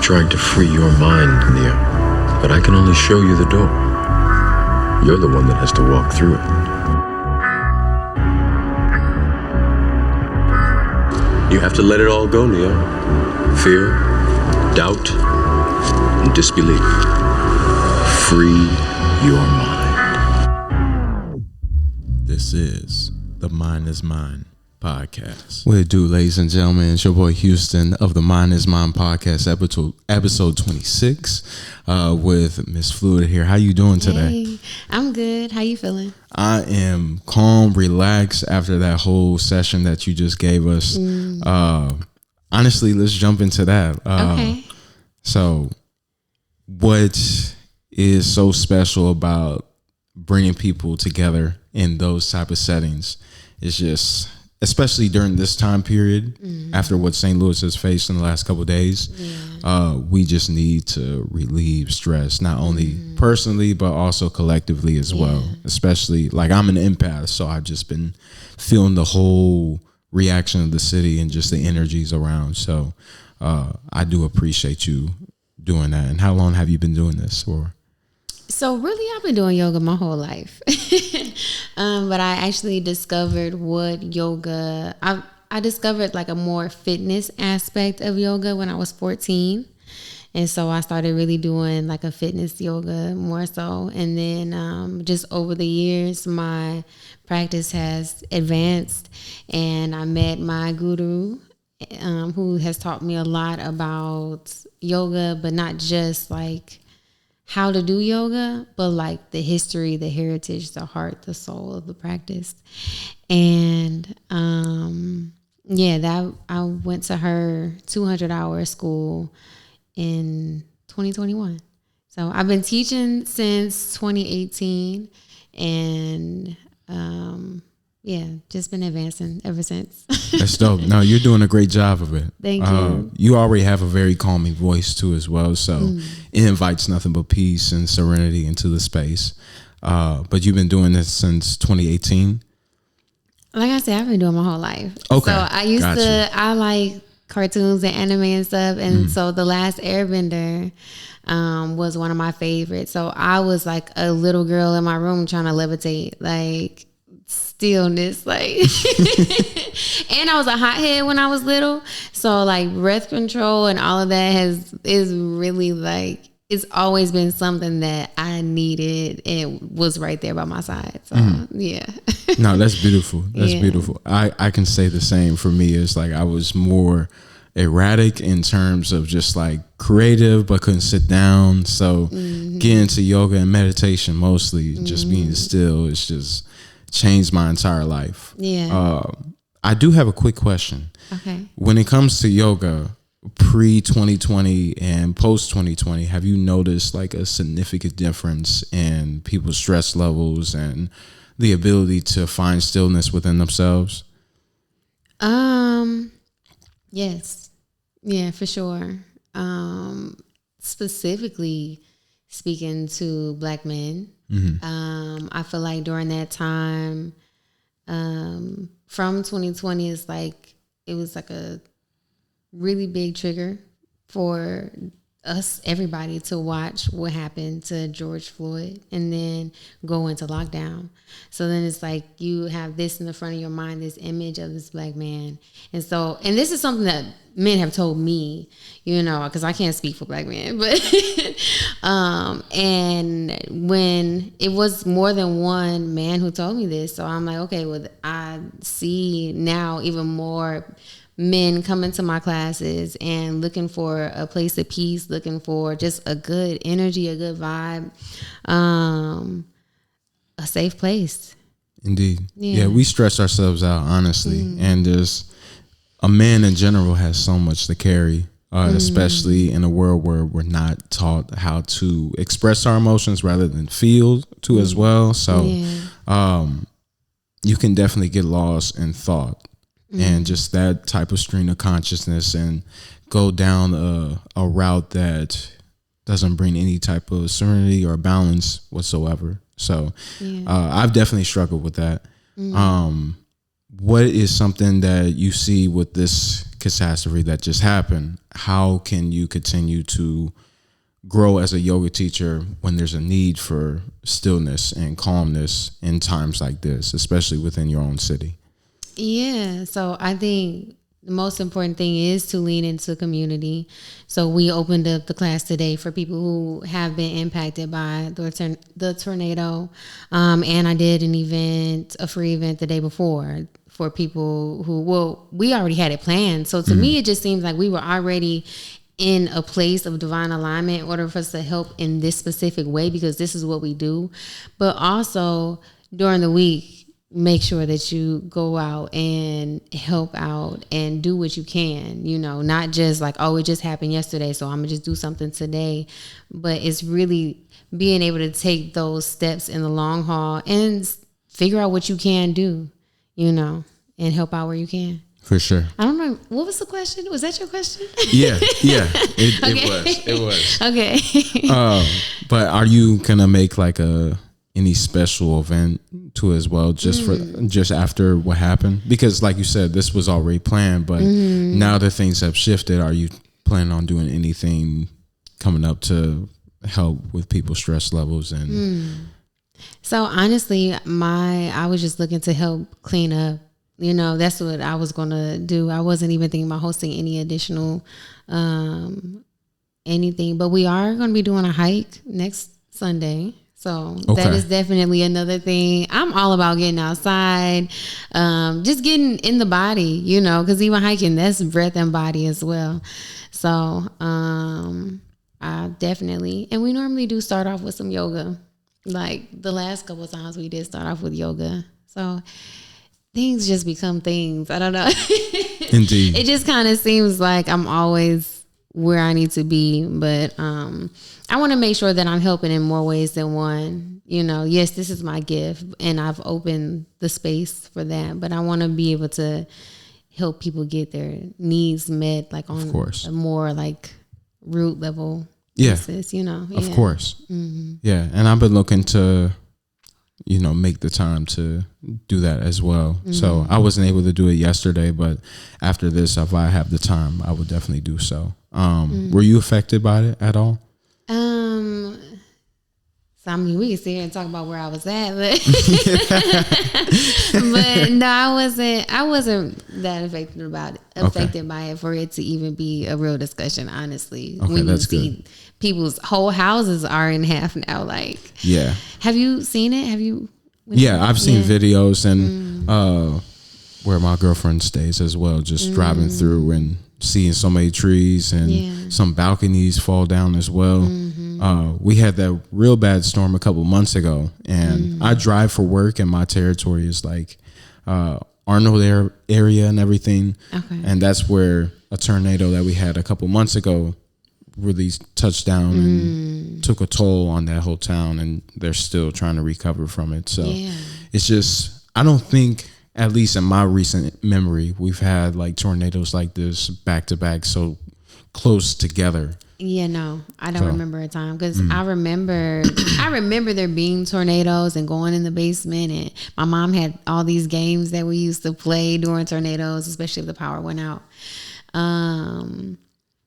trying to free your mind, Nia, but I can only show you the door. You're the one that has to walk through it. You have to let it all go, Nia. Fear, doubt, and disbelief. Free your mind. This is the Mind is Mine podcast. What it do, ladies and gentlemen? It's your boy Houston of the Mind is Mine podcast, episode 26, with Miss Fluid here. How you doing today? Hey, I'm good. How you feeling? I am calm, relaxed after that whole session that you just gave us. Honestly, let's jump into that. Okay. So, what is so special about bringing people together in those type of settings? It's just, especially during this time period, after what St. Louis has faced in the last couple of days, we just need to relieve stress, not only personally, but also collectively as well. Especially, like, I'm an empath, so I've just been feeling the whole reaction of the city and just the energies around. So I do appreciate you doing that. And how long have you been doing this for? So really, I've been doing yoga my whole life. But I actually discovered what yoga, I discovered like a more fitness aspect of yoga when I was 14. And so I started really doing like a fitness yoga more so. And then just over the years, my practice has advanced, and I met my guru, who has taught me a lot about yoga, but not just like how to do yoga, but like the history, the heritage, the heart, the soul of the practice. And that I went to her 200-hour school in 2021. So I've been teaching since 2018, and just been advancing ever since. That's dope. No, you're doing a great job of it. Thank you. You already have a very calming voice too as well, so it invites nothing but peace and serenity into the space. But you've been doing this since 2018? Like I said, I've been doing my whole life. Okay. So I like cartoons and anime and stuff, and so The Last Airbender was one of my favorites. So I was like a little girl in my room trying to levitate, like stillness, like and I was a hothead when I was little, so like breath control and all of that is really like, it's always been something that I needed and was right there by my side. So No, that's beautiful. That's beautiful. I can say the same for me. It's like I was more erratic in terms of just like creative, but couldn't sit down. So getting into yoga and meditation, mostly just being still, it's just changed my entire life. I do have a quick question. Okay. When it comes to yoga, pre-2020 and post-2020, have you noticed like a significant difference in people's stress levels and the ability to find stillness within themselves? Yes. Yeah, for sure. Specifically speaking to Black men, I feel like during that time, from 2020, it's like, it was like a really big trigger for us, everybody, to watch what happened to George Floyd and then go into lockdown. So then it's like you have this in the front of your mind, this image of this Black man. And this is something that men have told me, because I can't speak for Black men, but and when it was more than one man who told me this, so I'm like, okay, well, I see now even more men coming to my classes and looking for a place of peace, looking for just a good energy, a good vibe, a safe place. Indeed. Yeah, we stress ourselves out, honestly. And just a man in general has so much to carry, especially in a world where we're not taught how to express our emotions rather than feel too as well. So you can definitely get lost in thought. And just that type of stream of consciousness and go down a route that doesn't bring any type of serenity or balance whatsoever. So I've definitely struggled with that. What is something that you see with this catastrophe that just happened, how can you continue to grow as a yoga teacher when there's a need for stillness and calmness in times like this, especially within your own city? Yeah, so I think the most important thing is to lean into community. So we opened up the class today for people who have been impacted by the tornado. And I did a free event the day before for people who, well, we already had it planned. So to me, it just seems like we were already in a place of divine alignment in order for us to help in this specific way, because this is what we do. But also during the week, make sure that you go out and help out and do what you can, not just like, oh, it just happened yesterday, so I'm gonna just do something today. But it's really being able to take those steps in the long haul and figure out what you can do, and help out where you can. For sure. I don't know. What was the question? Was that your question? Yeah. It was. Okay. But are you gonna make like any special event too as well, just after what happened? Because like you said, this was already planned, but now that things have shifted, are you planning on doing anything coming up to help with people's stress levels? And So honestly, I was just looking to help clean up. That's what I was gonna do. I wasn't even thinking about hosting any additional anything, but we are gonna be doing a hike next Sunday. So that is definitely another thing. I'm all about getting outside, just getting in the body, because even hiking, that's breath and body as well. So I definitely, and we normally do start off with some yoga. Like the last couple of times we did start off with yoga. So things just become things. I don't know. Indeed. It just kind of seems like I'm always where I need to be, but I want to make sure that I'm helping in more ways than one. Yes, this is my gift and I've opened the space for that, but I want to be able to help people get their needs met, like on a more like root level basis, Of course. Mm-hmm. Yeah. And I've been looking to, make the time to do that as well. Mm-hmm. So I wasn't able to do it yesterday, but after this, if I have the time, I would definitely do so. Were you affected by it at all? So I mean, we can sit here and talk about where I was at, but but no, I wasn't that affected by it for it to even be a real discussion, honestly. Okay, when that's you see good. People's whole houses are in half now, like. Yeah. Have you seen it? Have you? Yeah, I've seen videos and where my girlfriend stays as well, just driving through and seeing so many trees and some balconies fall down as well. We had that real bad storm a couple months ago, and I drive for work, and my territory is like Arnold area and everything. Okay. And that's where a tornado that we had a couple months ago really touched down and took a toll on that whole town, and they're still trying to recover from it. So it's just, I don't think, at least in my recent memory, we've had like tornadoes like this back to back, so close together. Yeah, no, I don't remember a time, because I remember there being tornadoes and going in the basement, and my mom had all these games that we used to play during tornadoes, especially if the power went out.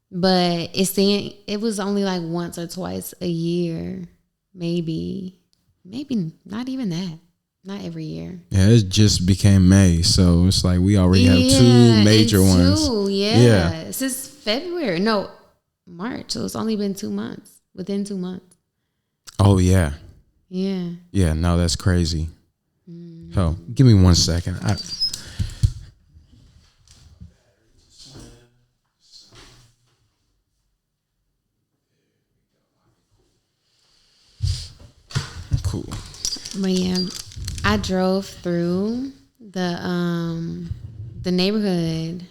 But it was only like once or twice a year, maybe not even that. Not every year. Yeah, it just became May, so it's like we already have two major ones. Yeah, since February. No, March. So it's only been 2 months. Within 2 months. Oh yeah. Yeah. Yeah. No, that's crazy. Oh, give me 1 second. Cool. But yeah, I drove through the neighborhood,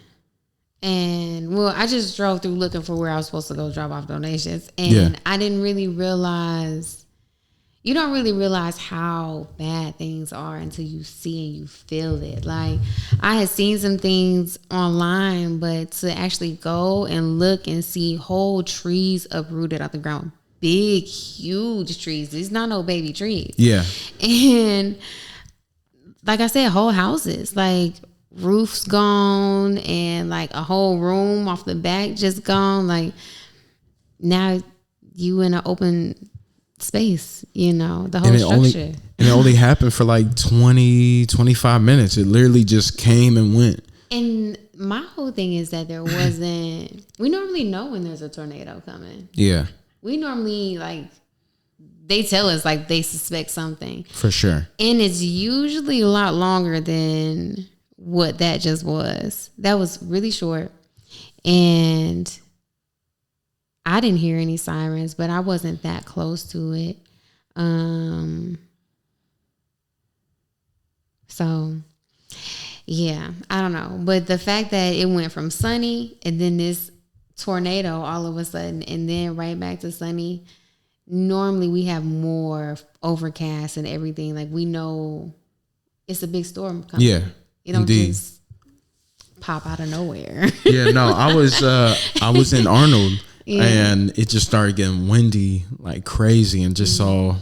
and I just drove through looking for where I was supposed to go drop off donations, and I didn't really realize. You don't really realize how bad things are until you see and you feel it. Like, I had seen some things online, but to actually go and look and see whole trees uprooted out the ground, big, huge trees. These not no baby trees. Yeah. And like I said, whole houses, like roof's gone and like a whole room off the back just gone. Like now you in an open space, the whole structure. And it only happened for like 20, 25 minutes. It literally just came and went. And my whole thing is that there wasn't, we normally know when there's a tornado coming. Yeah. We normally they tell us like they suspect something. For sure. And it's usually a lot longer than what that just was. That was really short. And I didn't hear any sirens, but I wasn't that close to it. So yeah, I don't know. But the fact that it went from sunny and then this tornado all of a sudden and then right back to sunny. Normally we have more overcast and everything. Like we know it's a big storm coming. Yeah. You don't indeed. just pop out of nowhere. Yeah, no, I was in Arnold and it just started getting windy like crazy and just saw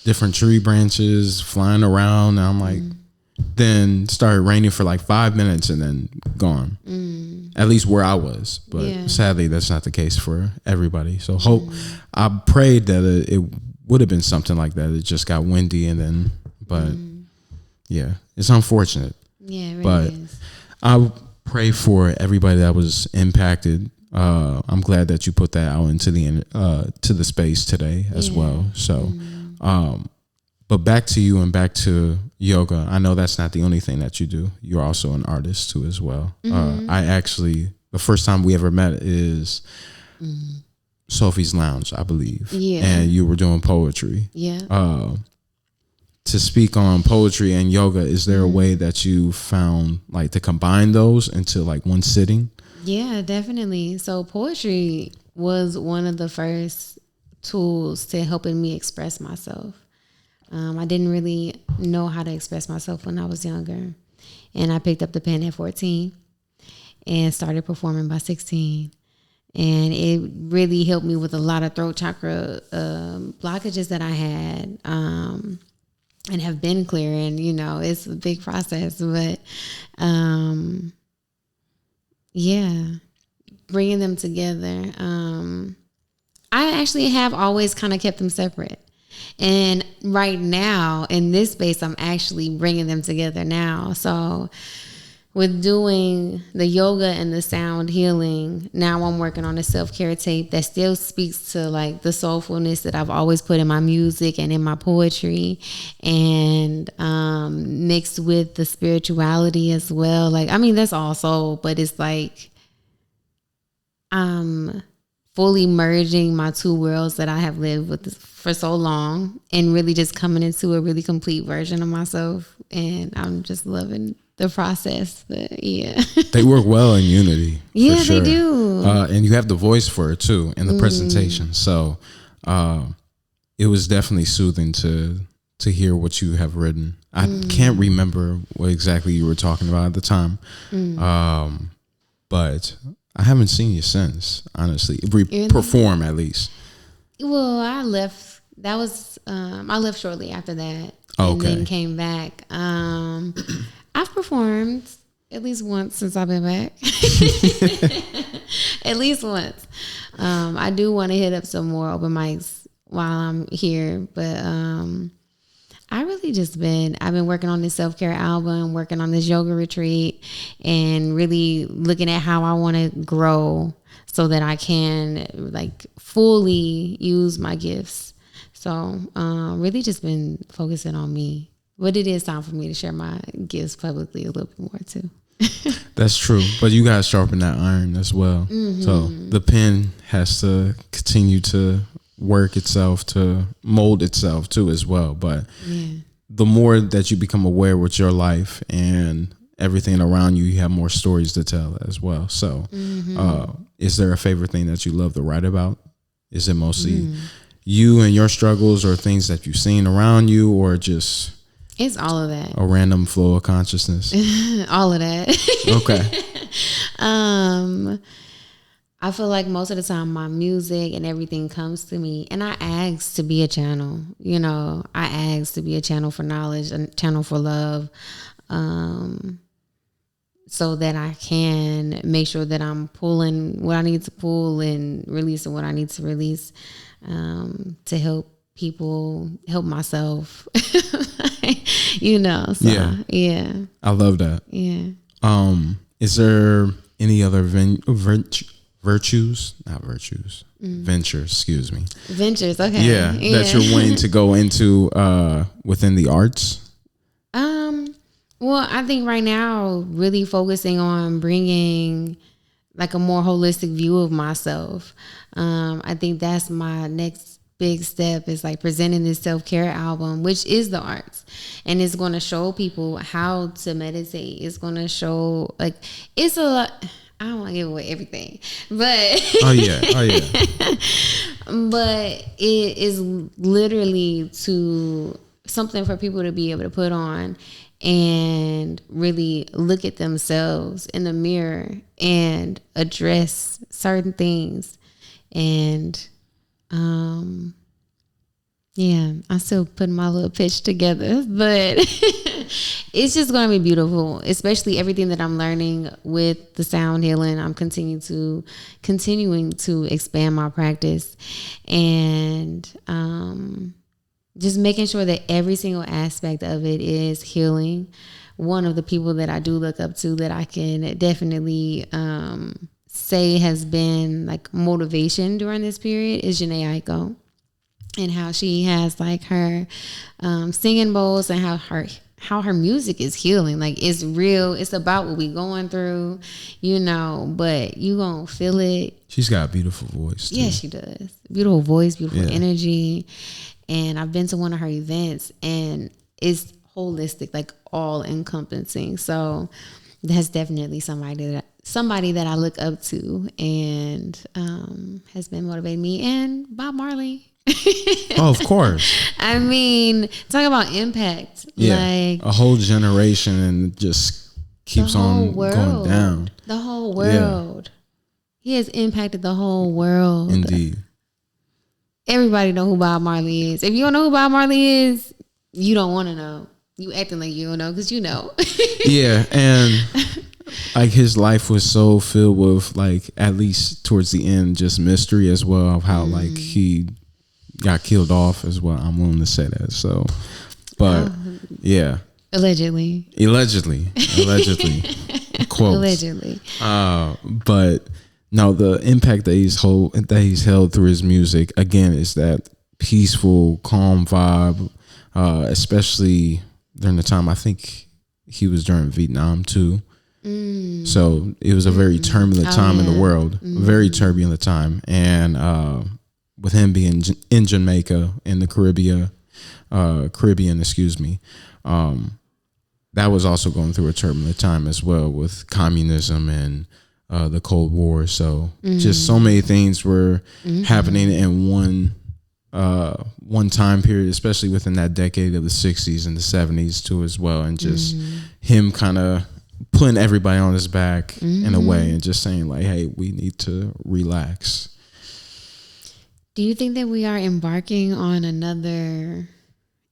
different tree branches flying around. And I'm like, then started raining for like 5 minutes and then gone. At least where I was. But sadly, that's not the case for everybody. So I prayed that it would have been something like that. It just got windy and then, but yeah, it's unfortunate. Yeah, it really but is. I pray for everybody that was impacted. I'm glad that you put that out into the space today as well. So, but back to you and back to yoga. I know that's not the only thing that you do. You're also an artist too as well. The first time we ever met is Sophie's Lounge, I believe. Yeah. And you were doing poetry. Yeah. To speak on poetry and yoga, is there a way that you found like to combine those into like one sitting? Yeah, definitely. So poetry was one of the first tools to helping me express myself. I didn't really know how to express myself when I was younger. And I picked up the pen at 14 and started performing by 16. And it really helped me with a lot of throat chakra blockages that I had and have been clearing. It's a big process. But yeah, bringing them together. I actually have always kind of kept them separate. And right now in this space, I'm actually bringing them together now. So with doing the yoga and the sound healing, now I'm working on a self-care tape that still speaks to like the soulfulness that I've always put in my music and in my poetry, and mixed with the spirituality as well. Like, I mean, that's all soul, but it's like I'm fully merging my two worlds that I have lived with for so long and really just coming into a really complete version of myself. And I'm just loving the process. But yeah. They work well in unity. Yeah, for sure. they do. And you have the voice for it too in the presentation. So it was definitely soothing to hear what you have written. I can't remember what exactly you were talking about at the time. But I haven't seen you since, honestly. Perform at least. Well, I left. That was I left shortly after that, and then came back. I've performed at least once since I've been back. At least once. I do want to hit up some more open mics while I'm here, but I really I've been working on this self-care album, working on this yoga retreat, and really looking at how I want to grow so that I can like fully use my gifts. So really just been focusing on me. But it is time for me to share my gifts publicly a little bit more too. That's true. But you gotta sharpen that iron as well. So the pen has to continue to work itself, to mold itself too as well. But the more that you become aware with your life and everything around you, you have more stories to tell as well. So is there a favorite thing that you love to write about? Is it mostly you and your struggles, or things that you've seen around you, or just it's all of that, a random flow of consciousness? All of that. Okay. I feel like most of the time my music and everything comes to me, and I ask to be a channel. I ask to be a channel for knowledge, a channel for love. so that I can make sure that I'm pulling what I need to pull and releasing what I need to release, to help people, help myself. So yeah. I love that. Yeah. Is there any other virtues, not virtues, ventures, excuse me. Ventures, okay. Yeah, that you're wanting to go into within the arts? Well, I think right now, really focusing on bringing like a more holistic view of myself. I think that's my next big step, is like presenting this self-care album, which is the arts, and it's going to show people how to meditate. It's going to show, like, it's a lot. I don't want to give away everything, but oh yeah but it is literally to something for people to be able to put on and really look at themselves in the mirror and address certain things. And I'm still putting my little pitch together, but it's just going to be beautiful, especially everything that I'm learning with the sound healing. I'm continuing to expand my practice, and just making sure that every single aspect of it is healing. One of the people that I do look up to that I can definitely say has been like motivation during this period is Zeny, and how she has like her singing bowls, and how her music is healing. Like, it's real. It's about what we going through, but you gonna feel it. She's got a beautiful voice too. Yeah, she does. Beautiful voice, beautiful energy. And I've been to one of her events, and it's holistic, like all encompassing. So that's definitely somebody that I look up to, and has been motivating me. And Bob Marley. Oh, of course. I mean, talk about impact. Yeah, like a whole generation, and just keeps on going down. The whole world. Yeah. He has impacted the whole world. Indeed. Everybody know who Bob Marley is. If you don't know who Bob Marley is, you don't want to know. You acting like you don't know, because you know. Yeah, and like his life was so filled with, like, at least towards the end, just mystery as well, of how like he got killed off as well. I'm willing to say that. So, but yeah, allegedly, quotes. Allegedly. But no, the impact that he's held through his music, again, is that peaceful, calm vibe, especially during the time, I think he was during Vietnam too. So it was a very turbulent time in the world, very turbulent time. And with him being in Jamaica, in the Caribbean, that was also going through a turbulent time as well, with communism and the Cold War. So just so many things were happening in one time period, especially within that decade of the 60s and the 70s too as well. And just him kind of putting everybody on his back in a way, and just saying like, hey, we need to relax. Do you think that we are embarking on another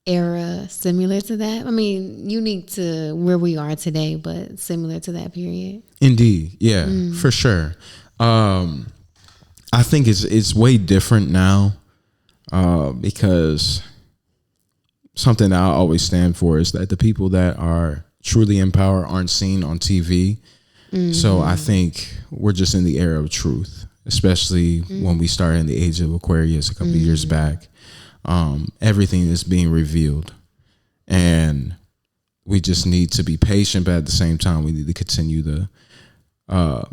era similar to that? I mean, unique to where we are today, but similar to that period. Indeed. Yeah, for sure. I think it's way different now, because something that I always stand for is that the people that are truly in power aren't seen on TV. So I think we're just in the era of truth, especially when we started in the age of Aquarius a couple of years back. Everything is being revealed, and we just need to be patient, but at the same time we need to continue to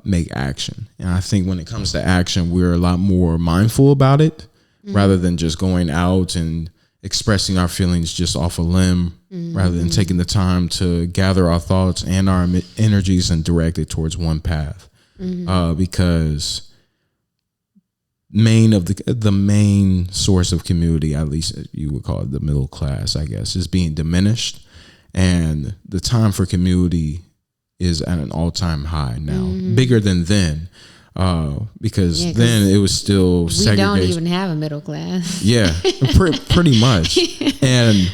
make action. And I think when it comes to action, we're a lot more mindful about it, rather than just going out and expressing our feelings just off a limb, rather than taking the time to gather our thoughts and our energies and direct it towards one path. Because the main source of community, at least you would call it the middle class, I guess, is being diminished, and the time for community is at an all-time high now, bigger than then, because then it was still segregation. We don't even have a middle class. Yeah, pretty much. And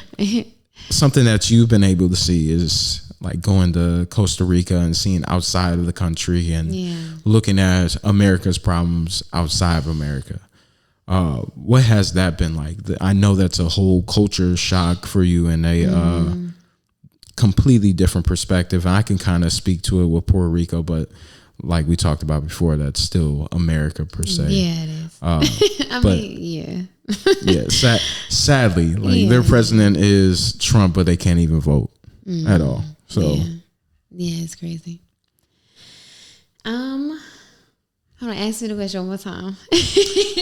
something that you've been able to see is like going to Costa Rica and seeing outside of the country and looking at America's problems outside of America. What has that been like? I know that's a whole culture shock for you and a completely different perspective. And I can kind of speak to it with Puerto Rico, but like we talked about before, that's still America per se. Yeah, it is. Sadly, like their president is Trump, but they can't even vote at all. So yeah, it's crazy. I'm gonna ask you the question one more time.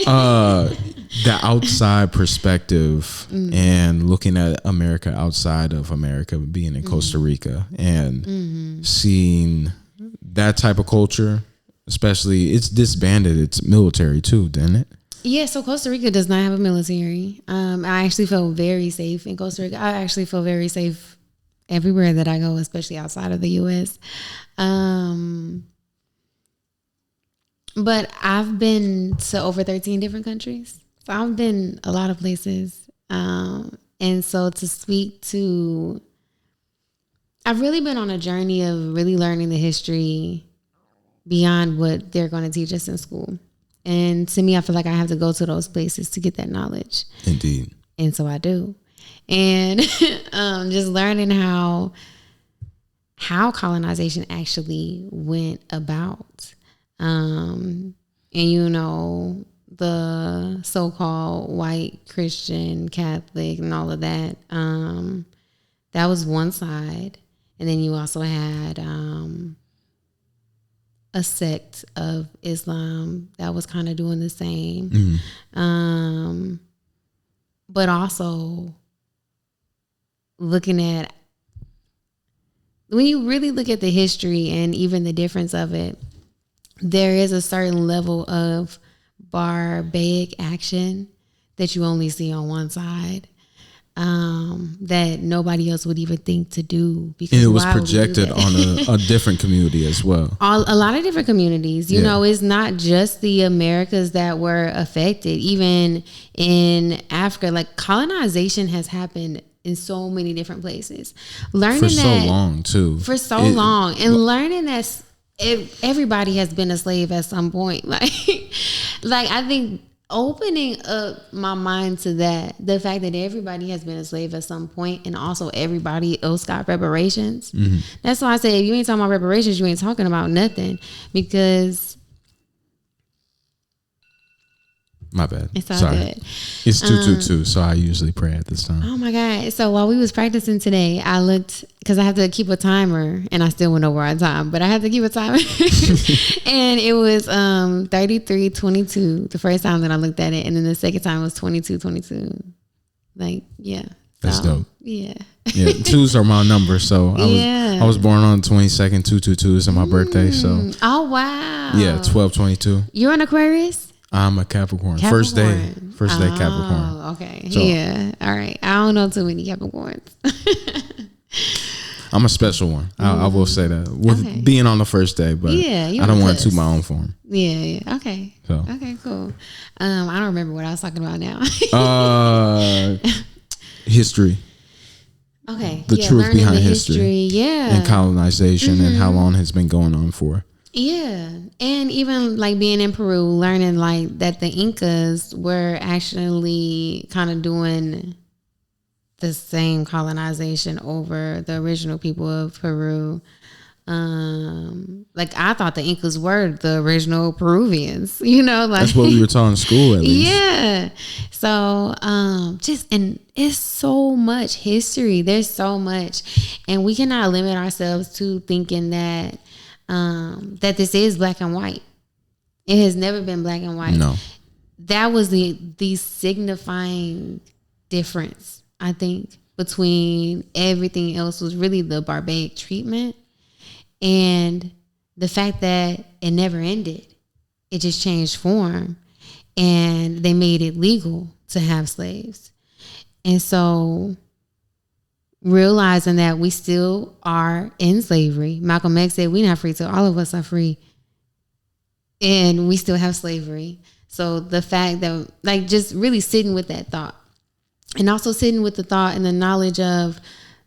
The outside perspective and looking at America outside of America, being in Costa Rica and seeing that type of culture, especially it's disbanded its military too, didn't it? Yeah, so Costa Rica does not have a military. I actually feel very safe in Costa Rica. I actually feel very safe everywhere that I go, especially outside of the U.S. But I've been to over 13 different countries. So I've been a lot of places. And so to speak to, I've really been on a journey of really learning the history beyond what they're going to teach us in school. And to me, I feel like I have to go to those places to get that knowledge. Indeed. And so I do. And just learning how colonization actually went about. And you know, the so-called white Christian Catholic and all of that, that was one side. And then you also had a sect of Islam that was kind of doing the same. But also looking at, when you really look at the history and even the difference of it, there is a certain level of barbaric action that you only see on one side, that nobody else would even think to do. Because and it was projected on a different community as well. A lot of different communities. You know, it's not just the Americas that were affected. Even in Africa, like colonization has happened in so many different places. Learning for so long too. For so long. And learning that everybody has been a slave at some point. Like I think opening up my mind to that, the fact that everybody has been a slave at some point, and also everybody else got reparations. That's why I say, if you ain't talking about reparations, you ain't talking about nothing. Because my bad. It's all Sorry. good. It's 222, so I usually pray at this time. Oh my God. So while we was practicing today, I looked, because I have to keep a timer, and I still went over our time, but I have to keep a timer. And it was 33:22 the first time that I looked at it, and then the second time was 22:22. Like, yeah. That's dope. Yeah. Yeah, twos are my number, so I was born on the 22nd, 222 is my birthday, so. Oh, wow. Yeah, 12/22. You're an Aquarius? I'm a Capricorn. First day Capricorn. Oh, okay. So, yeah. All right. I don't know too many Capricorns. I'm a special one. I will say that. With being on the first day, but I don't want to toot my own form. Yeah. Okay. So. Okay, cool. I don't remember what I was talking about now. History. Okay. The truth behind history. Yeah. And colonization and how long it's been going on for. Yeah. And even like being in Peru, learning like that the Incas were actually kind of doing the same colonization over the original people of Peru. Like I thought the Incas were the original Peruvians, you know, like that's what we were taught in school at least. Yeah. So and it's so much history. There's so much, and we cannot limit ourselves to thinking that that this is black and white. It has never been black and white. No. That was the signifying difference, I think, between everything else was really the barbaric treatment and the fact that it never ended. It just changed form, and they made it legal to have slaves. And so realizing that we still are in slavery. Malcolm X said we're not free till all of us are free. And we still have slavery. So the fact that, like, just really sitting with that thought, and also sitting with the thought and the knowledge of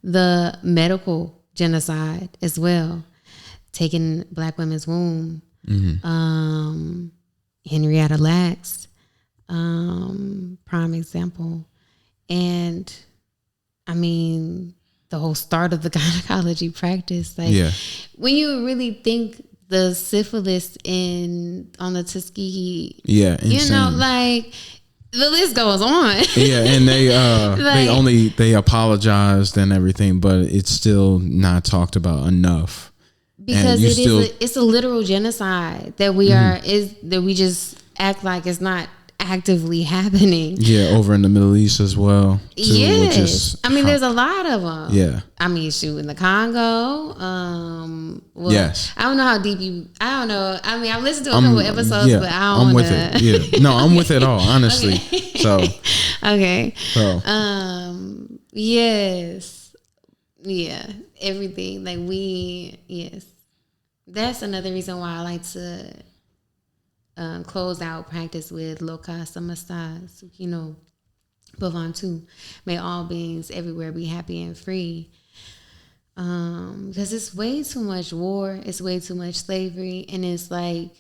the medical genocide as well, taking Black women's womb. Henrietta Lacks, prime example. And I mean, the whole start of the gynecology practice. Like, when you really think the syphilis on the Tuskegee, insane. You know, like, the list goes on. And they apologized and everything, but it's still not talked about enough. Because it's a literal genocide that we we just act like it's not actively happening. Yeah, over in the Middle East as well. Yes, I mean, there's a lot of them. Yeah, I mean, shoot, in the Congo. Yes, I don't know how deep you. I don't know. I mean, I've listened to a couple episodes, but I don't. I'm with it. Yeah, no, I'm with it all. Honestly, so okay. Yes, yeah, everything like That's another reason why I like to close out practice with Loka Samasta Sukhino Bhavantu. May all beings everywhere be happy and free. Because it's way too much war, it's way too much slavery, and it's like,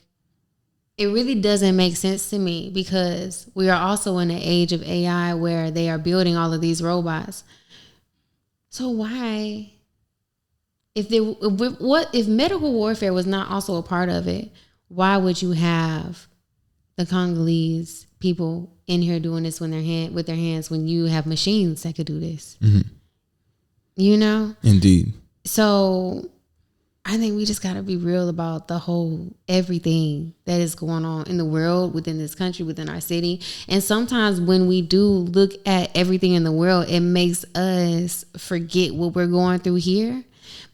it really doesn't make sense to me, because we are also in an age of AI where they are building all of these robots. So why, if medical warfare was not also a part of it, why would you have the Congolese people in here doing this with their hands when you have machines that could do this? You know? Indeed. So I think we just got to be real about everything that is going on in the world, within this country, within our city. And sometimes when we do look at everything in the world, it makes us forget what we're going through here.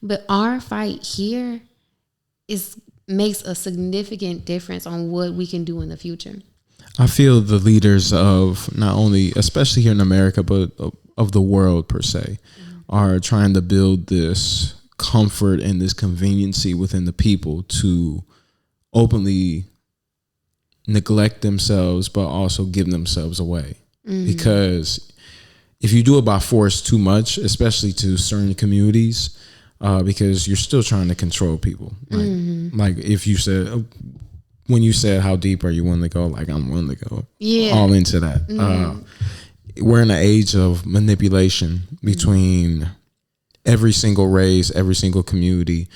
But our fight here makes a significant difference on what we can do in the future. I feel the leaders of not only, especially here in America, but of the world per se, are trying to build this comfort and this conveniency within the people to openly neglect themselves, but also give themselves away. Because if you do it by force too much, especially to certain communities, because you're still trying to control people. Like if you said, when you said, how deep are you willing to go? Like, I'm willing to go all into that. We're in an age of manipulation between every single race, every single community.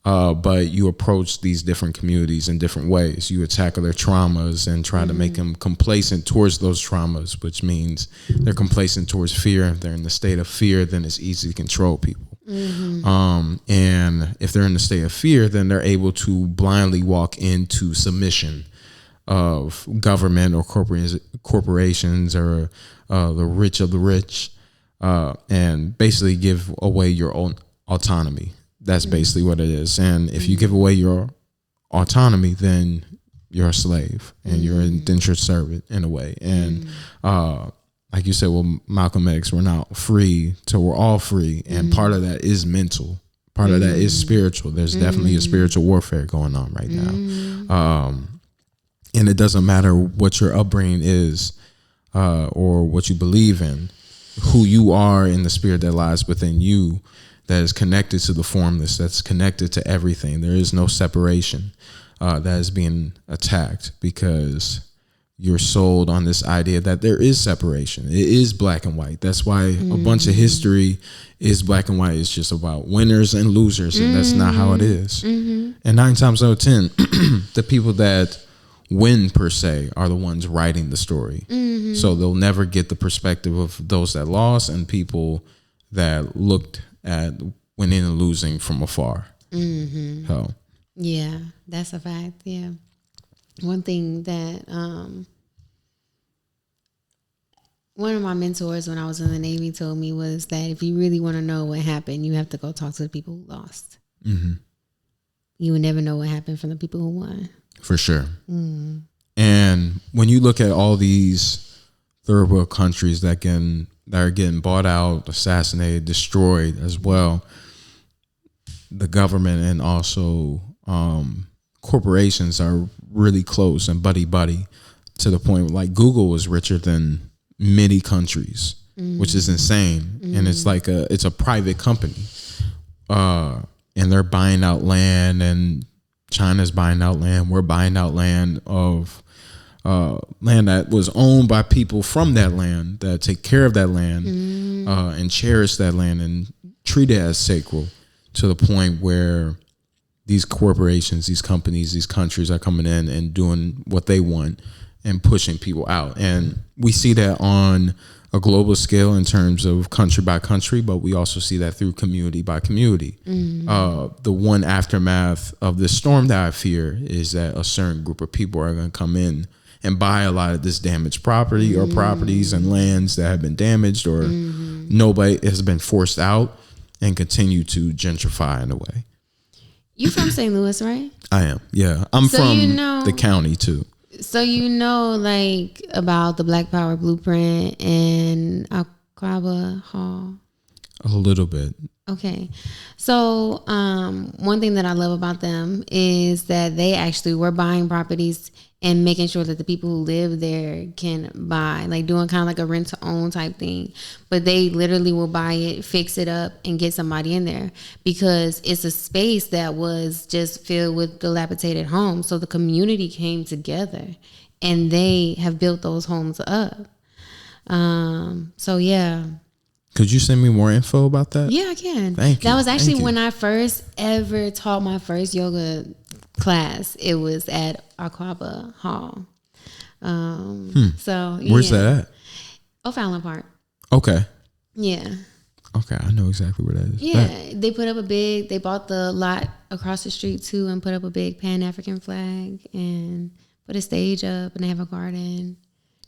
But you approach these different communities in different ways. You attack their traumas and try to make them complacent towards those traumas, which means they're complacent towards fear. If they're in the state of fear, then it's easy to control people. And if they're in the state of fear, then they're able to blindly walk into submission of government or corporations or the rich of the rich, and basically give away your own autonomy. That's basically what it is. And if you give away your autonomy, then you're a slave and you're an indentured servant in a way. And like you said, well, Malcolm X, we're not free till we're all free. And part of that is mental. Part of that is spiritual. There's definitely a spiritual warfare going on right now. And it doesn't matter what your upbringing is or what you believe in, who you are in the spirit that lies within you, that is connected to the formless, that's connected to everything. There is no separation that is being attacked, because you're sold on this idea that there is separation. It is black and white. That's why a bunch of history is black and white. It's just about winners and losers, and that's not how it is. And 9 times out of 10, the people that win per se are the ones writing the story. So they'll never get the perspective of those that lost and people that looked at winning and losing from afar. So yeah, that's a fact. Yeah. One thing that one of my mentors when I was in the Navy told me was that if you really want to know what happened, you have to go talk to the people who lost. You would never know what happened from the people who won. For sure. And when you look at all these third world countries that are getting bought out, assassinated, destroyed as well, the government and also corporations are really close and buddy to the point where, like, Google was richer than many countries, which is insane. And it's like it's a private company. and they're buying out land, and China's buying out land. We're buying out land of land that was owned by people from that land that take care of that land and cherish that land and treat it as sacred, to the point where these corporations, these companies, these countries are coming in and doing what they want and pushing people out. And we see that on a global scale in terms of country by country, but we also see that through community by community. The one aftermath of this storm that I fear is that a certain group of people are going to come in and buy a lot of this damaged property or properties and lands that have been damaged, or nobody has been forced out, and continue to gentrify in a way. You from St. Louis, right? I am, yeah. I'm from the county too. So like about the Black Power Blueprint and Akwaaba Hall? A little bit. Okay. So one thing that I love about them is that they actually were buying properties and making sure that the people who live there can buy, like doing kind of like a rent to own type thing. But they literally will buy it, fix it up, and get somebody in there, because it's a space that was just filled with dilapidated homes. So the community came together and they have built those homes up. So yeah. Could you send me more info about that? Yeah, I can. Thank you. That was actually when I first ever taught my first yoga class. It was at Akwaaba Hall. So yeah. Where's that at? O'Fallon Park. Okay. Yeah. Okay, I know exactly where that is. Yeah, they put up they bought the lot across the street too, and put up a big Pan-African flag and put a stage up, and they have a garden.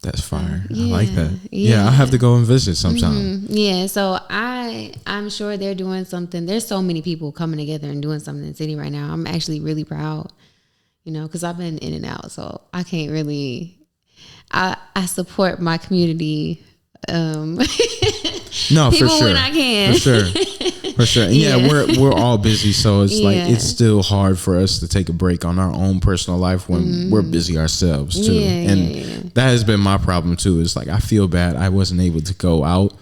That's fire. Yeah, I like that. Yeah, I'll have to go and visit sometime. Yeah, so I'm sure they're doing something. There's so many people coming together and doing something in the city right now. I'm actually really proud, because I've been in and out, so I can't really. I support my community. No, for sure. When I can. For sure. And yeah, we're all busy, so it's like it's still hard for us to take a break on our own personal life when we're busy ourselves too. That has been my problem too. It's like I feel bad I wasn't able to go out.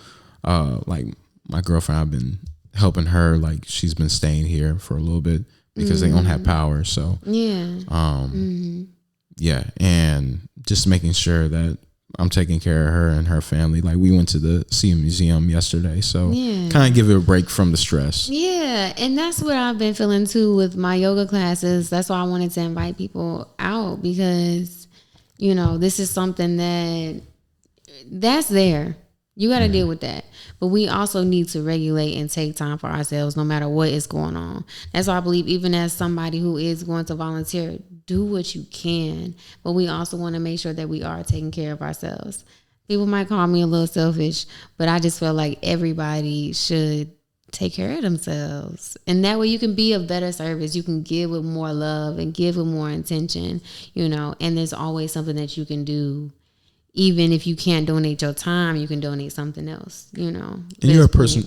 Like my girlfriend, I've been helping her. Like she's been staying here for a little bit because they don't have power. So yeah, and just making sure that I'm taking care of her and her family. Like we went to the Sea Museum yesterday, so kind of give it a break from the stress. Yeah, and that's what I've been feeling too with my yoga classes. That's why I wanted to invite people out, because this is something that's there. You got to deal with that. But we also need to regulate and take time for ourselves no matter what is going on. That's why I believe, even as somebody who is going to volunteer, do what you can. But we also want to make sure that we are taking care of ourselves. People might call me a little selfish, but I just feel like everybody should take care of themselves. And that way you can be of better service. You can give with more love and give with more intention, and there's always something that you can do. Even if you can't donate your time, you can donate something else, And you're a person.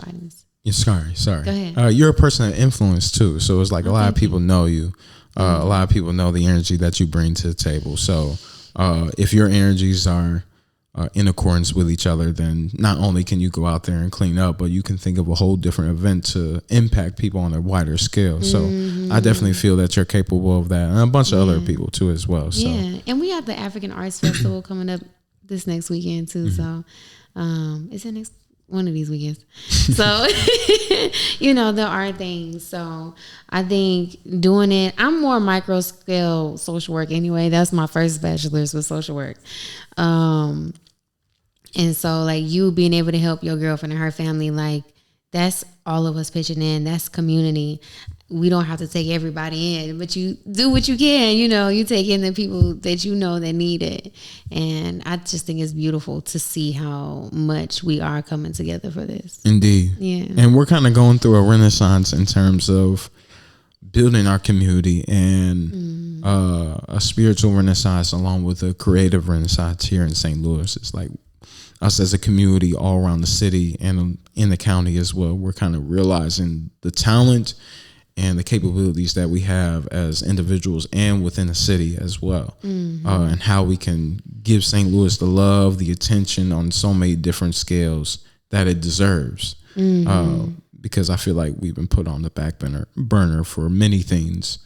Sorry. Go ahead. You're a person of influence too. So it's like a lot of people know you. A lot of people know the energy that you bring to the table. So if your energies are in accordance with each other, then not only can you go out there and clean up, but you can think of a whole different event to impact people on a wider scale. So I definitely feel that you're capable of that, and a bunch of other people too as well. So. Yeah, and we have the African Arts Festival coming up this next weekend too. So it's the next one of these weekends. So there are things. So I think doing it, I'm more micro scale social work anyway. That's my first bachelor's with social work. And so like you being able to help your girlfriend and her family, like that's all of us pitching in. That's community. We don't have to take everybody in, but you do what you can. You take in the people that that need it. And I just think it's beautiful to see how much we are coming together for this. Indeed. Yeah. And we're kind of going through a renaissance in terms of building our community and a spiritual renaissance along with a creative renaissance here in St. Louis. It's like us as a community all around the city and in the county as well. We're kind of realizing the talent and the capabilities that we have as individuals and within the city as well. And how we can give St. Louis the love, the attention on so many different scales that it deserves. because I feel like we've been put on the back burner for many things.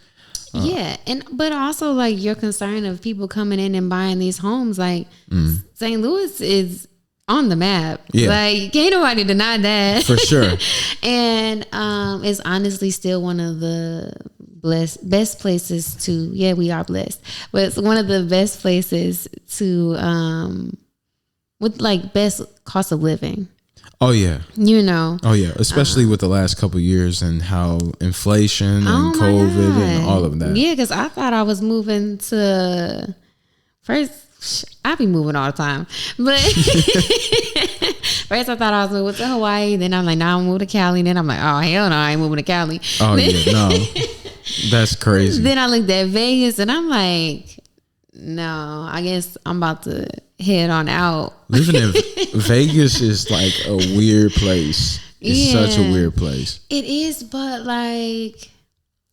But also like your concern of people coming in and buying these homes, like St. Louis is on the map. Yeah. Like can't nobody deny that. For sure. And it's honestly still one of the best places to, we are blessed, but it's one of the best places to with like best cost of living. Oh yeah. You know. Oh yeah. Especially with the last couple of years and how inflation and COVID and all of that. Yeah, because I thought I was moving to first. I be moving all the time, but first I thought I was moving to Hawaii. Then I'm like, nah, I'm moving to Cali. Then I'm like, oh hell no, I ain't moving to Cali. Oh yeah, no, that's crazy. Then I looked at Vegas and I'm like, no, I guess I'm about to head on out. Living in Vegas is like a weird place. It's such a weird place. It is, but like,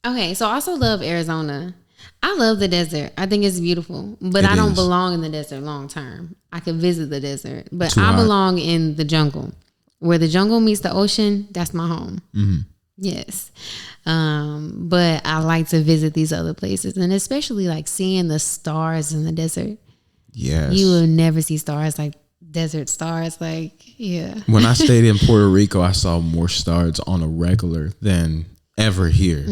okay, so I also love Arizona. I love the desert. I think it's beautiful, but I don't belong in the desert long term. I could visit the desert, but I belong in the jungle. Where the jungle meets the ocean, that's my home. Mm-hmm. Yes. But I like to visit these other places, and especially like seeing the stars in the desert. Yes. You will never see stars like desert stars. Like, yeah. When I stayed in Puerto Rico, I saw more stars on a regular than ever here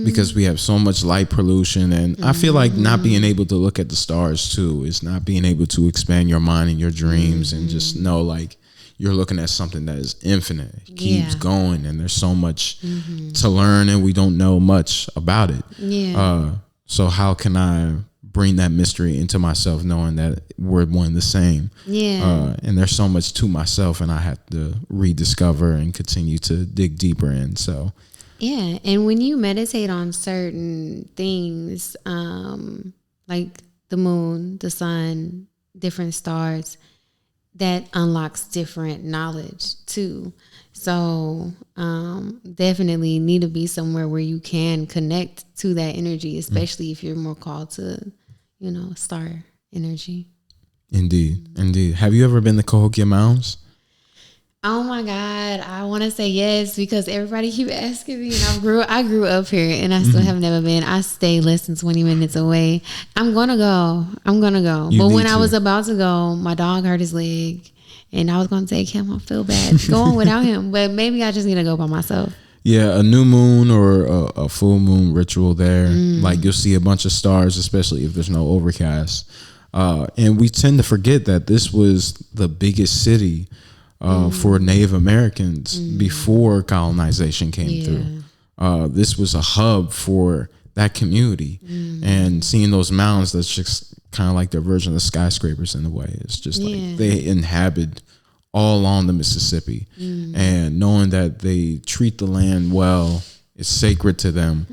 because we have so much light pollution, and I feel like not being able to look at the stars too is not being able to expand your mind and your dreams and just know like you're looking at something that is infinite. It keeps going, and there's so much to learn, and we don't know much about it. So how can I bring that mystery into myself, knowing that we're one and the same? And there's so much to myself, and I have to rediscover and continue to dig deeper in. So and when you meditate on certain things, like the moon, the sun, different stars, that unlocks different knowledge too. So definitely need to be somewhere where you can connect to that energy, especially if you're more called to, star energy. Indeed. Have you ever been to Cahokia Mounds? Oh my God, I want to say yes because everybody keep asking me, and I grew up here, and I still have never been. I stay less than 20 minutes away. I'm gonna go. But when I was about to go, my dog hurt his leg, and I was gonna take him. I feel bad going without him, but maybe I just need to go by myself. Yeah, a new moon or a full moon ritual there. Like you'll see a bunch of stars, especially if there's no overcast. And we tend to forget that this was the biggest city for Native Americans before colonization came through. This was a hub for that community, and seeing those mounds, that's just kind of like their version of skyscrapers in a way. It's just like they inhabit all along the Mississippi, and knowing that they treat the land well, it's sacred to them.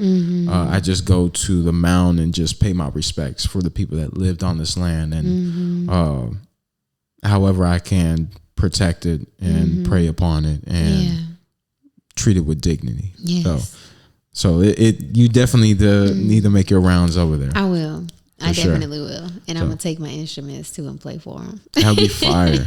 I just go to the mound and just pay my respects for the people that lived on this land, and however I can protect it and pray upon it and treat it with dignity. So you definitely need to make your rounds over there. I will. I definitely will. And I'm going to take my instruments too and play for them. That'll be fire.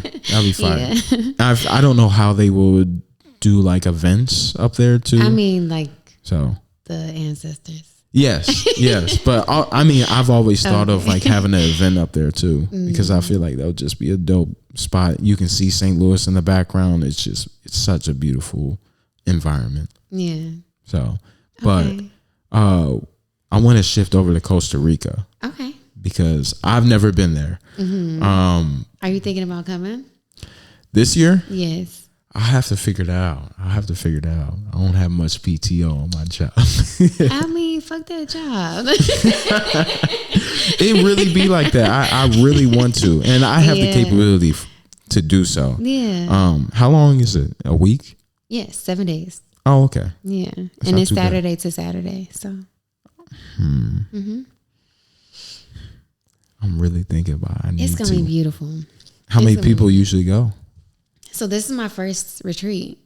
I don't know how they would do like events up there too. I mean, like the ancestors. Yes. But I've always thought of like having an event up there too, because I feel like that would just be a dope spot. You can see St. Louis in the background. It's such a beautiful environment. Yeah. So, but I want to shift over to Costa Rica. Okay. Because I've never been there. Are you thinking about coming this year? Yes. I have to figure it out. I don't have much PTO on my job. I mean, fuck that job. It really be like that. I really want to, and I have the capability to do so. Yeah. How long is it? A week? Yes, 7 days. Oh, okay. Yeah, that's and it's Saturday to Saturday. So. I'm really thinking about it. It's gonna be beautiful. How many people usually go? So this is my first retreat.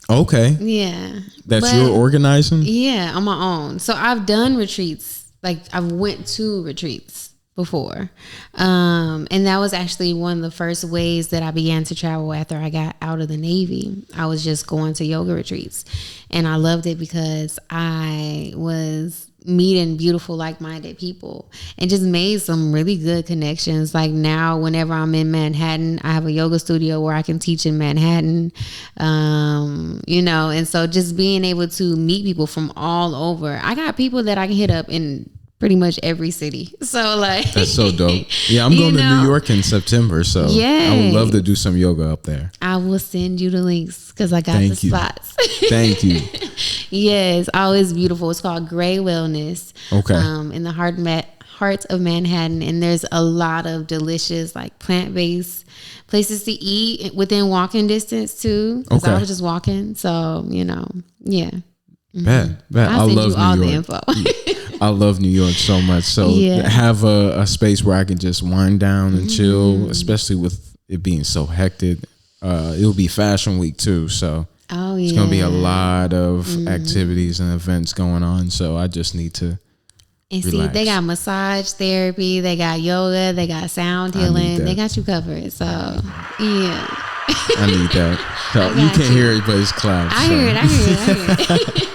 Okay. Yeah. That's you're organizing? Yeah, on my own. So I've done retreats. Like I've went to retreats before. And that was actually one of the first ways that I began to travel after I got out of the Navy. I was just going to yoga retreats, and I loved it because I was meeting beautiful, like-minded people and just made some really good connections. Like now, whenever I'm in Manhattan, I have a yoga studio where I can teach in Manhattan, and so just being able to meet people from all over. I got people that I can hit up in pretty much every city. So like, that's so dope. Yeah, I'm going to New York in September, so yeah, I would love to do some yoga up there. I will send you the links because I got the spots. Thank you. Yes, always beautiful. It's called Gray Wellness. Okay. In the heart of Manhattan, and there's a lot of delicious like plant-based places to eat within walking distance too. Because I was just walking, so yeah. Bet. I'll send you all New the York. info. I love New York so much. So have a space where I can just wind down and chill, especially with it being so hectic. It'll be Fashion Week too, so it's gonna be a lot of activities and events going on. So I just need to relax. See, they got massage therapy, they got yoga, they got sound healing, they got you covered. So yeah. I need that. So you can't hear it, but it's clouds. I hear it.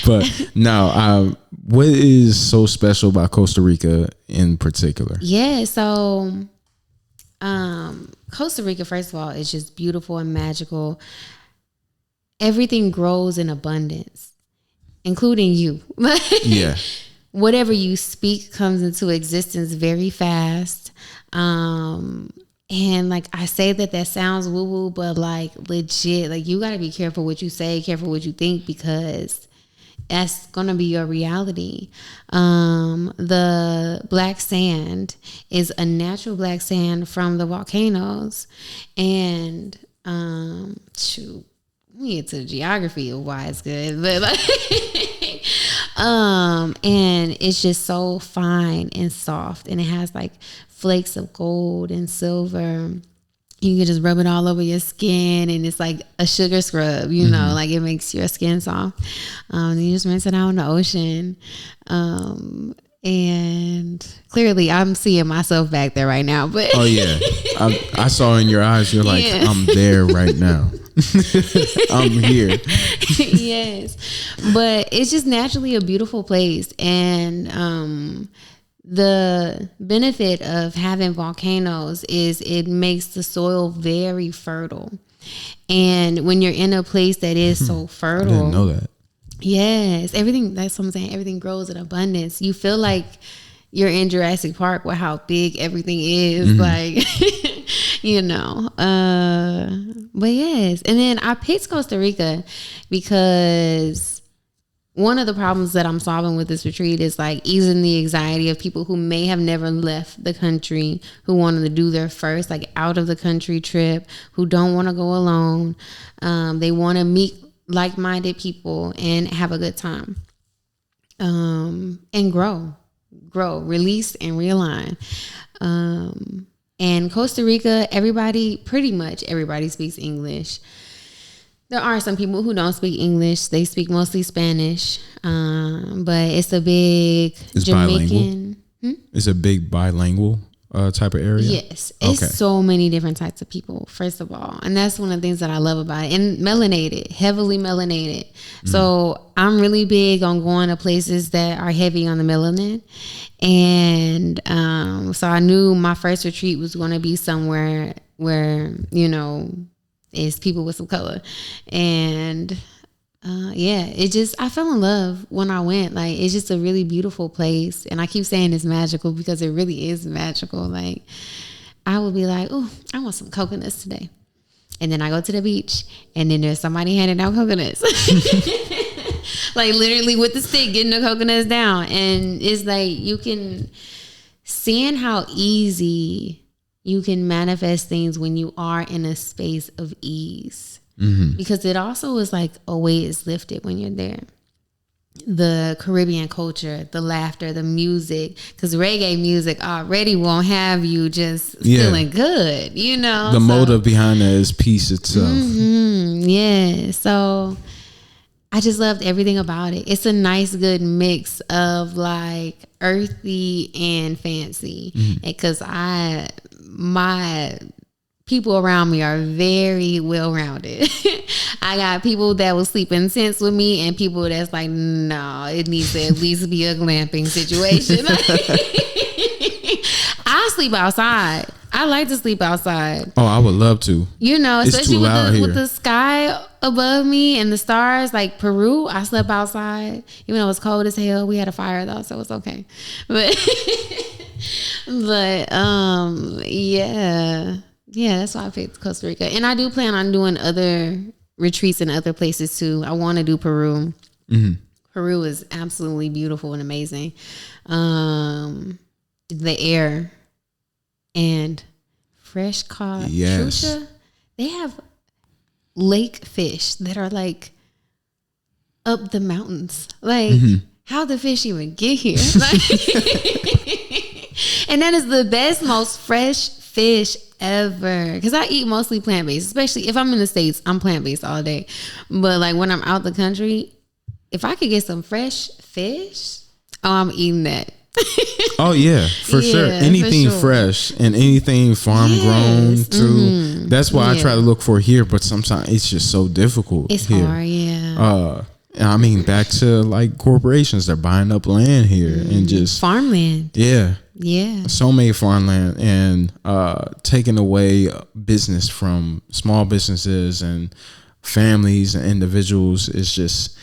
But no, what is so special about Costa Rica in particular? Yeah, so Costa Rica, first of all, is just beautiful and magical. Everything grows in abundance, including you. Yeah. Whatever you speak comes into existence very fast. And like I say that sounds woo woo, but like legit, like you got to be careful what you say, careful what you think, because that's going to be your reality. The black sand is a natural black sand from the volcanoes. And shoot, we get to the geography of why it's good, but like and it's just so fine and soft, and it has like flakes of gold and silver. You can just rub it all over your skin, and it's like a sugar scrub, like it makes your skin soft. You just rinse it out in the ocean. And clearly I'm seeing myself back there right now, but oh yeah, I saw in your eyes, you're like, yeah. I'm there right now. I'm here. Yes, but it's just naturally a beautiful place. And the benefit of having volcanoes is it makes the soil very fertile. And when you're in a place that is so fertile, I didn't know that. Yes, everything, that's what I'm saying, everything grows in abundance. You feel like you're in Jurassic Park with how big everything is, like, but yes. And then I picked Costa Rica because one of the problems that I'm solving with this retreat is like easing the anxiety of people who may have never left the country, who wanted to do their first like out of the country trip, who don't want to go alone. They want to meet like-minded people and have a good time, and grow, release and realign. And Costa Rica, pretty much everybody speaks English. There are some people who don't speak English. They speak mostly Spanish. But it's a big Jamaican. Bilingual? It's a big bilingual type of area? Yes. It's so many different types of people, first of all. And that's one of the things that I love about it. And melanated, heavily melanated. So I'm really big on going to places that are heavy on the melanin. And so I knew my first retreat was going to be somewhere where, it's people with some color. And I fell in love when I went. Like, it's just a really beautiful place. And I keep saying it's magical because it really is magical. Like, I would be like, oh, I want some coconuts today. And then I go to the beach and then there's somebody handing out coconuts. Like literally with the stick, getting the coconuts down. And it's like, you can seeing how easy you can manifest things when you are in a space of ease. Because it also is like a weight is lifted when you're there. The Caribbean culture, the laughter, the music, because reggae music already won't have you just feeling good, The motive behind that is peace itself. Yeah. So I just loved everything about it. It's a nice, good mix of like earthy and fancy. Because my people around me are very well rounded. I got people that will sleep in tents with me, and people that's like, no, it needs to at least be a glamping situation. I sleep outside. I like to sleep outside. Oh, I would love to. You know, It's especially too loud here. with the sky above me and the stars, like Peru, I slept outside. Even though it was cold as hell. We had a fire though, so it's okay. But yeah, that's why I picked Costa Rica. And I do plan on doing other retreats in other places too. I want to do Peru. Peru is absolutely beautiful and amazing. The air and fresh caught trucha. They have lake fish that are like up the mountains. Like, how the fish even get here? Like, and that is the best, most fresh fish ever. Because I eat mostly plant-based. Especially if I'm in the States, I'm plant-based all day. But like when I'm out the country, if I could get some fresh fish, I'm eating that. Oh yeah, for sure. Anything fresh and anything farm grown too. That's why I try to look for here, but sometimes it's just so difficult. It's here. hard, I mean, back to like corporations, they're buying up land here and just farmland. Yeah. So many farmland and taking away business from small businesses and families and individuals is just,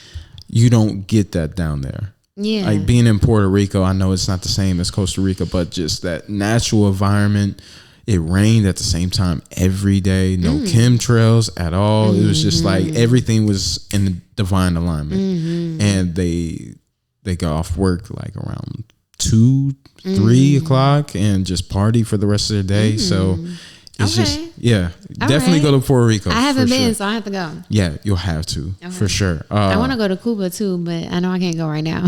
you don't get that down there. Yeah. Like being in Puerto Rico, I know it's not the same as Costa Rica, but just that natural environment. It rained at the same time every day. No chemtrails at all. It was just like everything was in divine alignment. And they got off work like around 2-3 o'clock and just party for the rest of their day. So it's just definitely go to Puerto Rico. I haven't been, so I have to go. Yeah, you'll have to for sure. I want to go to Cuba too, but I know I can't go right now.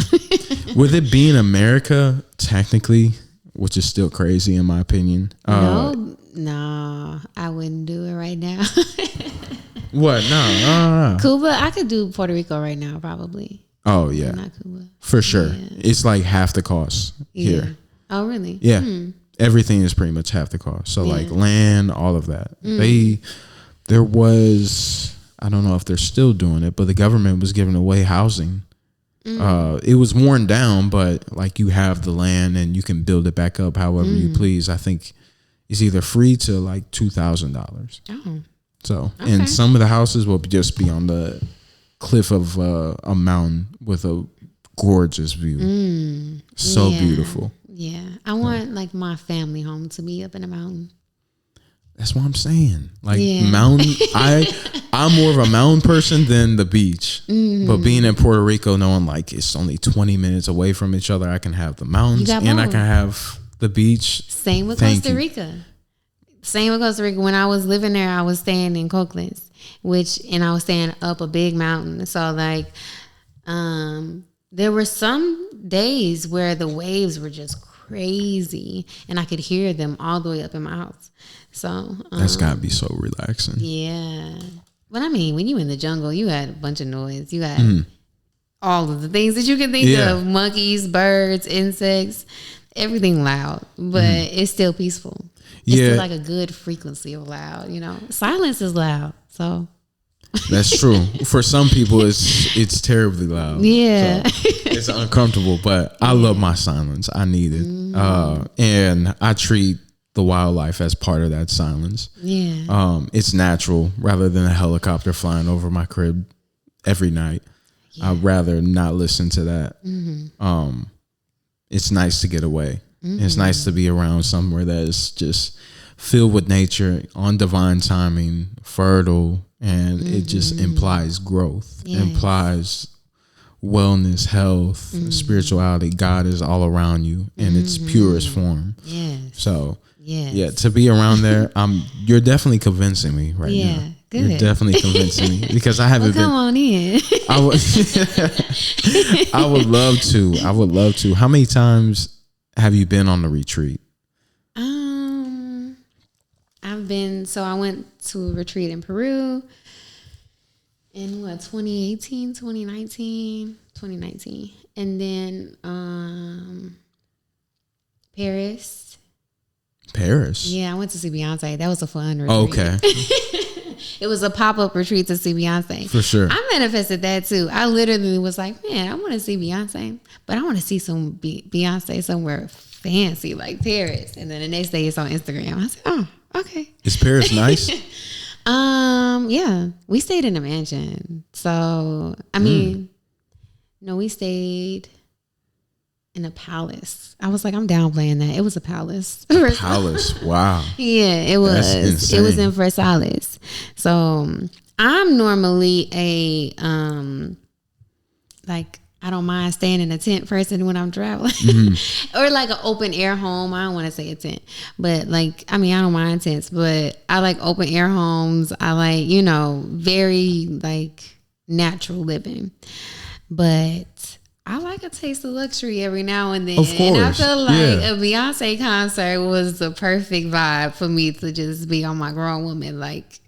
With it being America, technically, which is still crazy in my opinion. No, I wouldn't do it right now. What? No. Cuba, I could do Puerto Rico right now, probably. Oh yeah, not Cuba for sure. It's like half the cost here. Oh really? Yeah. Everything is pretty much half the cost. So like land, all of that. There was, I don't know if they're still doing it, but the government was giving away housing. It was worn down, but like you have the land and you can build it back up however you please. I think it's either free to like $2,000. Oh. So, and some of the houses will just be on the cliff of a mountain with a gorgeous view. So beautiful. Yeah, I want like my family home to be up in a mountain. That's what I'm saying. Like mountain, I'm more of a mountain person than the beach. But being in Puerto Rico, knowing like it's only 20 minutes away from each other, I can have the mountains and I can have the beach. Same with Costa Rica. When I was living there, I was staying in Coquelins, and I was staying up a big mountain. So like, there were some days where the waves were just crazy and I could hear them all the way up in my house. So that's gotta be so relaxing. Yeah. But I mean, when you in the jungle, you had a bunch of noise. You got all of the things that you can think of. Monkeys, birds, insects, everything loud. But it's still peaceful. It's still like a good frequency of loud, you know. Silence is loud. So that's true. For some people, it's terribly loud. Yeah, so it's uncomfortable. But I love my silence. I need it, and I treat the wildlife as part of that silence. Yeah, it's natural rather than a helicopter flying over my crib every night. I'd rather not listen to that. It's nice to get away. It's nice to be around somewhere that is just filled with nature, on divine timing, fertile. And it just implies growth, implies wellness, health, spirituality. God is all around you in its purest form. So, to be around there, you're definitely convincing me right now. Good. You're definitely convincing me because I haven't been. Come on in. I would love to. I would love to. How many times have you been on the retreat? I went to a retreat in Peru in what, 2018, 2019, 2019. And then Paris. Yeah, I went to see Beyonce. That was a fun retreat. Okay. It was a pop-up retreat to see Beyonce. For sure. I manifested that too. I literally was like, man, I want to see Beyonce, but I want to see some Beyonce somewhere fancy like Paris. And then the next day it's on Instagram. I said, oh, okay. Is Paris nice? Yeah, we stayed in a mansion. So, I mean, no, we stayed in a palace. I was like, I'm downplaying that. It was a palace. Palace. Wow. Yeah, it was. It was in Versailles. So I'm normally a like, I don't mind staying in a tent person when I'm traveling, or like an open air home. I don't want to say a tent, but like, I mean, I don't mind tents, but I like open air homes. I like, very like natural living, but I like a taste of luxury every now and then. Of course. And I feel like a Beyonce concert was the perfect vibe for me to just be on my grown woman, like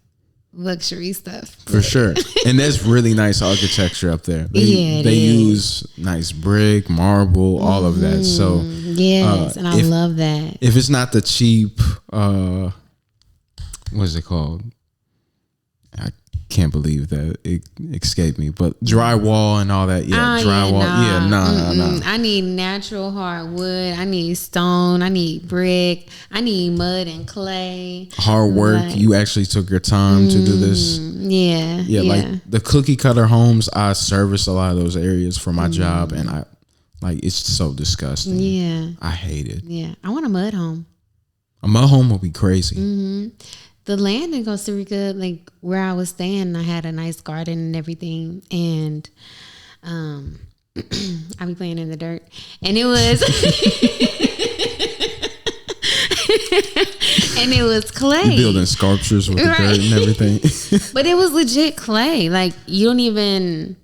luxury stuff. For sure. And there's really nice architecture up there. They use nice brick, marble, all of that. So yes, and I love that. If it's not the cheap, what is it called? I can't believe that it escaped me, but drywall and all that. Yeah, drywall. No. I need natural hardwood. I need stone. I need brick. I need mud and clay. Hard work. Like, you actually took your time to do this. Yeah. Like the cookie cutter homes, I service a lot of those areas for my job, and I like, it's so disgusting. Yeah, I hate it. Yeah, I want a mud home. A mud home would be crazy. The land in Costa Rica, like where I was staying, I had a nice garden and everything, and I be playing in the dirt, and it was and it was clay. You building sculptures with the dirt and everything. But it was legit clay. Like, you don't even.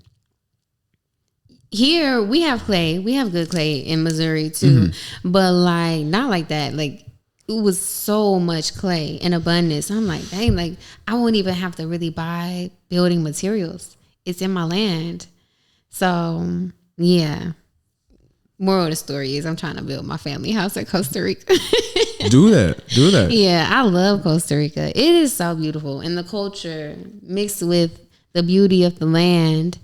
Here we have clay. We have good clay in Missouri too, but like not like that. Like, it was so much clay in abundance. I'm like, dang, like I won't even have to really buy building materials. It's in my land. So yeah. Moral of the story is I'm trying to build my family house in Costa Rica. Do that. Yeah, I love Costa Rica. It is so beautiful. And the culture mixed with the beauty of the land.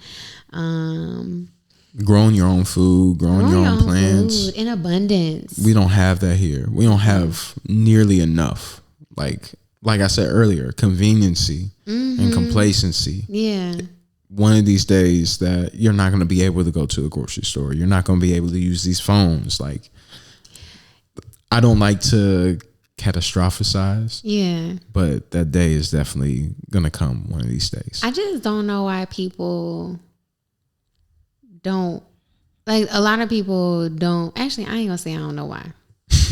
Growing your own food, growing your own plants. Food in abundance. We don't have that here. We don't have nearly enough. Like I said earlier, conveniency and complacency. Yeah. One of these days that you're not going to be able to go to a grocery store. You're not going to be able to use these phones. Like, I don't like to catastrophize. Yeah. But that day is definitely going to come one of these days. I just don't know why people don't, like, a lot of people don't. Actually, I ain't gonna say I don't know why.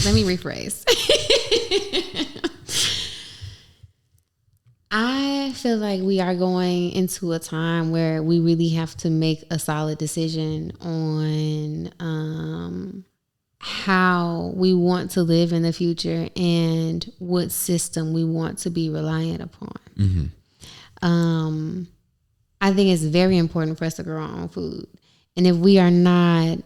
Let me rephrase. I feel like we are going into a time where we really have to make a solid decision on how we want to live in the future and what system we want to be reliant upon. I think it's very important for us to grow our own food. And if we are not,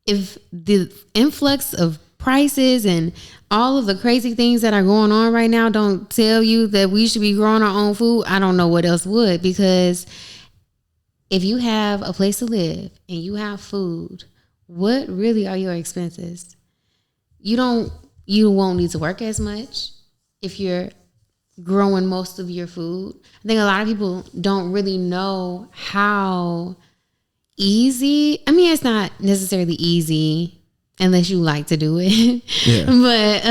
if the influx of prices and all of the crazy things that are going on right now don't tell you that we should be growing our own food, I don't know what else would. Because if you have a place to live and you have food, what really are your expenses? You won't need to work as much if you're growing most of your food. I think a lot of people don't really know how easy. I mean, it's not necessarily easy unless you like to do it. Yeah. But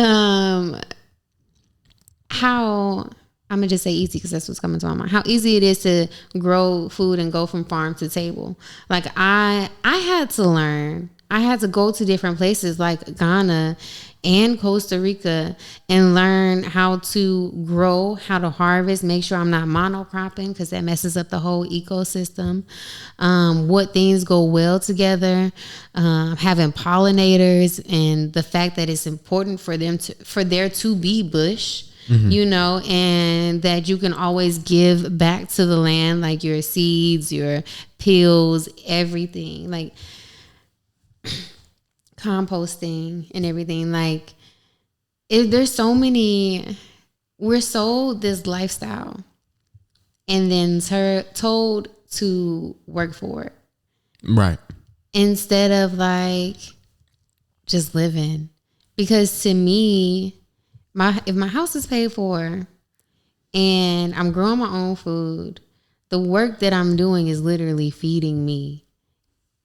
how, I'm gonna just say easy because that's what's coming to my mind. How easy it is to grow food and go from farm to table. Like I had to learn. I had to go to different places like Ghana and Costa Rica and learn how to grow, how to harvest, make sure I'm not monocropping because that messes up the whole ecosystem. What things go well together, having pollinators, and the fact that it's important for there to be bush you know, and that you can always give back to the land, like your seeds, your peels, everything, like composting and everything. Like, there's so many, we're sold this lifestyle and then told to work for it. Right. Instead of like just living. Because to me, if my house is paid for and I'm growing my own food, the work that I'm doing is literally feeding me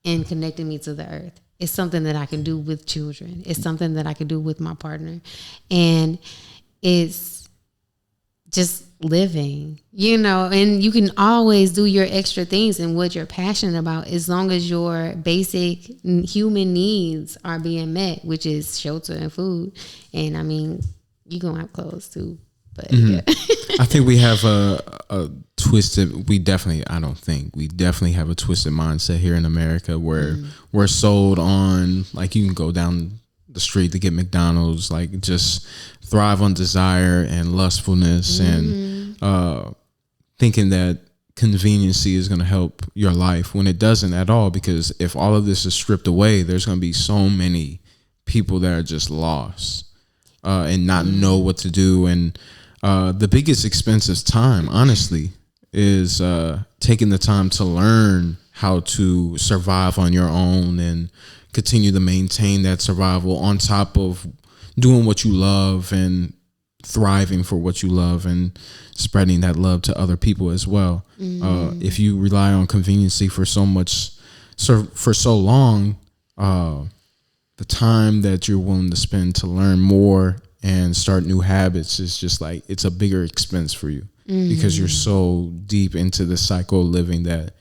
and connecting me to the earth. It's something that I can do with children. It's something that I can do with my partner. And it's just living, you know, and you can always do your extra things and what you're passionate about as long as your basic human needs are being met, which is shelter and food. And I mean, you're going to have clothes too. But yeah. I think we have a twisted, we definitely have a twisted mindset here in America where we're sold on, like, you can go down the street to get McDonald's, like, just thrive on desire and lustfulness and thinking that conveniency is going to help your life when it doesn't at all. Because if all of this is stripped away, there's going to be so many people that are just lost and not know what to do. And the biggest expense is time, honestly, is taking the time to learn how to survive on your own and continue to maintain that survival on top of doing what you love and thriving for what you love and spreading that love to other people as well. If you rely on conveniency for so long, the time that you're willing to spend to learn more and start new habits is just like, it's a bigger expense for you because you're so deep into the cycle of living that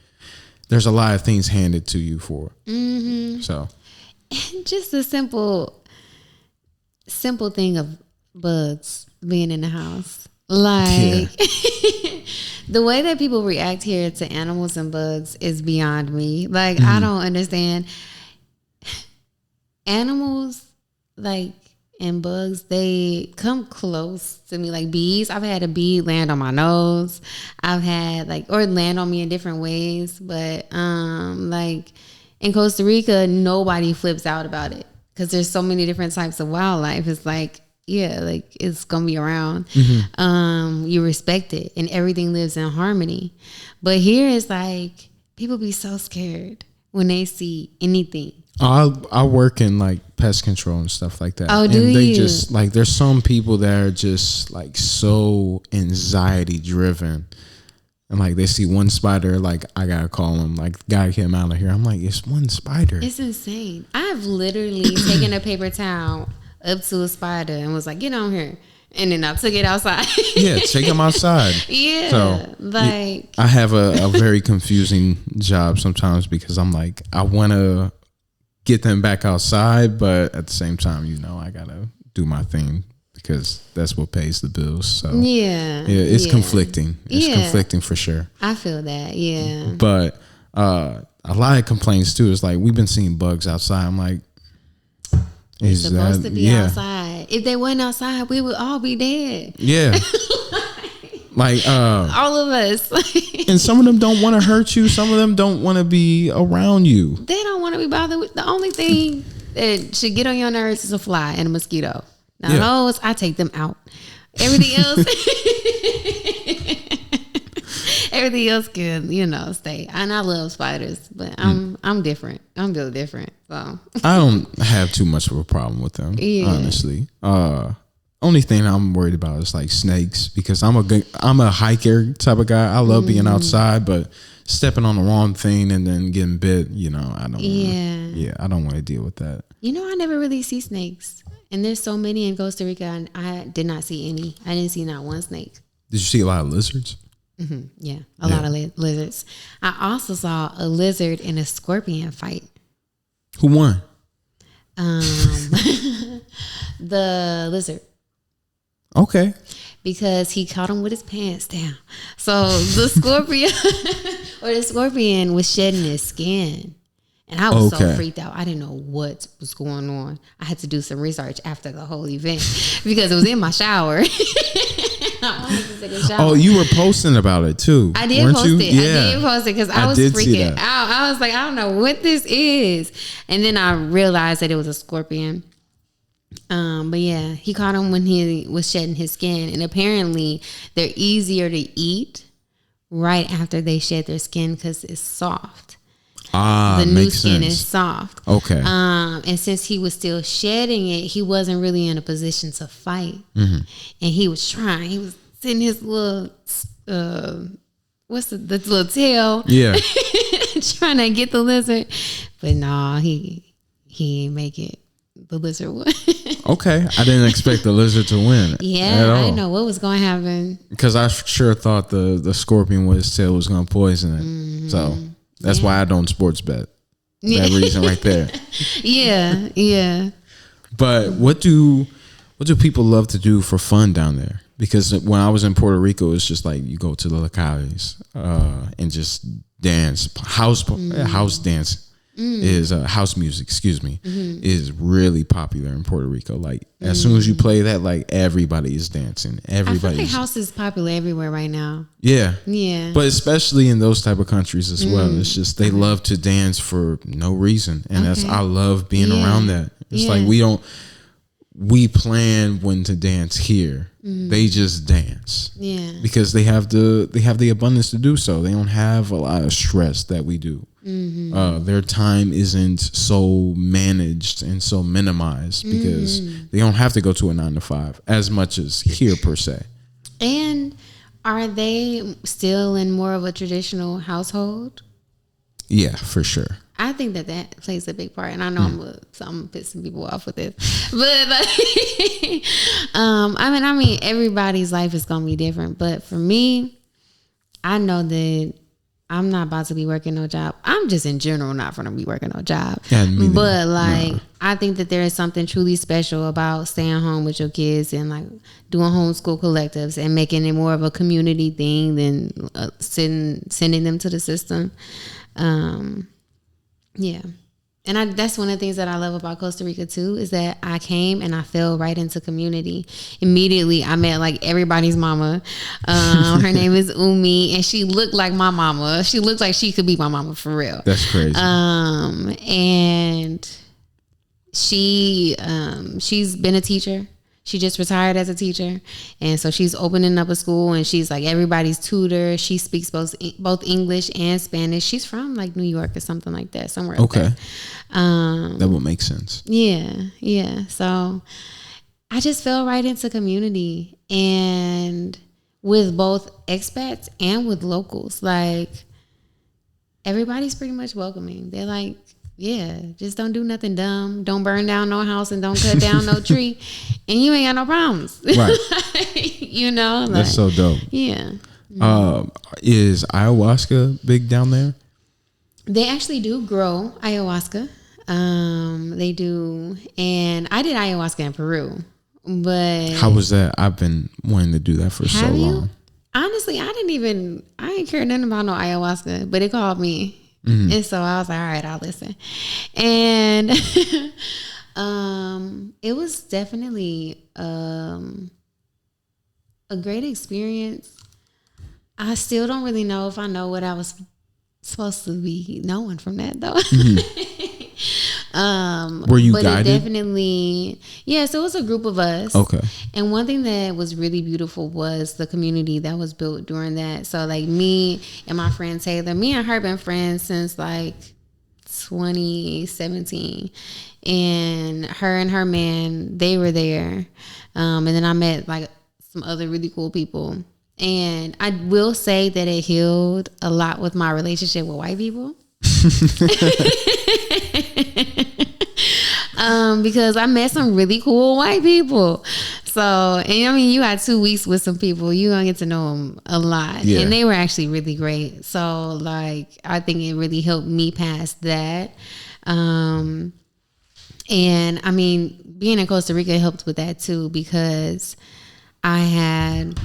there's a lot of things handed to you for. So, and just a simple thing of bugs being in the house. Like, the way that people react here to animals and bugs is beyond me. Like, I don't understand. Animals, like, and bugs, they come close to me. Like bees, I've had a bee land on my nose. I've had or land on me in different ways. But like in Costa Rica, nobody flips out about it because there's so many different types of wildlife. It's like, yeah, like it's gonna be around. You respect it and everything lives in harmony. But here it's like people be so scared when they see anything. I work in like pest control and stuff like that. Oh, and do they you? just like, there's some people that are just like so anxiety driven. And like they see one spider, like I gotta call them, like guy came out of here. I'm like, it's one spider. It's insane. I've literally taken a paper towel up to a spider and was like, get on here. And then I took it outside. Yeah, take them outside. Yeah. So like I have a very confusing job sometimes because I'm like, I want to get them back outside, but at the same time, you know, I gotta do my thing because that's what pays the bills. So it's conflicting. It's conflicting for sure. I feel that. Yeah. But a lot of complaints too is like, we've been seeing bugs outside. I'm like, they're supposed to be outside. If they weren't outside, we would all be dead. Yeah. Like all of us. And some of them don't want to hurt you. Some of them don't want to be around you. They don't want to be bothered with. The only thing that should get on your nerves is a fly and a mosquito. Now those, I take them out. Everything else, everything else can, you know, stay. And I love spiders, but I'm different. I'm built different. So I don't have too much of a problem with them, honestly. Only thing I'm worried about is like snakes because I'm a hiker type of guy. I love being outside, but stepping on the wrong thing and then getting bit, you know, I don't. I don't want to deal with that. You know, I never really see snakes, and there's so many in Costa Rica, and I did not see any. I didn't see not one snake. Did you see a lot of lizards? Yeah, a lot of lizards. I also saw a lizard and a scorpion fight. Who won? The lizard. Okay. Because he caught him with his pants down. So the scorpion was shedding his skin. And I was so freaked out. I didn't know what was going on. I had to do some research after the whole event because it was in my shower. I wanted to take a shower. Oh, you were posting about it too. I did weren't post you? it. Yeah. I did post it because I was freaking out. I was like, I don't know what this is. And then I realized that it was a scorpion. But yeah, he caught him when he was shedding his skin. And apparently they're easier to eat right after they shed their skin because it's soft. The new skin is soft. Okay. And since he was still shedding it, he wasn't really in a position to fight. And he was trying. He was sitting his little what's the little tail? Yeah. Trying to get the lizard. But nah, he ain't make it. The lizard won. Okay. I didn't expect the lizard to win. Yeah, I didn't know what was going to happen. Because I sure thought the scorpion with his tail was going to poison it. So that's why I don't sports bet. That reason right there. Yeah. But what do people love to do for fun down there? Because when I was in Puerto Rico, it's just like you go to the locales and just dance. House dance is house music. Excuse me, is really popular in Puerto Rico. Like as soon as you play that, like everybody is dancing. I feel like house is popular everywhere right now. Yeah. But especially in those type of countries as well. It's just they love to dance for no reason, and I love being around that. It's like we plan when to dance here. They just dance. Yeah. Because they have the abundance to do so. They don't have a lot of stress that we do. Their time isn't so managed and so minimized because they don't have to go to a 9 to 5 as much as here per se. And are they still in more of a traditional household? Yeah, for sure. I think that plays a big part, and I know I'm pissing people off with this, but like, I mean, everybody's life is gonna be different. But for me, I know that I'm not about to be working no job. I'm just in general not gonna be working no job. Yeah, but like, I think that there is something truly special about staying home with your kids and like doing homeschool collectives and making it more of a community thing than sending them to the system. Yeah. And that's one of the things that I love about Costa Rica too, is that I came and I fell right into community. Immediately I met like everybody's mama. Her name is Umi, and she looked like my mama. She looked like she could be my mama for real. That's crazy. And she's been a teacher. She just retired as a teacher, and so she's opening up a school, and she's like everybody's tutor. She speaks both English and Spanish. She's from like New York or something like that, somewhere. Okay, that would make sense. Yeah. So I just fell right into community, and with both expats and with locals, like everybody's pretty much welcoming. They're like, yeah, just don't do nothing dumb. Don't burn down no house and don't cut down no tree, and you ain't got no problems. Right. You know, like, that's so dope. Yeah. Is ayahuasca big down there? They actually do grow ayahuasca. They do, and I did ayahuasca in Peru. But how was that? I've been wanting to do that for so long. Honestly, I ain't care nothing about no ayahuasca, but it called me. And so I was like, all right, I'll listen. And it was definitely a great experience. I still don't really know if I know what I was supposed to be knowing from that though. Were you but guided? It definitely, yeah. So it was a group of us. Okay. And one thing that was really beautiful was the community that was built during that. So like me and my friend Taylor, me and her been friends since like 2017, and her man, they were there. And then I met like some other really cool people. And I will say that it healed a lot with my relationship with white people. Because I met some really cool white people. So, and I mean, you had 2 weeks with some people, you gonna get to know them a lot. Yeah. And they were actually really great. So like, I think it really helped me pass that. And I mean, being in Costa Rica helped with that too, because I had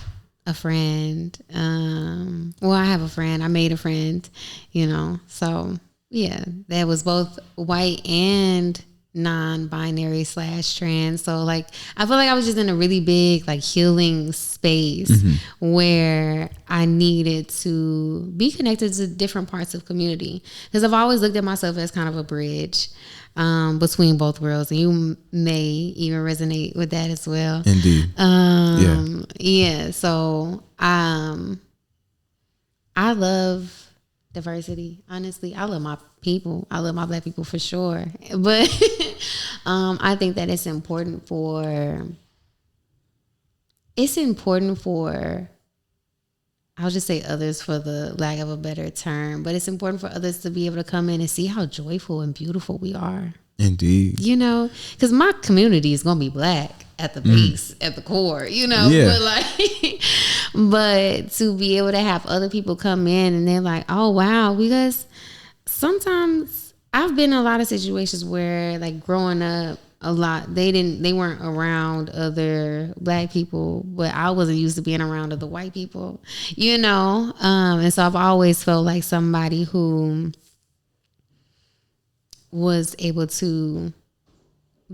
a friend. I have a friend. I made a friend, you know. So yeah, that was both white and non-binary / trans. So like I feel like I was just in a really big like healing space where I needed to be connected to different parts of community, because I've always looked at myself as kind of a bridge between both worlds, and you may even resonate with that as well. Indeed. Yeah. So I love diversity. Honestly, I love my people. I love my Black people for sure. But I think that it's important for I'll just say others for the lack of a better term, but it's important for others to be able to come in and see how joyful and beautiful we are. Indeed. You know, because my community is going to be Black at the base, at the core, you know, but like, but to be able to have other people come in and they're like, oh, wow, because sometimes I've been in a lot of situations where like growing up a lot, they weren't around other Black people, but I wasn't used to being around other white people, you know? And so I've always felt like somebody who was able to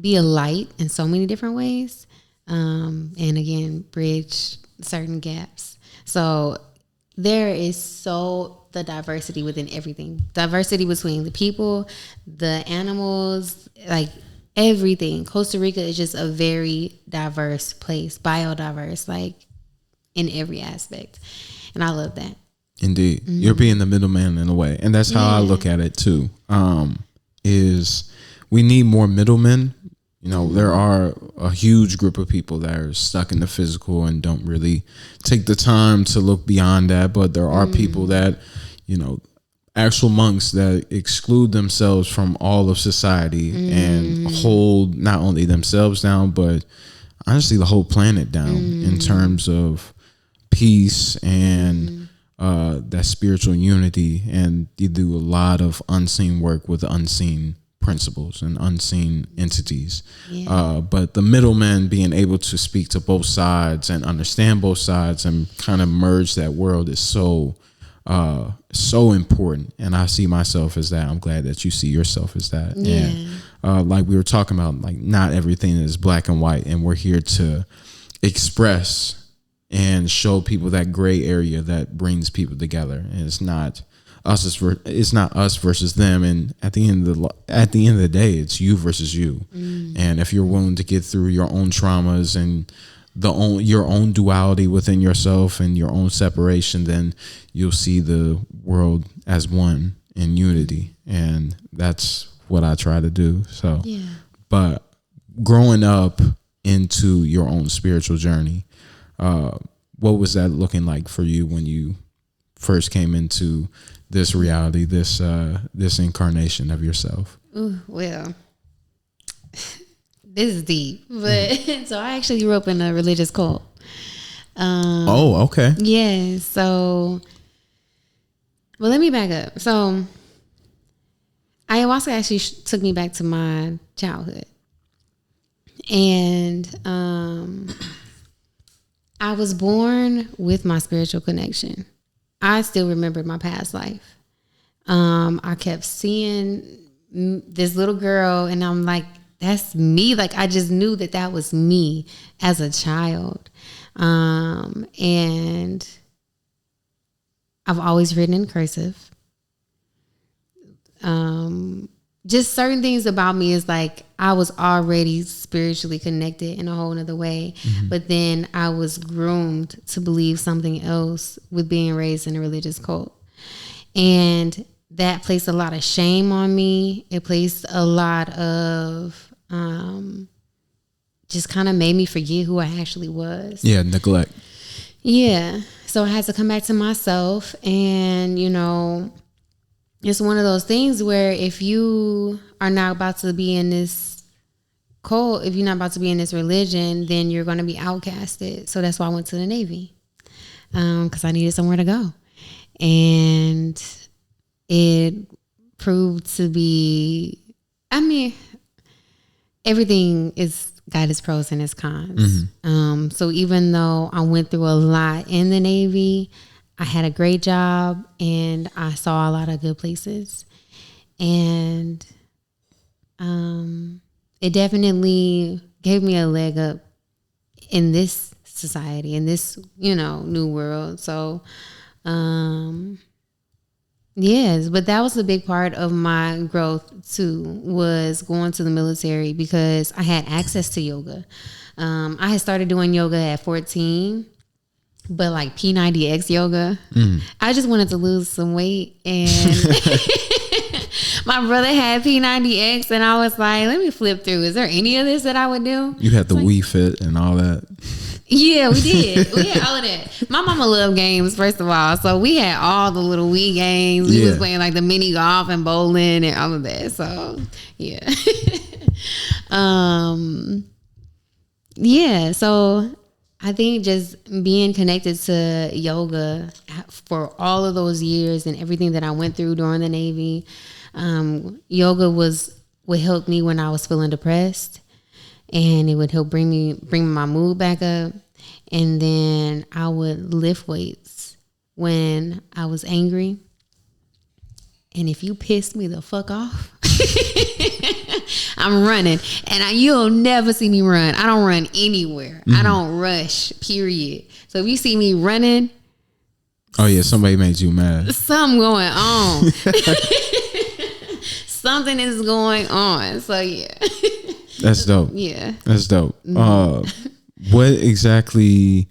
be a light in so many different ways. And again, bridge certain gaps. So there is the diversity within everything. Diversity between the people, the animals, like everything. Costa Rica is just a very diverse place, biodiverse, like in every aspect. And I love that. Indeed. You're being the middleman in a way. And that's how I look at it too. Is we need more middlemen. You know, there are a huge group of people that are stuck in the physical and don't really take the time to look beyond that. But there are people that, you know, actual monks that exclude themselves from all of society and hold not only themselves down, but honestly the whole planet down in terms of peace and that spiritual unity. And you do a lot of unseen work with unseen principles and unseen entities. But the middleman being able to speak to both sides and understand both sides and kind of merge that world is so important. And I see myself as that. I'm glad that you see yourself as that. And like we were talking about, like not everything is black and white, and we're here to express and show people that gray area that brings people together. And it's not us versus them. And at the end of the day, it's you versus you. And if you're willing to get through your own traumas and your own duality within yourself and your own separation, then you'll see the world as one in unity. And that's what I try to do. So, but growing up into your own spiritual journey, what was that looking like for you when you first came into this reality, this incarnation of yourself? Ooh, well, this is deep, but so I actually grew up in a religious cult. Okay. Yeah. So, well, let me back up. So, ayahuasca actually took me back to my childhood, and I was born with my spiritual connection. I still remember my past life. I kept seeing this little girl, and I'm like, that's me. Like, I just knew that was me as a child. And I've always written in cursive. Just certain things about me is like, I was already spiritually connected in a whole nother way. But then I was groomed to believe something else with being raised in a religious cult. And that placed a lot of shame on me. It placed a lot of, just kind of made me forget who I actually was. Yeah, neglect. Yeah. So I had to come back to myself, and, you know, it's one of those things where if you are not about to be in this cult, if you're not about to be in this religion, then you're going to be outcasted. So that's why I went to the Navy, because I needed somewhere to go. And it proved to be, I mean, everything is got its pros and its cons. So even though I went through a lot in the Navy, I had a great job and I saw a lot of good places. And it definitely gave me a leg up in this society, in this, new world. So, yes, but that was a big part of my growth too, was going to the military because I had access to yoga. I had started doing yoga at 14, but like P90X yoga. I just wanted to lose some weight, and my brother had P90X, and I was like, let me flip through. Is there any of this that I would do? You had the Wii Fit and all that. Yeah, we did. We had all of that. My mama loved games, first of all. So we had all the little Wii games. We was playing like the mini golf and bowling and all of that. So yeah. Yeah. So I think just being connected to yoga for all of those years and everything that I went through during the Navy, yoga would help me when I was feeling depressed. And it would help bring my mood back up. And then I would lift weights when I was angry. And if you pissed me the fuck off, I'm running. And you'll never see me run. I don't run anywhere. I don't rush, period. So if you see me running. Oh, yeah, somebody made you mad. Something going on. Something is going on. So, yeah. That's dope. Yeah. That's dope. What exactly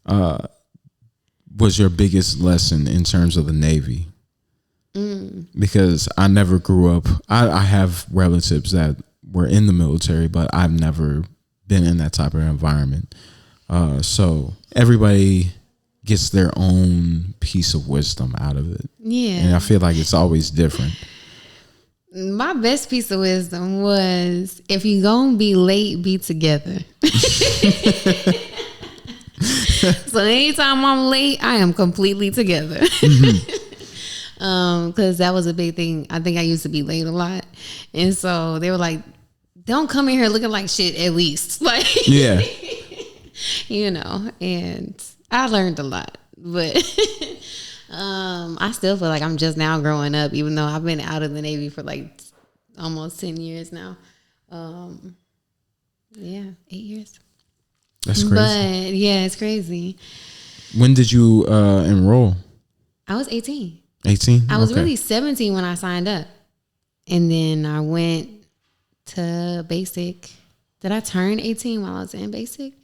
was your biggest lesson in terms of the Navy? Because I never grew up. I have relatives that were in the military, but I've never been in that type of environment. So everybody gets their own piece of wisdom out of it. Yeah. And I feel like it's always different. My best piece of wisdom was, if you gonna be late, be together. So anytime I'm late, I am completely together. Because that was a big thing. I think I used to be late a lot. And so they were like, don't come in here looking like shit at least. Like, yeah. And I learned a lot. But I still feel like I'm just now growing up, even though I've been out of the Navy for like almost 10 years now. 8 years. That's crazy. But yeah, it's crazy. When did you enroll? I was 18. 18? I was really 17 when I signed up. And then I went to basic. Did I turn 18 while I was in basic?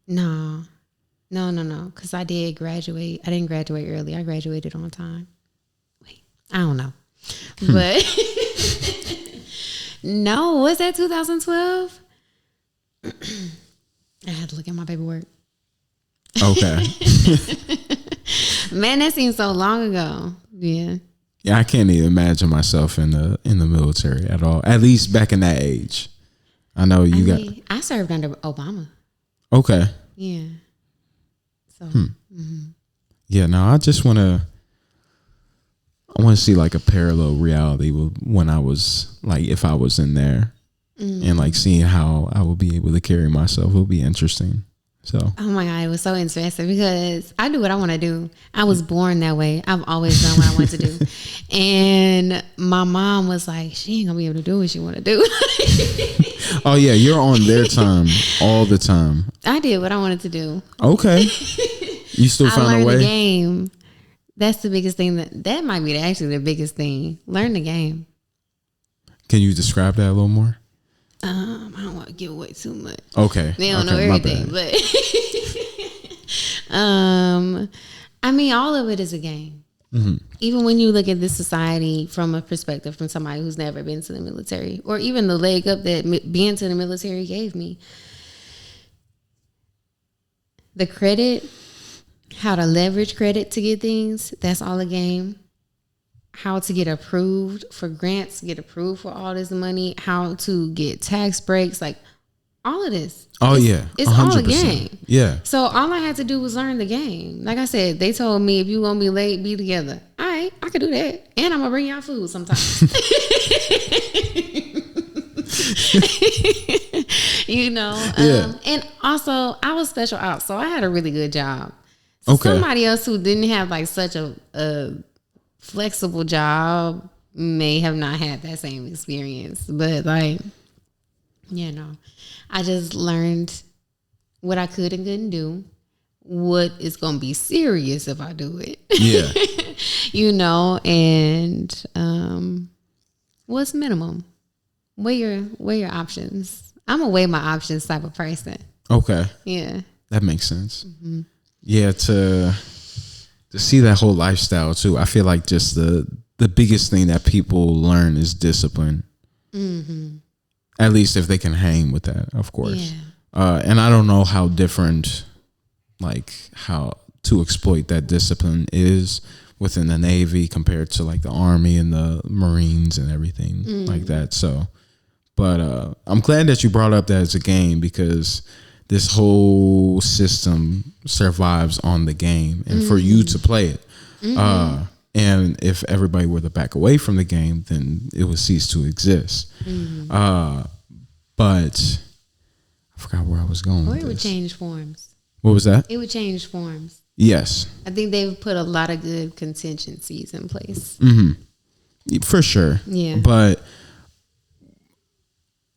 No. Because I did graduate. I didn't graduate early. I graduated on time. Wait, I don't know. But no, was that 2012? I had to look at my paperwork. Okay. Man, that seems so long ago. Yeah. Yeah, I can't even imagine myself in the military at all. At least back in that age. I know I served under Obama. Okay. Yeah. So. Yeah. No, I just want to see like a parallel reality with when I was like, if I was in there, and like seeing how I would be able to carry myself will be interesting. So. Oh my God, it was so interesting because I do what I want to do. I was born that way. I've always done what I want to do. And my mom was like, she ain't gonna be able to do what she want to do. Oh yeah, you're on their time all the time. I did what I wanted to do. Okay. You still found a way? I learned the game. That's the biggest thing. That might be actually the biggest thing. Learn the game. Can you describe that a little more? I don't want to give away too much. Okay. They don't know everything, but I mean, all of it is a game. Mm-hmm. Even when you look at this society from a perspective from somebody who's never been to the military, or even the leg up that being to the military gave me, the credit, how to leverage credit to get things, that's all a game. How to get approved for grants, get approved for all this money, how to get tax breaks, like all of this. Oh, it's 100%. All a game. Yeah. So all I had to do was learn the game. Like I said, they told me if you gonna be late, be together. All right, I could do that. And I'm gonna bring y'all food sometimes. Yeah. And also I was special ops, so I had a really good job. So somebody else who didn't have like such a flexible job, may have not had that same experience. But like, I just learned what I could and couldn't do, what is going to be serious if I do it. Yeah. And what's minimum? Weigh your options. I'm a weigh my options type of person. Okay. Yeah. That makes sense. Mm-hmm. Yeah, to see that whole lifestyle too. I feel like just the biggest thing that people learn is discipline. Mm-hmm. At least if they can hang with that, of course. Yeah. And I don't know how different, like how to exploit that discipline is within the Navy compared to like the Army and the Marines and everything like that. So, but I'm glad that you brought up that as a game, because this whole system survives on the game and for you to play it. And if everybody were to back away from the game, then it would cease to exist. But I forgot where I was going with it would this. change forms. What was that? It would change forms. Yes. I think they've put a lot of good contingencies in place. For sure. Yeah. But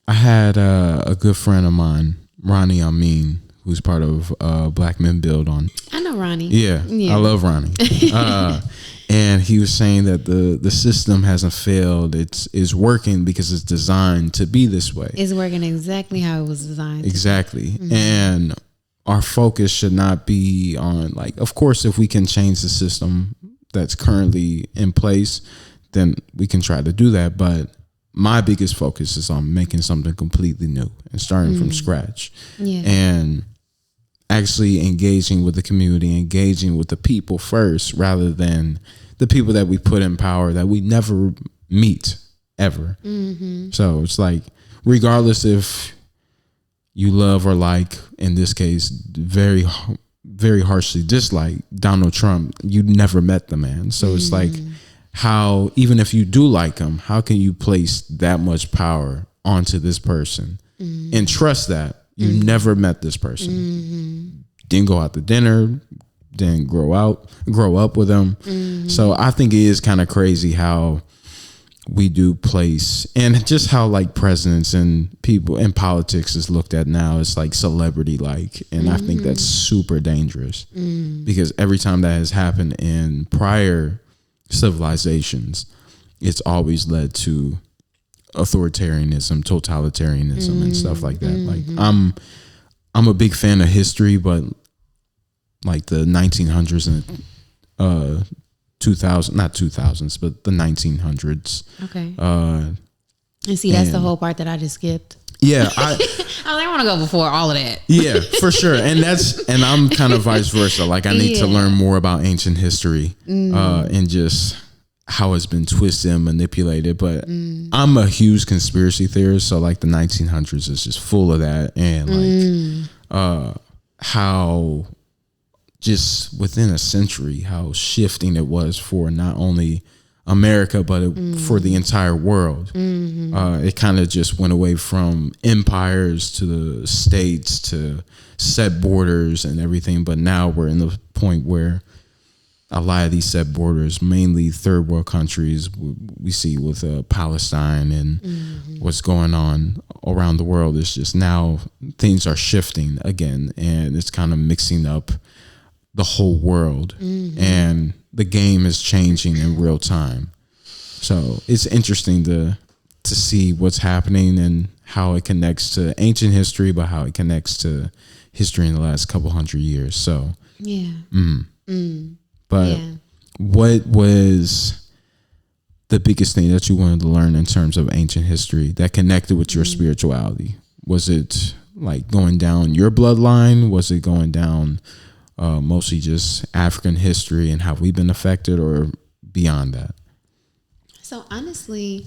I had a good friend of mine, Ronnie Amin, who's part of Black Men Build on. I know Ronnie. Yeah. I love Ronnie. And he was saying that the system hasn't failed. It's working because it's designed to be this way. It's working exactly how it was designed. Exactly. And our focus should not be on, like, of course, if we can change the system that's currently in place, then we can try to do that. But my biggest focus is on making something completely new and starting from scratch. Yeah. And actually engaging with the community, engaging with the people first, rather than the people that we put in power that we never meet ever. So it's like, regardless if you love or like, in this case, very, very harshly dislike Donald Trump, you never met the man. So it's like, how, even if you do like him, how can you place that much power onto this person and trust that you never met this person, didn't go out to dinner, didn't grow up with him. So I think it is kind of crazy how we do place, and just how like presidents and people in politics is looked at now. It's like celebrity like, and I think that's super dangerous because every time that has happened in prior civilizations, it's always led to authoritarianism, totalitarianism, and stuff like that. Like I'm a big fan of history, but like the 1900s and 2000, not 2000s, but the 1900s. Okay. And see, that's the whole part that I just skipped. Yeah, I want to go before all of that. Yeah, for sure. And I'm kind of vice versa. Like, I need to learn more about ancient history and just how it's been twisted and manipulated. But I'm a huge conspiracy theorist, so like the 1900s is just full of that, and like how just within a century, how shifting it was for not only America, but for the entire world. It kind of just went away from empires to the states to set borders and everything. But now we're in the point where a lot of these set borders, mainly third world countries, we see with Palestine and what's going on around the world, is just now things are shifting again, and it's kind of mixing up the whole world, and the game is changing in real time. So it's interesting to see what's happening and how it connects to ancient history, but how it connects to history in the last couple hundred years. So but what was the biggest thing that you wanted to learn in terms of ancient history that connected with your spirituality? Was it like going down your bloodline? Was it going down mostly just African history and how we've been affected, or beyond that? So honestly,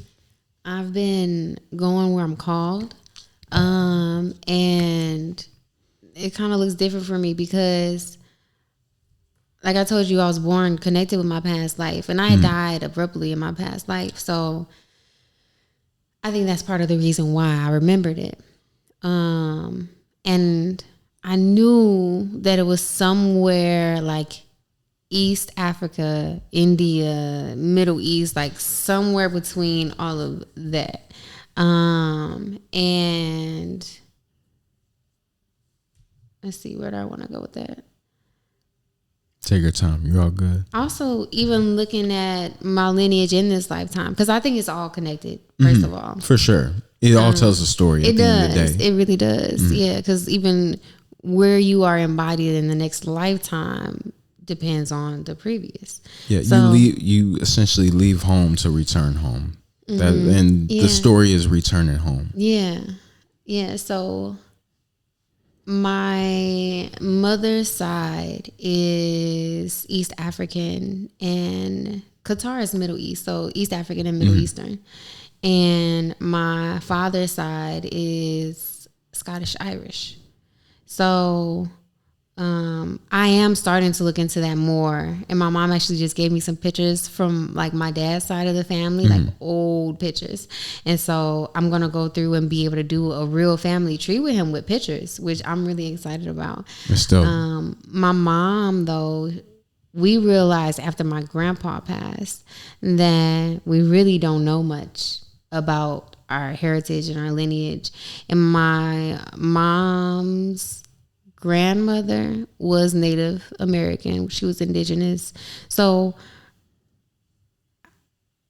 I've been going where I'm called, and it kind of looks different for me because, like I told you, I was born connected with my past life, and I died abruptly in my past life. So I think that's part of the reason why I remembered it. And I knew that it was somewhere like East Africa, India, Middle East, like somewhere between all of that. And let's see, where do I want to go with that? Take your time. You're all good. Also, even looking at my lineage in this lifetime, because I think it's all connected, first of all. For sure. It all tells a story at the end of the day. It really does. Yeah, because even where you are embodied in the next lifetime depends on the previous. Yeah, so, you essentially leave home to return home. The story is returning home. Yeah. Yeah. So my mother's side is East African and Qatar is Middle East. So East African and Middle Eastern. And my father's side is Scottish Irish. So I am starting to look into that more. And my mom actually just gave me some pictures from like my dad's side of the family, like old pictures. And so I'm going to go through and be able to do a real family tree with him with pictures, which I'm really excited about. That's dope. My mom, though, we realized after my grandpa passed that we really don't know much about our heritage and our lineage. And my mom's grandmother was Native American. She was indigenous. So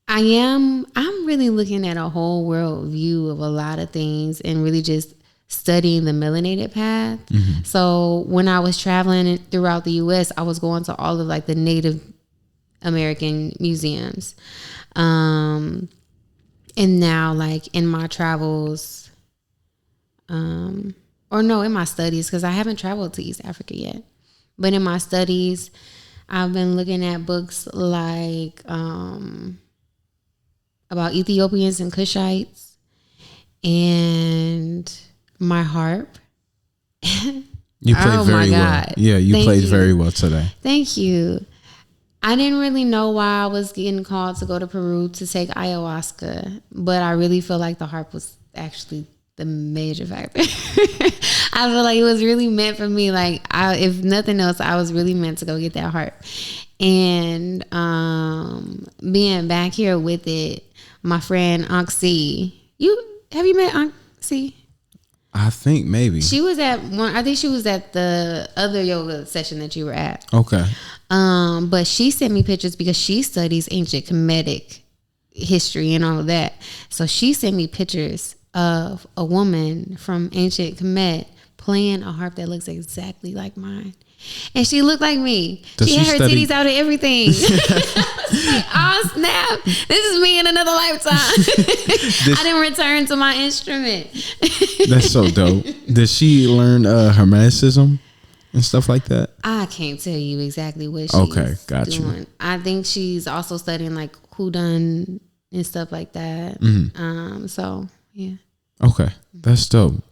I'm really looking at a whole world view of a lot of things and really just studying the melanated path. So when I was traveling throughout the US, I was going to all of like the Native American museums. And now like in my travels, in my studies, because I haven't traveled to East Africa yet. But in my studies, I've been looking at books like about Ethiopians and Cushites and my harp. You played very well. Yeah, you played very well today. Thank you. I didn't really know why I was getting called to go to Peru to take ayahuasca, but I really feel like the harp was actually the major factor. I feel like it was really meant for me. Like, if nothing else, I was really meant to go get that harp. And being back here with it, my friend Aunt C. Have you met Aunt C? I think maybe. She was at one. I think she was at the other yoga session that you were at. Okay. But she sent me pictures because she studies ancient Kemetic history and all of that. So she sent me pictures of a woman from ancient Kemet playing a harp that looks exactly like mine. And she looked like me. She had her titties out and everything. I was like, oh snap, this is me in another lifetime. I didn't return to my instrument. That's so dope. Did she learn Hermeticism and stuff like that? I can't tell you exactly what she's doing. I think she's also studying like Hudun and stuff like that. So yeah. Okay, that's dope.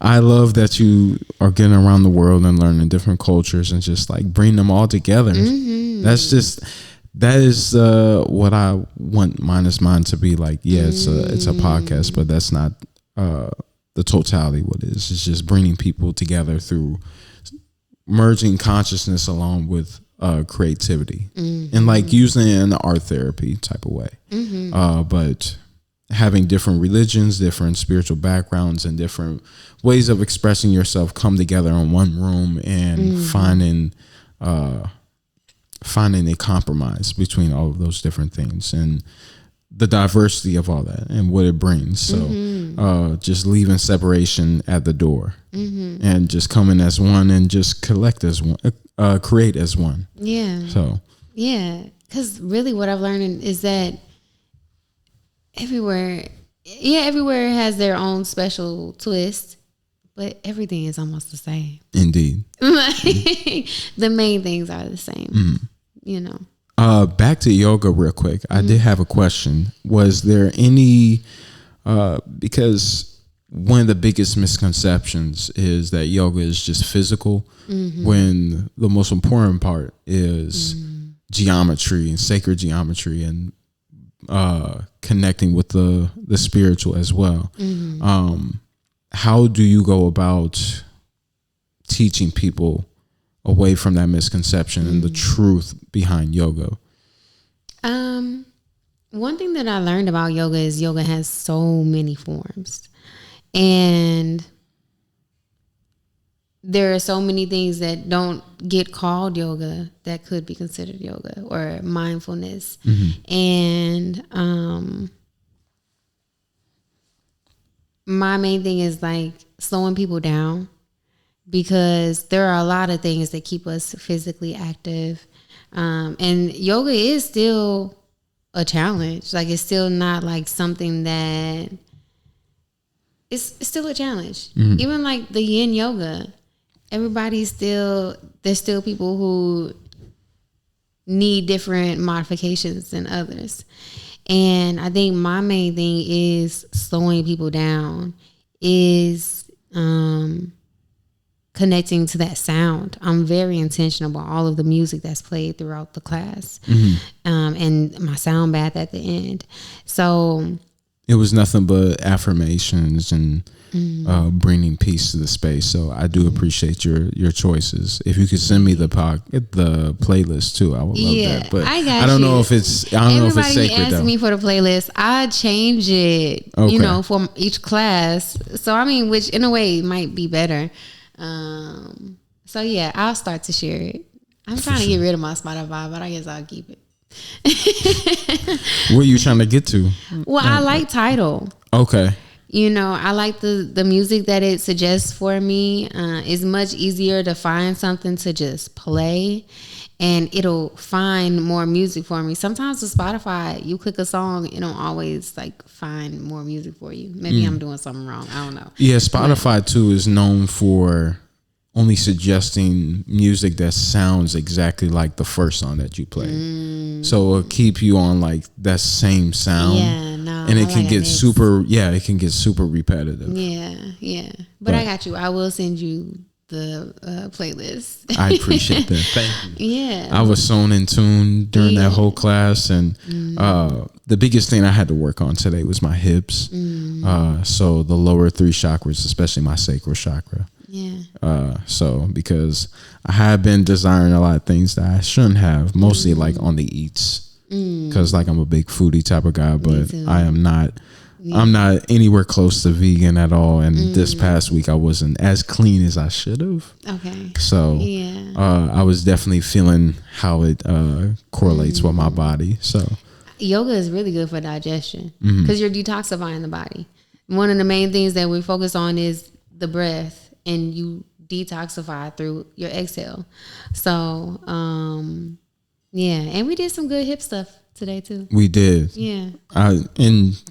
I love that you are getting around the world and learning different cultures and just like bring them all together. That is what I want Minus Mind to be like. Yeah, it's a podcast, but that's not the totality. What it is, it's just bringing people together through merging consciousness along with creativity and like using it in the art therapy type of way. But having different religions, different spiritual backgrounds, and different ways of expressing yourself come together in one room and finding a compromise between all of those different things and the diversity of all that and what it brings. So just leaving separation at the door and just coming as one and just collect as one, create as one. Yeah. So yeah, because really what I've learned is that everywhere has their own special twist, but everything is almost the same. Indeed. The main things are the same, you know. Back to yoga real quick. I did have a question. Was there any, because one of the biggest misconceptions is that yoga is just physical, when the most important part is geometry and sacred geometry and connecting with the spiritual as well. How do you go about teaching people away from that misconception and the truth behind yoga? One thing that I learned about yoga is yoga has so many forms, and there are so many things that don't get called yoga that could be considered yoga or mindfulness. And my main thing is like slowing people down, because there are a lot of things that keep us physically active. And yoga is still a challenge. Like, it's still not like something that it's still a challenge. Even like the yin yoga, there's still people who need different modifications than others. And I think my main thing is slowing people down, is connecting to that sound. I'm very intentional about all of the music that's played throughout the class, and my sound bath at the end. So it was nothing but affirmations and bringing peace to the space. So I do appreciate your choices. If you could send me the playlist too, I would love that. But I don't know if it's sacred asks though. me for the playlist, I change it, for each class. So I mean, which in a way might be better. So yeah, I'll start to share it. I'm trying to get rid of my Spotify, but I guess I'll keep it. What are you trying to get to? Well, I like Tidal. Okay. I like the music that it suggests for me. It's much easier to find something to just play, and it'll find more music for me. Sometimes with Spotify, you click a song, it don't always like find more music for you. Maybe I'm doing something wrong. I don't know. Yeah, Spotify too is known for only suggesting music that sounds exactly like the first song that you play. So it'll keep you on like that same sound. Yeah, no. And it can get super repetitive. Yeah. But I got you. I will send you the playlist. I appreciate that. Thank you. Yeah. I was sewn in tune during that whole class, and the biggest thing I had to work on today was my hips. So the lower 3 chakras, especially my sacral chakra. Yeah. So because I have been desiring a lot of things that I shouldn't have, mostly like on the eats, because like I'm a big foodie type of guy, but I am not. I'm not anywhere close to vegan at all, and this past week I wasn't as clean as I should have. Okay. So I was definitely feeling how it correlates with my body. So yoga is really good for digestion, because you're detoxifying the body. One of the main things that we focus on is the breath, and you detoxify through your exhale. So and we did some good hip stuff today too. We did. Yeah. And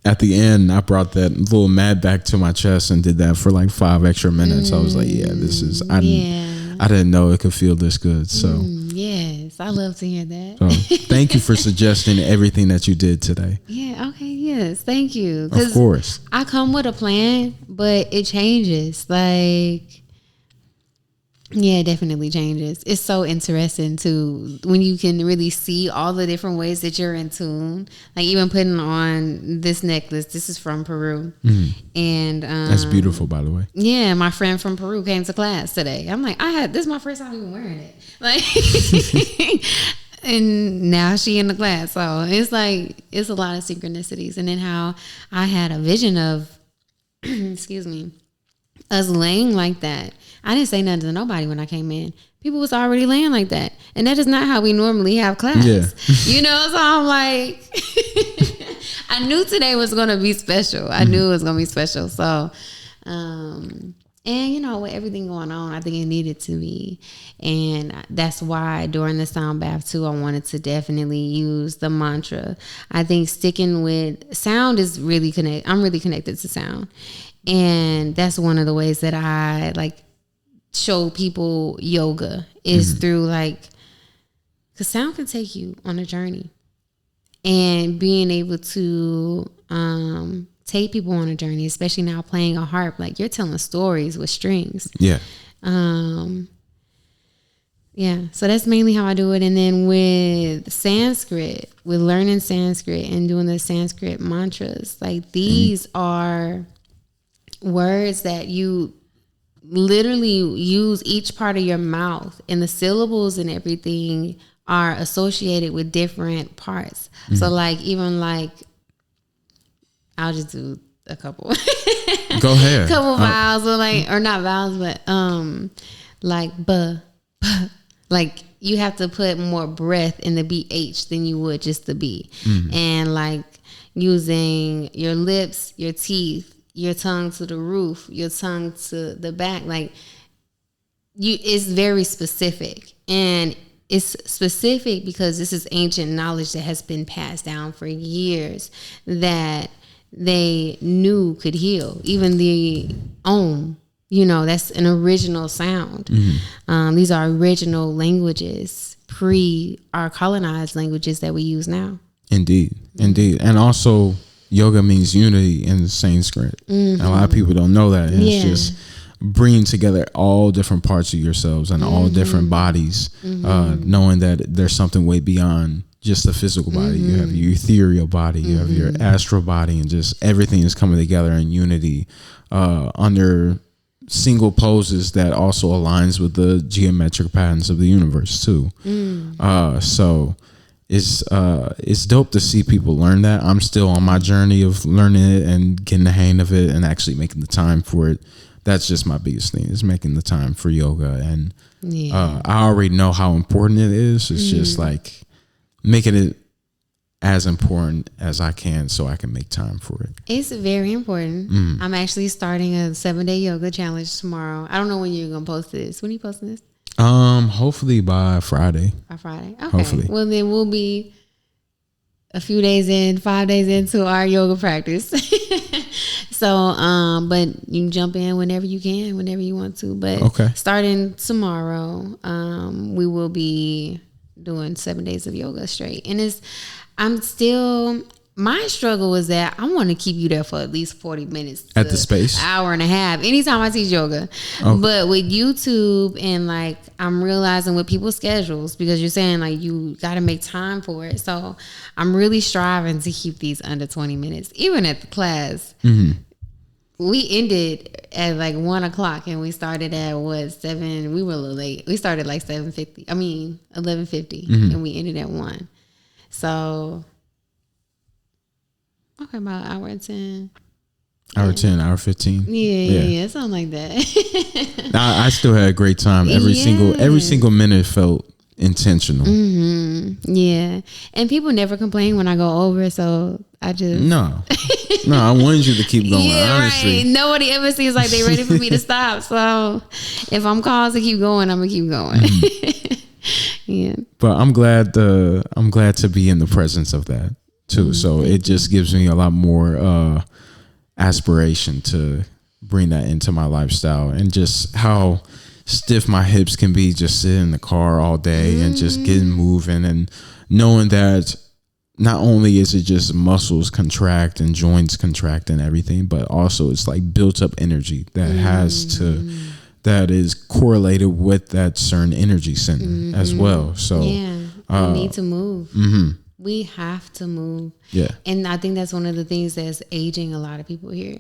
at the end, I brought that little mat back to my chest and did that for like 5 extra minutes. I was like, I didn't know it could feel this good. So yes, I love to hear that. So thank you for suggesting everything that you did today. Yeah. Okay. Yes. Thank you. Of course. I come with a plan, but it changes. Like, yeah, it definitely changes. It's so interesting too when you can really see all the different ways that you're in tune. Like even putting on this necklace. This is from Peru, and that's beautiful, by the way. Yeah, my friend from Peru came to class today. I'm like, this is my first time even wearing it. Like, and now she in the class. So it's like it's a lot of synchronicities. And then how I had a vision of, excuse me, us laying like that. I didn't say nothing to nobody when I came in. People was already laying like that. And that is not how we normally have class. Yeah. So I'm like, I knew today was going to be special. I knew it was going to be special. So, and with everything going on, I think it needed to be. And that's why during the sound bath too, I wanted to definitely use the mantra. I think sticking with sound is really I'm really connected to sound. And that's one of the ways that I show people yoga is through because sound can take you on a journey, and being able to take people on a journey, especially now playing a harp, like you're telling stories with strings. Yeah. So that's mainly how I do it. And then with Sanskrit, with learning Sanskrit and doing the Sanskrit mantras, these are words that literally use each part of your mouth, and the syllables and everything are associated with different parts. So like, even like, I'll just do a couple. Go ahead. Couple vowels, or like, or not vowels, but like like you have to put more breath in the BH than you would just the B. And like using your lips, your teeth, your tongue to the roof, your tongue to the back, like it's very specific. And it's specific because this is ancient knowledge that has been passed down for years that they knew could heal. Even the Om, that's an original sound. These are original languages, our colonized languages that we use now. Indeed. And also, yoga means unity in Sanskrit. And a lot of people don't know that. And it's just bringing together all different parts of yourselves and all different bodies, knowing that there's something way beyond just the physical body. You have your ethereal body, you have your astral body, and just everything is coming together in unity under single poses that also aligns with the geometric patterns of the universe too. So it's dope to see people learn that. I'm still on my journey of learning it and getting the hang of it and actually making the time for it. That's just my biggest thing, is making the time for yoga. And I already know how important it is. It's just like making it as important as I can so I can make time for it. It's very important. I'm actually starting a 7-day yoga challenge tomorrow. I don't know when you're going to post this. When are you posting this? Hopefully by Friday. By Friday. Okay. Hopefully. Well, then we'll be a few days in, 5 days into our yoga practice. So, but you can jump in whenever you can, whenever you want to. But starting tomorrow, we will be doing 7 days of yoga straight. And my struggle is that I want to keep you there for at least 40 minutes. At the space? Hour and a half. Anytime I teach yoga. But with YouTube and like, I'm realizing with people's schedules, because you're saying like, you got to make time for it. So I'm really striving to keep these under 20 minutes. Even at the class, we ended at like 1:00 and we started at 7? We were a little late. We started like 11:50 and we ended at 1. So, okay, about hour and 10. Hour 10, hour 15. Yeah, something like that. I still had a great time. Every single minute felt intentional. Yeah, and people never complain when I go over, so I just no, I wanted you to keep going. Honestly, right. Nobody ever seems like they're ready for me to stop. So if I'm called to keep going, I'm gonna keep going. Yeah, but I'm glad to be in the presence of that too. So it just gives me a lot more aspiration to bring that into my lifestyle, and just how stiff my hips can be just sitting in the car all day and just getting moving, and knowing that not only is it just muscles contract and joints contract and everything, but also it's like built up energy that is correlated with that certain energy center as well. So we need to move. We have to move. Yeah. And I think that's one of the things that's aging a lot of people here,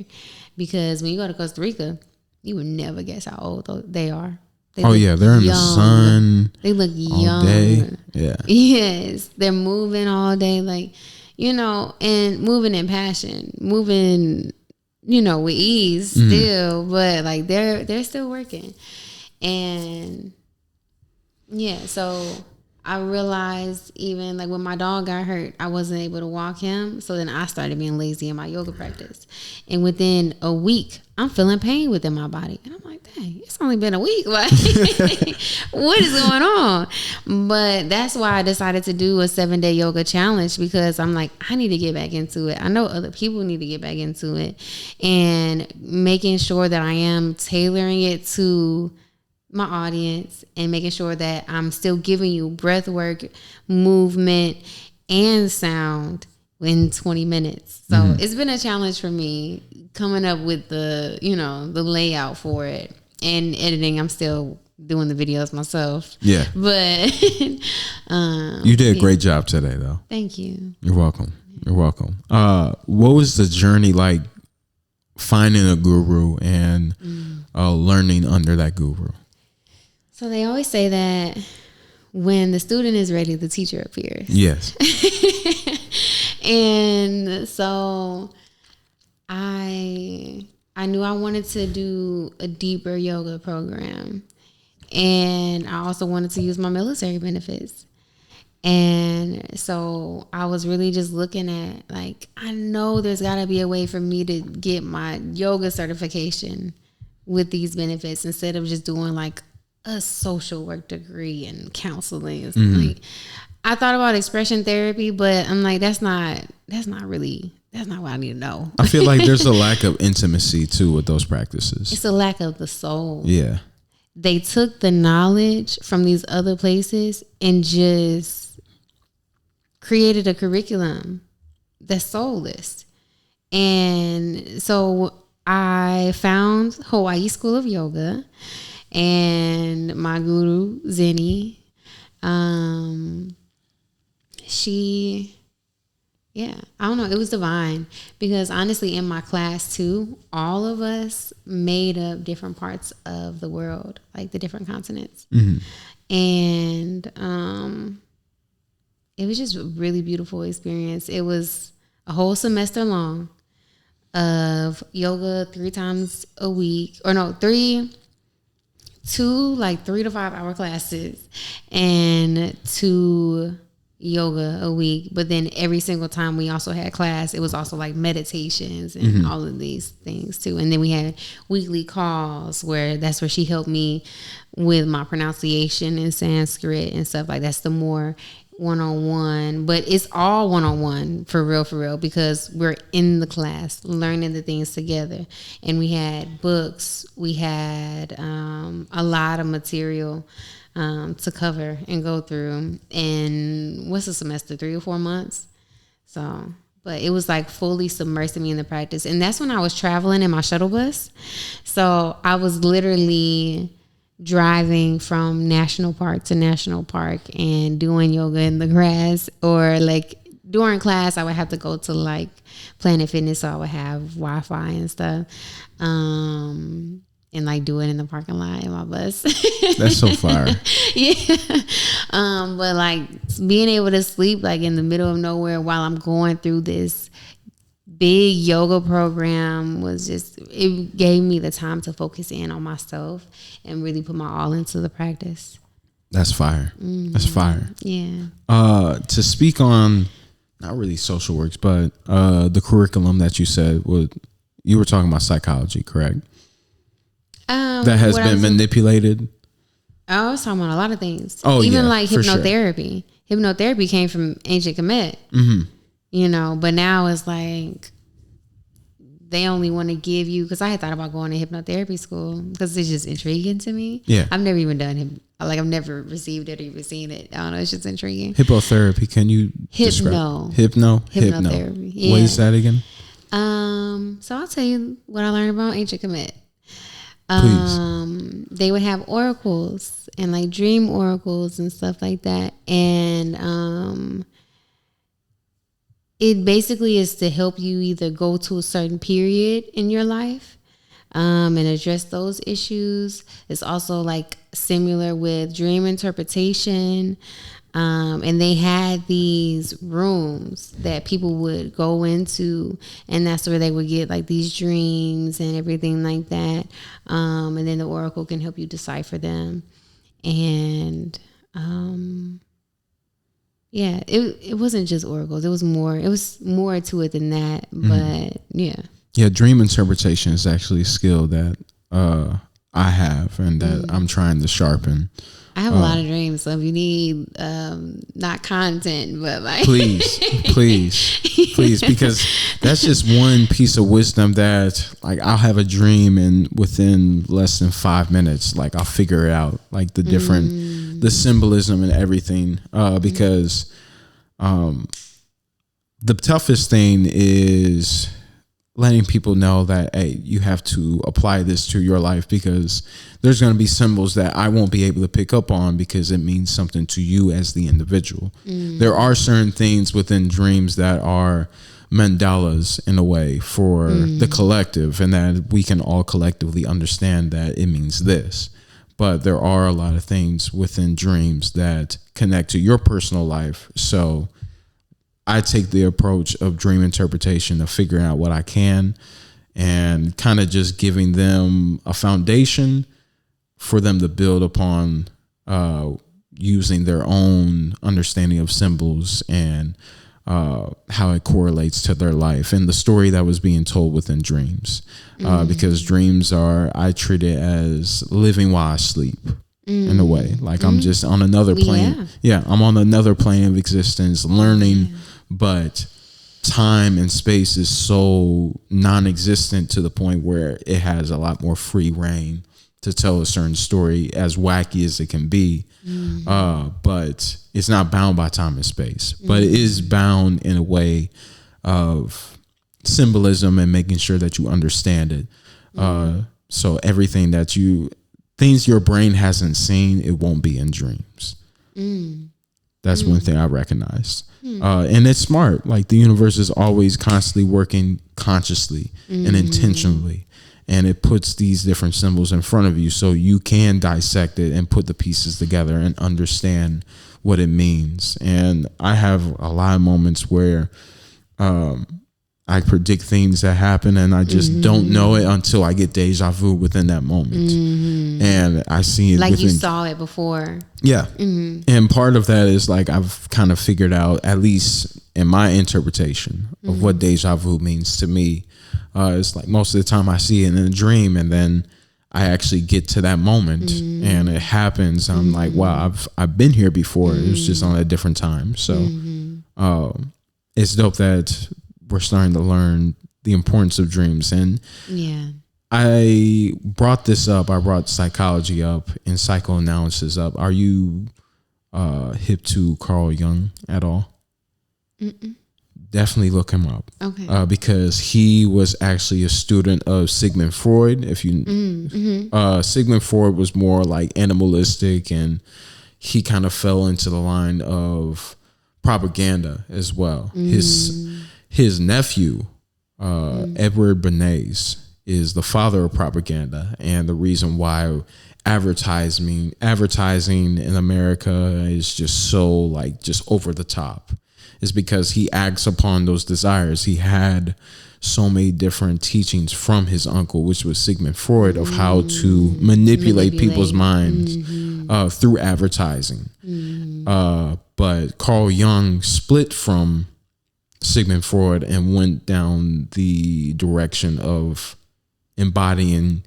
because when you go to Costa Rica, you would never guess how old they are. They're in the sun. They look young. All day. Yeah. Yes. They're moving all day, like, and moving in passion, moving, with ease still, but like they're still working. And so I realized, even like when my dog got hurt, I wasn't able to walk him. So then I started being lazy in my yoga practice. And within a week, I'm feeling pain within my body. And I'm like, dang, it's only been a week. Like, what is going on? But that's why I decided to do a 7-day yoga challenge, because I'm like, I need to get back into it. I know other people need to get back into it, and making sure that I am tailoring it to my audience and making sure that I'm still giving you breath work, movement, and sound in 20 minutes. So it's been a challenge for me coming up with the layout for it, and editing. I'm still doing the videos myself. Yeah. But you did a great job today, though. Thank you. You're welcome. You're welcome. What was the journey like finding a guru and learning under that guru? So they always say that when the student is ready, the teacher appears. Yes. And so I knew I wanted to do a deeper yoga program. And I also wanted to use my military benefits. And so I was really just looking at, like, I know there's got to be a way for me to get my yoga certification with these benefits instead of just doing like a social work degree and counseling. Like, I thought about expression therapy, but I'm like, that's not what I need to know. I feel like there's a lack of intimacy too with those practices. It's a lack of the soul. Yeah. They took the knowledge from these other places and just created a curriculum that's soulless. And so I found Hawaii School of Yoga and my guru, Zeny. I don't know. It was divine because honestly, in my class too, all of us made up different parts of the world, like the different continents. And it was just a really beautiful experience. It was a whole semester long of yoga 3 times a week, or no, 3 to 5 hour classes and 2 yoga a week. But then every single time we also had class, it was also like meditations and all of these things too. And then we had weekly calls that's where she helped me with my pronunciation in Sanskrit and stuff like that's the more one-on-one, but it's all one-on-one for real, because we're in the class learning the things together. And we had books, we had a lot of material to cover and go through. And what's the semester, 3 or 4 months? So, but it was like fully submersing me in the practice. And that's when I was traveling in my shuttle bus. So I was literally driving from national park to national park and doing yoga in the grass, or like during class I would have to go to like Planet Fitness, so I would have Wi-Fi and stuff, and like do it in the parking lot in my bus. That's so fire. Yeah. But like being able to sleep like in the middle of nowhere while I'm going through this big yoga program was just, it gave me the time to focus in on myself and really put my all into the practice. That's fire. That's fire. Yeah. To speak on not really social works, but the curriculum that you said, you were talking about psychology, correct? That has been manipulated. I was talking about a lot of things. Oh, even yeah, like hypnotherapy. Sure. Hypnotherapy came from ancient Kemet. You know, but now it's like they only want to give you, because I had thought about going to hypnotherapy school because it's just intriguing to me. Yeah. I've never even done it. Like I've never received it or even seen it. I don't know. It's just intriguing. Hippotherapy. Can you describe? Hypnotherapy. Yeah. What is that again? So I'll tell you what I learned about ancient Kemet. Please. They would have oracles and like dream oracles and stuff like that. And, it basically is to help you either go to a certain period in your life and address those issues. It's also like similar with dream interpretation. And they had these rooms that people would go into, and that's where they would get like these dreams and everything like that. And then the oracle can help you decipher them. And yeah, it wasn't just oracles. It was more to it than that. But yeah. Yeah, dream interpretation is actually a skill that I have and that I'm trying to sharpen. I have a lot of dreams, so if you need not content, but like please, because that's just one piece of wisdom that like I'll have a dream and within less than 5 minutes, like I'll figure it out, like the different, the symbolism and everything, because the toughest thing is letting people know that, hey, you have to apply this to your life, because there's going to be symbols that I won't be able to pick up on because it means something to you as the individual. There are certain things within dreams that are mandalas in a way for the collective, and that we can all collectively understand that it means this. But there are a lot of things within dreams that connect to your personal life. So I take the approach of dream interpretation of figuring out what I can and kind of just giving them a foundation for them to build upon, using their own understanding of symbols and how it correlates to their life and the story that was being told within dreams. Because dreams I treat it as living while I sleep. In a way, like I'm just on another plane. I'm on another plane of existence, learning, but time and space is so non-existent to the point where it has a lot more free reign to tell a certain story, as wacky as it can be. But it's not bound by time and space, but it is bound in a way of symbolism and making sure that you understand it. So everything things your brain hasn't seen, it won't be in dreams. That's one thing I recognized. And it's smart. Like the universe is always constantly working consciously and intentionally. And it puts these different symbols in front of you so you can dissect it and put the pieces together and understand what it means. And I have a lot of moments where I predict things that happen and I just don't know it until I get deja vu within that moment. And I see it like you saw it before. Yeah. And part of that is like I've kind of figured out, at least in my interpretation of what deja vu means to me. It's like most of the time I see it in a dream and then I actually get to that moment and it happens. I'm like, wow, I've been here before. It was just on a different time. So it's dope that we're starting to learn the importance of dreams. And I brought this up. I brought psychology up and psychoanalysis up. Are you hip to Carl Jung at all? Definitely look him up. Okay. Because he was actually a student of Sigmund Freud. If you Sigmund Freud was more like animalistic, and he kind of fell into the line of propaganda as well. His nephew, Edward Bernays, is the father of propaganda, and the reason why advertising in America is just so like just over the top is because he acts upon those desires. He had so many different teachings from his uncle, which was Sigmund Freud, of how to manipulate people's minds through advertising. But Carl Jung split from Sigmund Freud and went down the direction of embodying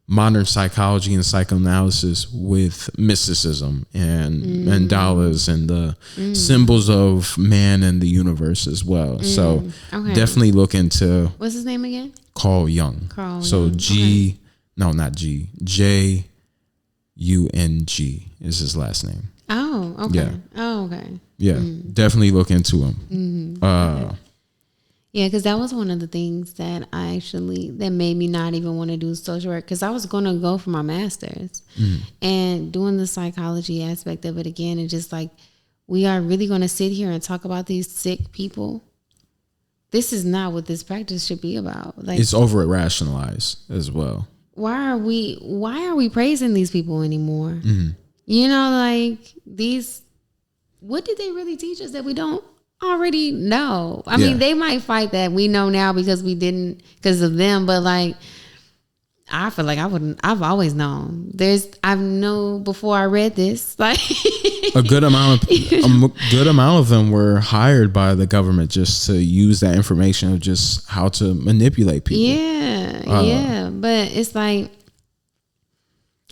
modern psychology and psychoanalysis with mysticism and mandalas and the symbols of man and the universe as well. So definitely look into, what's his name again? Carl Jung. J-U-N-G is his last name. Oh, okay. Yeah. Oh, okay. Yeah, definitely look into him. Yeah, because that was one of the things that that made me not even want to do social work, because I was going to go for my master's and doing the psychology aspect of it again. And just like, we are really going to sit here and talk about these sick people. This is not what this practice should be about. Like, it's over rationalized as well. Why are we praising these people anymore? You know, like what did they really teach us that we don't already know? I mean, they might fight that we know now because we didn't, because of them, but like, I feel like I've always known. I know before I read this, like a good amount of them were hired by the government just to use that information of just how to manipulate people. Yeah. But it's like,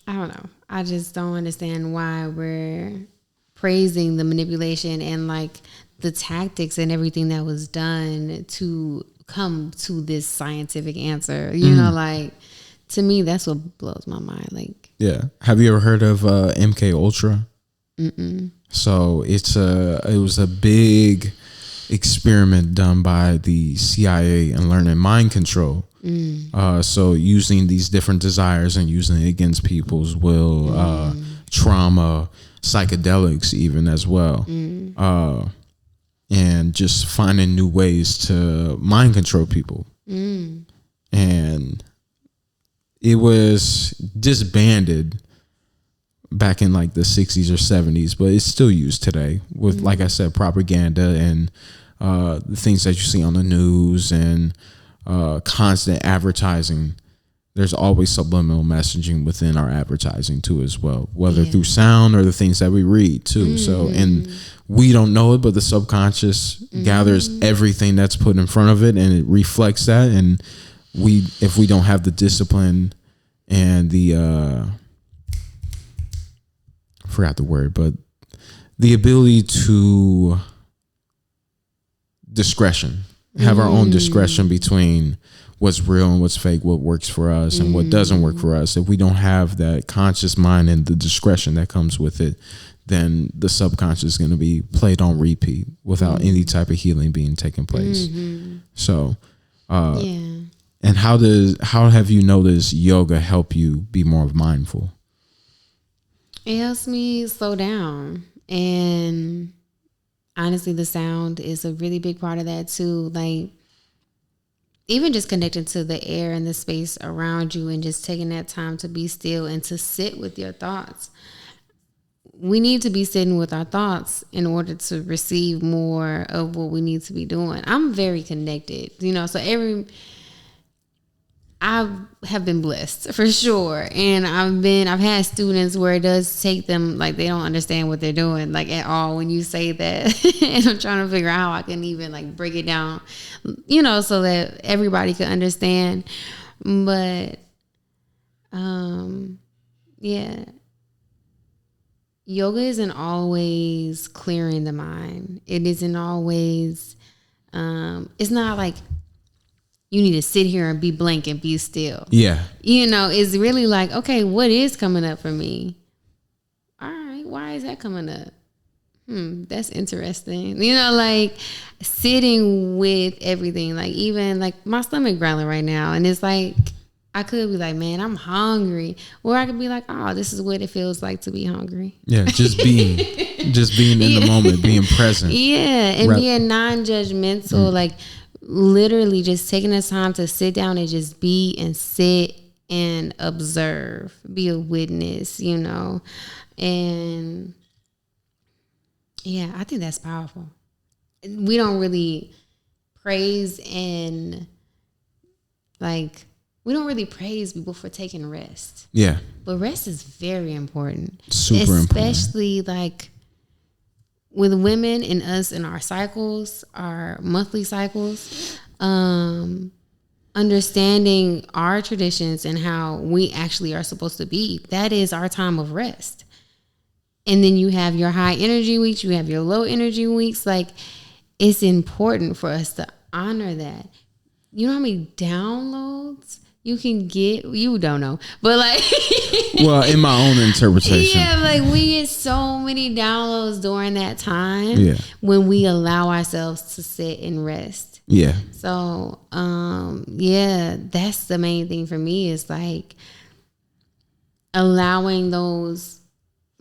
I don't know. I just don't understand why we're praising the manipulation and like the tactics and everything that was done to come to this scientific answer. You know, like, to me, that's what blows my mind. Like, yeah. Have you ever heard of MK Ultra? So it was a big experiment done by the CIA and learning mind control. So using these different desires and using it against people's will, trauma, psychedelics even as well. And just finding new ways to mind control people. And it was disbanded back in like the 60s or 70s, but it's still used today with, like I said, propaganda and the things that you see on the news and constant advertising. There's always subliminal messaging within our advertising too as well, whether through sound or the things that we read too. So, and we don't know it, but the subconscious gathers everything that's put in front of it and it reflects that. And if we don't have the discipline and the, I forgot the word, but the ability to have our own discretion between what's real and what's fake, what works for us and what doesn't work for us. If we don't have that conscious mind and the discretion that comes with it, then the subconscious is going to be played on repeat without any type of healing being taking place. So, and how have you noticed yoga help you be more mindful? It helps me slow down, and honestly, the sound is a really big part of that too. Like, even just connecting to the air and the space around you and just taking that time to be still and to sit with your thoughts. We need to be sitting with our thoughts in order to receive more of what we need to be doing. I'm very connected, so I have been blessed for sure. And I've had students where it does take them, like, they don't understand what they're doing, like, at all when you say that. And I'm trying to figure out how I can even, like, break it down, so that everybody can understand. But, yeah. Yoga isn't always clearing the mind. It isn't always, it's not like you need to sit here and be blank and be still. Yeah. It's really like, okay, what is coming up for me? All right, why is that coming up? That's interesting. Like sitting with everything, like even like my stomach growling right now. And it's like, I could be like, man, I'm hungry. Or I could be like, oh, this is what it feels like to be hungry. Yeah, just being in the moment, being present. Yeah, and being non-judgmental, like literally just taking the time to sit down and just be and sit and observe, be a witness, and yeah, I think that's powerful. We don't really praise people for taking rest. Yeah. But rest is very important. Super important. Especially like with women and us in our cycles, our monthly cycles, understanding our traditions and how we actually are supposed to be. That is our time of rest. And then you have your high energy weeks, you have your low energy weeks. Like, it's important for us to honor that. You know how many downloads you can get? You don't know, but like, well, in my own interpretation, yeah, like we get so many downloads during that time when we allow ourselves to sit and rest. Yeah. So, that's the main thing for me is like allowing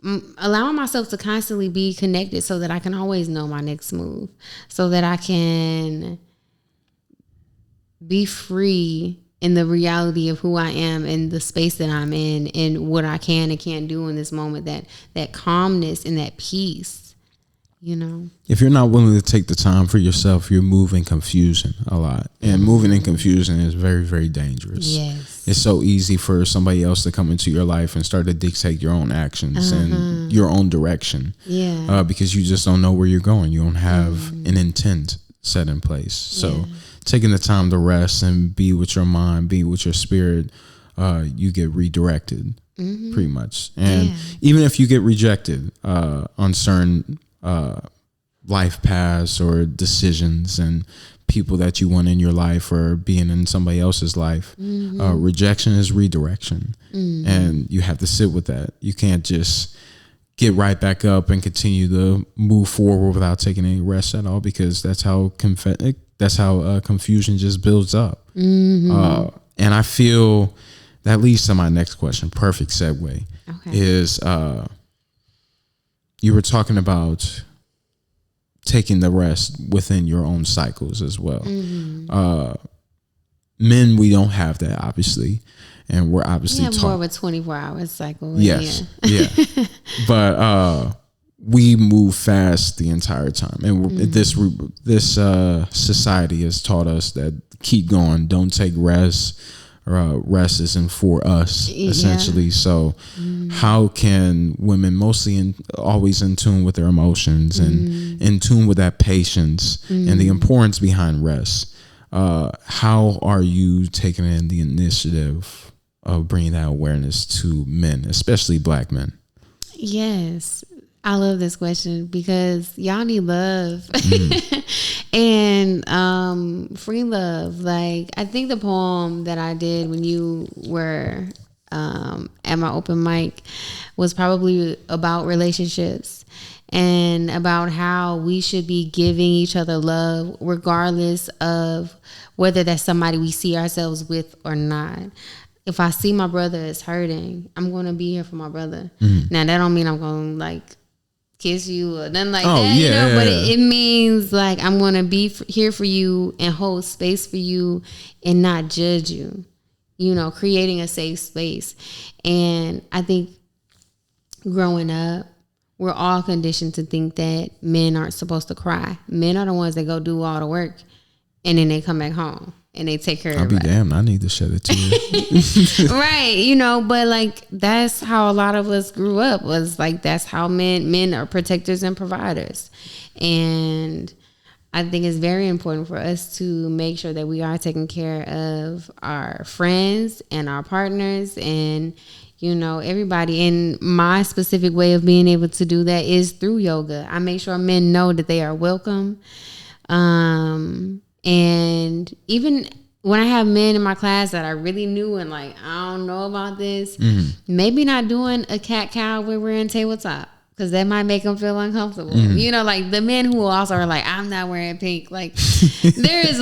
myself to constantly be connected so that I can always know my next move, so that I can be free in the reality of who I am and the space that I'm in and what I can and can't do in this moment, that calmness and that peace, If you're not willing to take the time for yourself, you're moving confusion a lot. And moving in confusion is very, very dangerous. Yes. It's so easy for somebody else to come into your life and start to dictate your own actions and your own direction. Yeah. Because you just don't know where you're going. You don't have an intent set in place. So taking the time to rest and be with your mind, be with your spirit, you get redirected pretty much. And even if you get rejected on certain life paths or decisions and people that you want in your life or being in somebody else's life, rejection is redirection. And you have to sit with that. You can't just get right back up and continue to move forward without taking any rest at all, because that's how confusion just builds up. And I feel that leads to my next question. Perfect segue. Is you were talking about taking the rest within your own cycles as well. Men, we don't have that, obviously, and we're obviously more of a 24-hour cycle. Yes, yeah. But we move fast the entire time, and this society has taught us that keep going, don't take rest. Rest isn't for us, essentially. So how can women, mostly always in tune with their emotions and in tune with that patience and the importance behind rest, how are you taking in the initiative of bringing that awareness to men, especially Black men? Yes, I love this question because y'all need love and free love. Like, I think the poem that I did when you were at my open mic was probably about relationships and about how we should be giving each other love regardless of whether that's somebody we see ourselves with or not. If I see my brother is hurting, I'm going to be here for my brother. Now, that don't mean I'm going to like kiss you or nothing like that, you know, but it means like I'm going to be here for you and hold space for you and not judge you, you know, creating a safe space. And I think growing up, we're all conditioned to think that men aren't supposed to cry. Men are the ones that go do all the work and then they come back home and they take care of everybody. I'll be damned, I need to shed a tear. Right, you know, but like that's how a lot of us grew up, was like that's how men are protectors and providers. And I think it's very important for us to make sure that we are taking care of our friends and our partners and, you know, everybody. And my specific way of being able to do that is through yoga. I make sure men know that they are welcome. And even when I have men in my class that I really knew and like, I don't know about this, maybe not doing a cat cow where we're in tabletop, because that might make them feel uncomfortable. You know, like the men who also are like, I'm not wearing pink. Like there is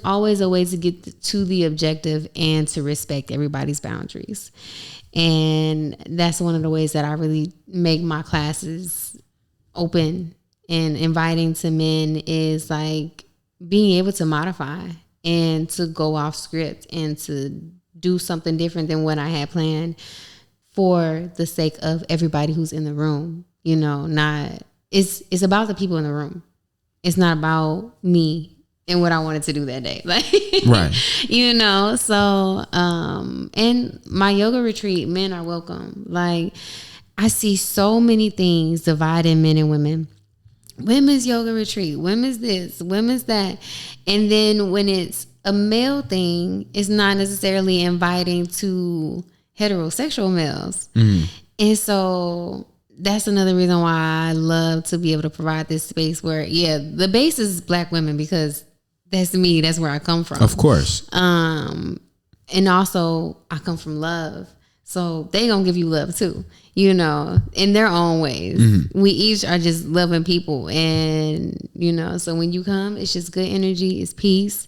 always a way to get to the objective and to respect everybody's boundaries. And that's one of the ways that I really make my classes open and inviting to men, is like being able to modify and to go off script and to do something different than what I had planned for the sake of everybody who's in the room. You know, it's about the people in the room. It's not about me and what I wanted to do that day. Like, right. You know, so, and my yoga retreat, men are welcome. Like, I see so many things dividing men and women. Women's yoga retreat, women's this, women's that. And then when it's a male thing, it's not necessarily inviting to heterosexual males. And so that's another reason why I love to be able to provide this space where, the base is Black women, because that's me, that's where I come from. Of course. And also I come from love. So they gonna give you love too, you know, in their own ways. We each are just loving people, and you know, so when you come, it's just good energy, it's peace,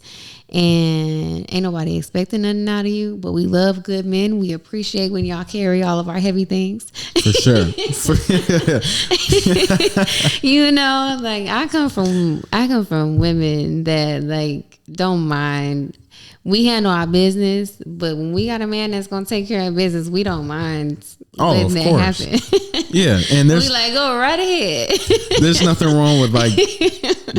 and ain't nobody expecting nothing out of you. But we love good men. We appreciate when y'all carry all of our heavy things. For sure. You know, like I come from women that like don't mind. We handle our business, but when we got a man that's gonna take care of business, we don't mind letting that happen. Yeah, and we like, go right ahead. There's nothing wrong with like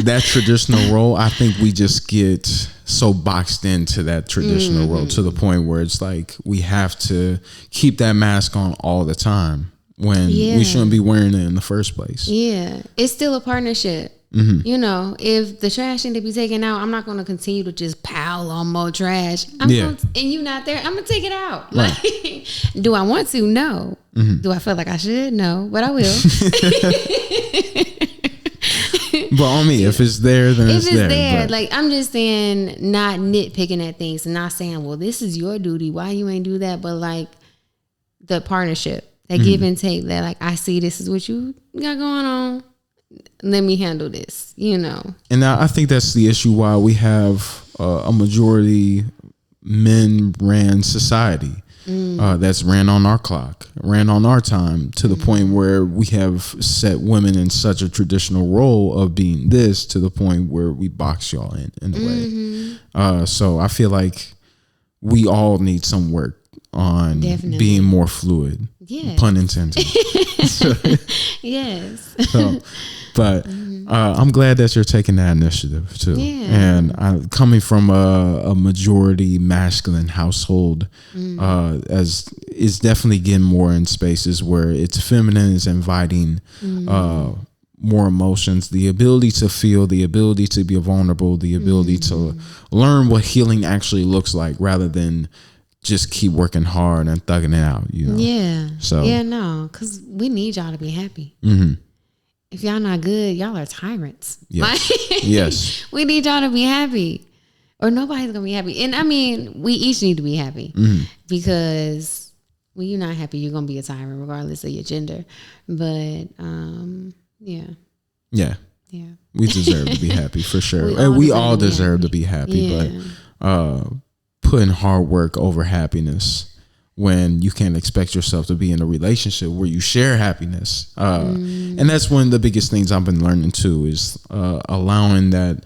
that traditional role. I think we just get so boxed into that traditional role to the point where it's like we have to keep that mask on all the time when we shouldn't be wearing it in the first place. Yeah, it's still a partnership. You know, if the trash need to be taken out, I'm not going to continue to just pile on more trash. And you not there, I'm going to take it out. Right. Like, do I want to? No. Do I feel like I should? No, but I will. But on me, if it's there, then it's there. But like, I'm just saying, not nitpicking at things and not saying, well, this is your duty. Why you ain't do that? But like, the partnership, that give and take, that like, I see this is what you got going on. Let me handle this, you know. And I think that's the issue why we have a majority men ran society. That's ran on our clock, ran on our time, to the point where we have set women in such a traditional role of being this, to the point where we box y'all in a way. So I feel like we all need some work on being more fluid. Yeah. Pun intended. Yes. But I'm glad that you're taking that initiative too. Yeah. And coming from a majority masculine household, as is definitely getting more in spaces where it's feminine, is inviting more emotions, the ability to feel, the ability to be vulnerable, the ability to learn what healing actually looks like, rather than just keep working hard and thugging it out, you know? Yeah. So yeah, no, because we need y'all to be happy. If y'all not good, y'all are tyrants. Yes. Like, Yes. We need y'all to be happy, or nobody's gonna be happy. And I mean, we each need to be happy, because when you're not happy, you're gonna be a tyrant regardless of your gender. But yeah, we deserve to be happy for sure, and we all deserve to be happy. But putting hard work over happiness, when you can't expect yourself to be in a relationship where you share happiness. And that's one of the biggest things I've been learning too, is allowing that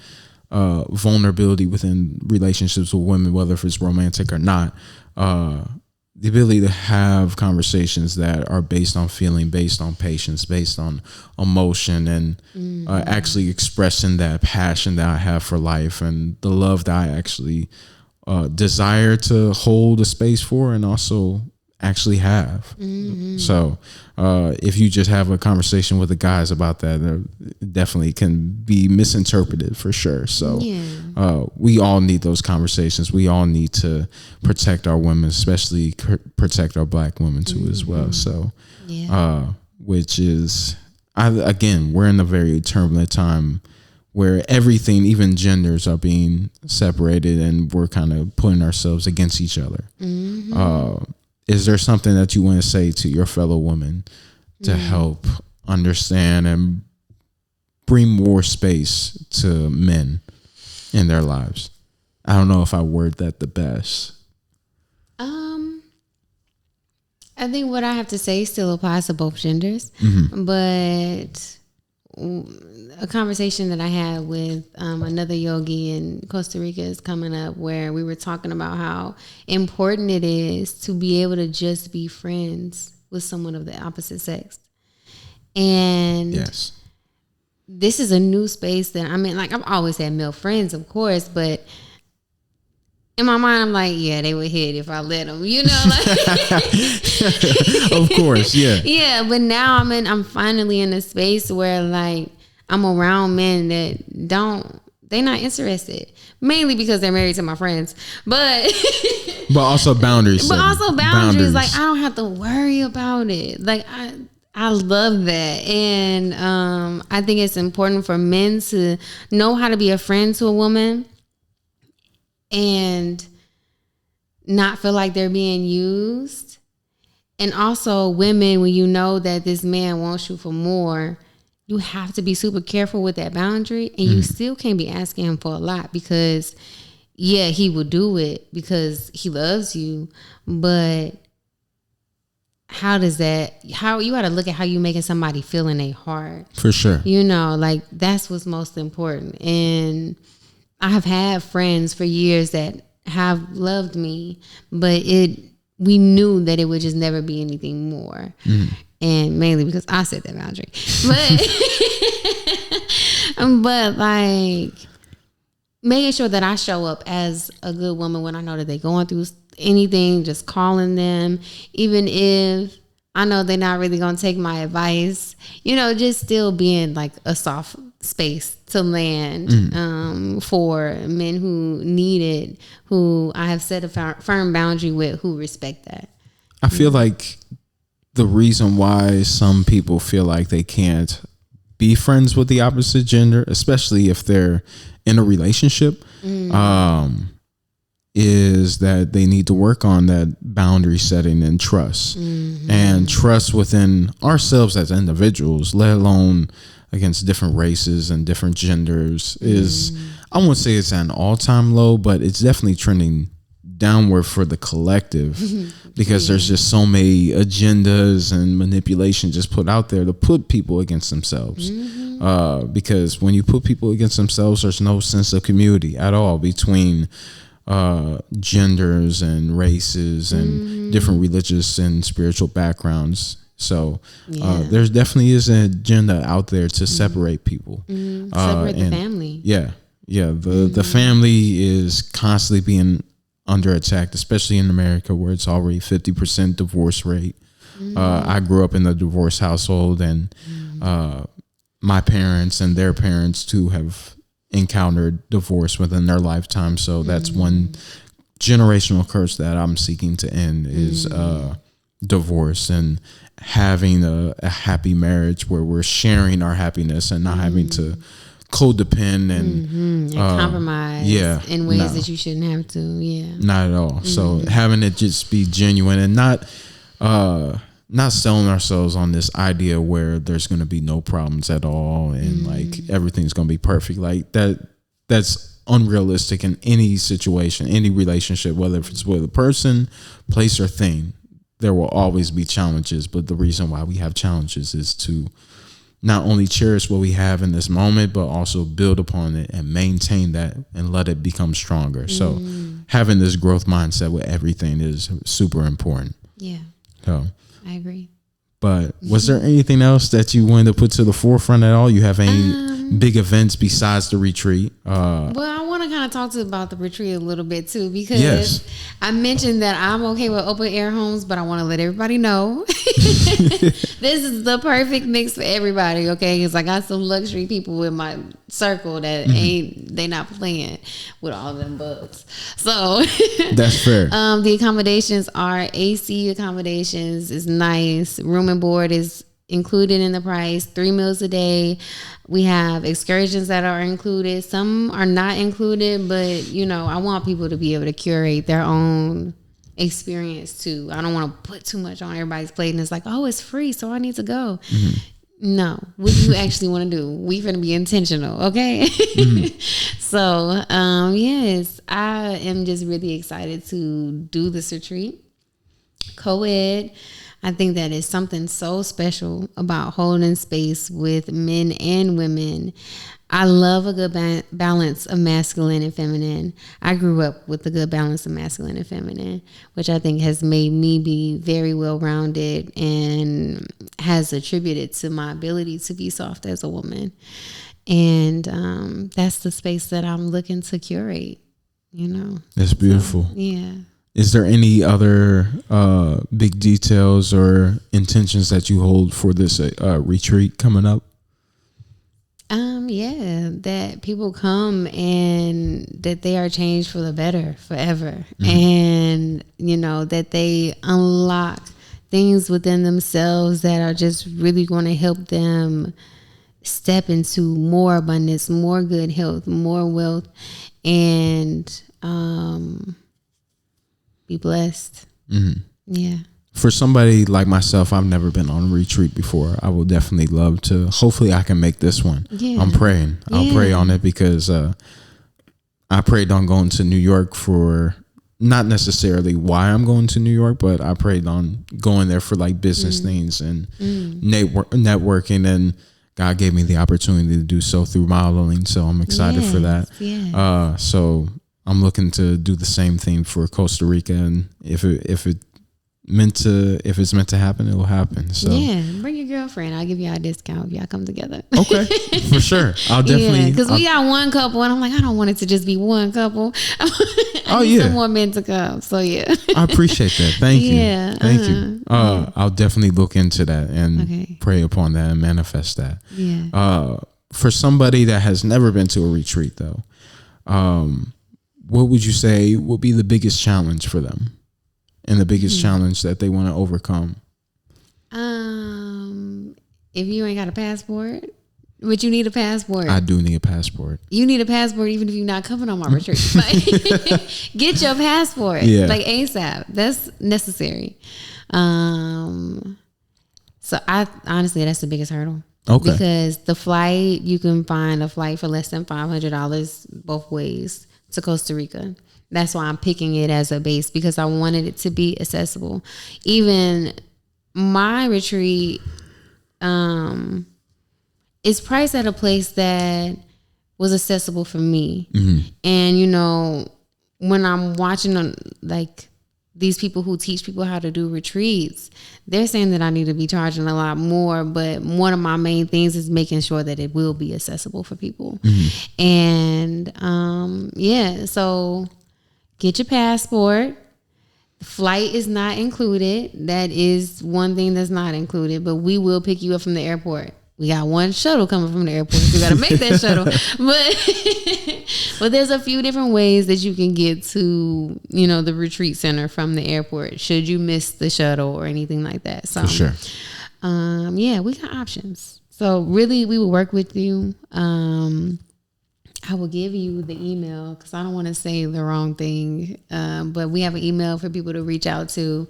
vulnerability within relationships with women, whether if it's romantic or not, the ability to have conversations that are based on feeling, based on patience, based on emotion, and actually expressing that passion that I have for life, and the love that I actually desire to hold a space for, and also actually have. So if you just have a conversation with the guys about that, it definitely can be misinterpreted for sure. So we all need those conversations. We all need to protect our women, especially protect our Black women too as well. So which is, again, we're in a very turbulent time where everything, even genders, are being separated, and we're kind of putting ourselves against each other. Is there something that you want to say to your fellow women to help understand and bring more space to men in their lives? I don't know if I word that the best. I think what I have to say still applies to both genders, but a conversation that I had with another yogi in Costa Rica is coming up, where we were talking about how important it is to be able to just be friends with someone of the opposite sex. And this is a new space that, I mean, like, I've always had male friends, of course, but in my mind, I'm like, yeah, they would hit if I let them, you know, like. Of course, yeah. Yeah, but now I'm finally in a space where, like, I'm around men that they're not interested, mainly because they're married to my friends, but also boundaries. But also boundaries. Like, I don't have to worry about it. Like, I love that. And I think it's important for men to know how to be a friend to a woman and not feel like they're being used. And also women, when you know that this man wants you for more, you have to be super careful with that boundary. And you still can't be asking him for a lot, because he will do it because he loves you. But how you got to look at how you making somebody feel in their heart. For sure. You know, like, that's what's most important. And I have had friends for years that have loved me, but we knew that it would just never be anything more. And mainly because I set that boundary. But like, making sure that I show up as a good woman when I know that they're going through anything, just calling them, even if I know they're not really going to take my advice, you know, just still being like a soft space to land for men who need it, who I have set a firm boundary with, who respect that. I feel like the reason why some people feel like they can't be friends with the opposite gender, especially if they're in a relationship, is that they need to work on that boundary setting and trust, and trust within ourselves as individuals, let alone against different races and different genders, is, I won't say it's at an all-time low, but it's definitely trending downward for the collective, because there's just so many agendas and manipulation just put out there to put people against themselves. Because when you put people against themselves, there's no sense of community at all between genders and races and different religious and spiritual backgrounds. So there's definitely is an agenda out there to separate people, separate the family. The family is constantly being under attack, especially in America, where it's already 50% divorce rate. I grew up in a divorce household, and my parents and their parents too have encountered divorce within their lifetime. So that's one generational curse that I'm seeking to end, is divorce, and having a happy marriage where we're sharing our happiness and not having to codepend and compromise in ways that you shouldn't have to. Not at all. So having it just be genuine, and not selling ourselves on this idea where there's going to be no problems at all, and like everything's going to be perfect. Like that's unrealistic in any situation, any relationship, whether it's with a person, place, or thing. There will always be challenges, but the reason why we have challenges is to not only cherish what we have in this moment, but also build upon it and maintain that and let it become stronger. So having this growth mindset with everything is super important. Yeah. So I agree. But was there anything else that you wanted to put to the forefront at all? You have any big events besides the retreat? Well, I want to kind of talk about the retreat a little bit too, because I mentioned that I'm okay with open air homes, but I want to let everybody know this is the perfect mix for everybody. Okay, because I got some luxury people in my circle that they not playing with all them bugs. So that's fair. The accommodations are AC accommodations. Is nice. Room and board is included in the price. 3 meals a day. We have excursions that are included. Some are not included, but I want people to be able to curate their own experience too. I don't want to put too much on everybody's plate, and it's like, oh, it's free, so I need to go. No, what do you actually want to do? We finna be intentional, okay? So, yes, I am just really excited to do this retreat. Co-ed. I think that is something so special about holding space with men and women. I love a good balance of masculine and feminine. I grew up with a good balance of masculine and feminine, which I think has made me be very well-rounded and has attributed to my ability to be soft as a woman. And that's the space that I'm looking to curate, That's beautiful. So, yeah. Is there any other big details or intentions that you hold for this retreat coming up? Yeah, that people come and that they are changed for the better forever. And, that they unlock things within themselves that are just really going to help them step into more abundance, more good health, more wealth, and be blessed. Yeah. For somebody like myself, I've never been on a retreat before. I will definitely love to. Hopefully I can make this one. Yeah. I'm praying. I'll pray on it, because I prayed on going to New York for not necessarily why I'm going to New York, but I prayed on going there for like business things and networking, and God gave me the opportunity to do so through modeling. So I'm excited for that. Yeah. So I'm looking to do the same thing for Costa Rica, and if it's meant to happen, it will happen. So yeah, bring your girlfriend. I'll give y'all a discount if y'all come together. Okay, for sure. I'll definitely. Because we got one couple, and I'm like, I don't want it to just be one couple. I need some more men to come. So yeah, I appreciate that. Thank you. Yeah, thank you. I'll definitely look into that and pray upon that and manifest that. Yeah. For somebody that has never been to a retreat, though, what would you say would be the biggest challenge for them? And the biggest challenge that they want to overcome? If you ain't got a passport, But you need a passport. I do need a passport. You need a passport even if you're not coming on my retreat. Like, get your passport. Yeah. Like ASAP. That's necessary. So honestly, that's the biggest hurdle. Okay. Because the flight, you can find a flight for less than $500 both ways to Costa Rica. That's why I'm picking it as a base, because I wanted it to be accessible. Even my retreat, is priced at a place that was accessible for me. And, you know, when I'm watching like these people who teach people how to do retreats, they're saying that I need to be charging a lot more. But one of my main things is making sure that it will be accessible for people. And so get your passport. Flight is not included. That is one thing that's not included, but we will pick you up from the airport. We got one shuttle coming from the airport. So we got to make that shuttle. But there's a few different ways that you can get to, you know, the retreat center from the airport should you miss the shuttle or anything like that. So, for sure. We got options. So really, we will work with you. I will give you the email because I don't want to say the wrong thing. But we have an email for people to reach out to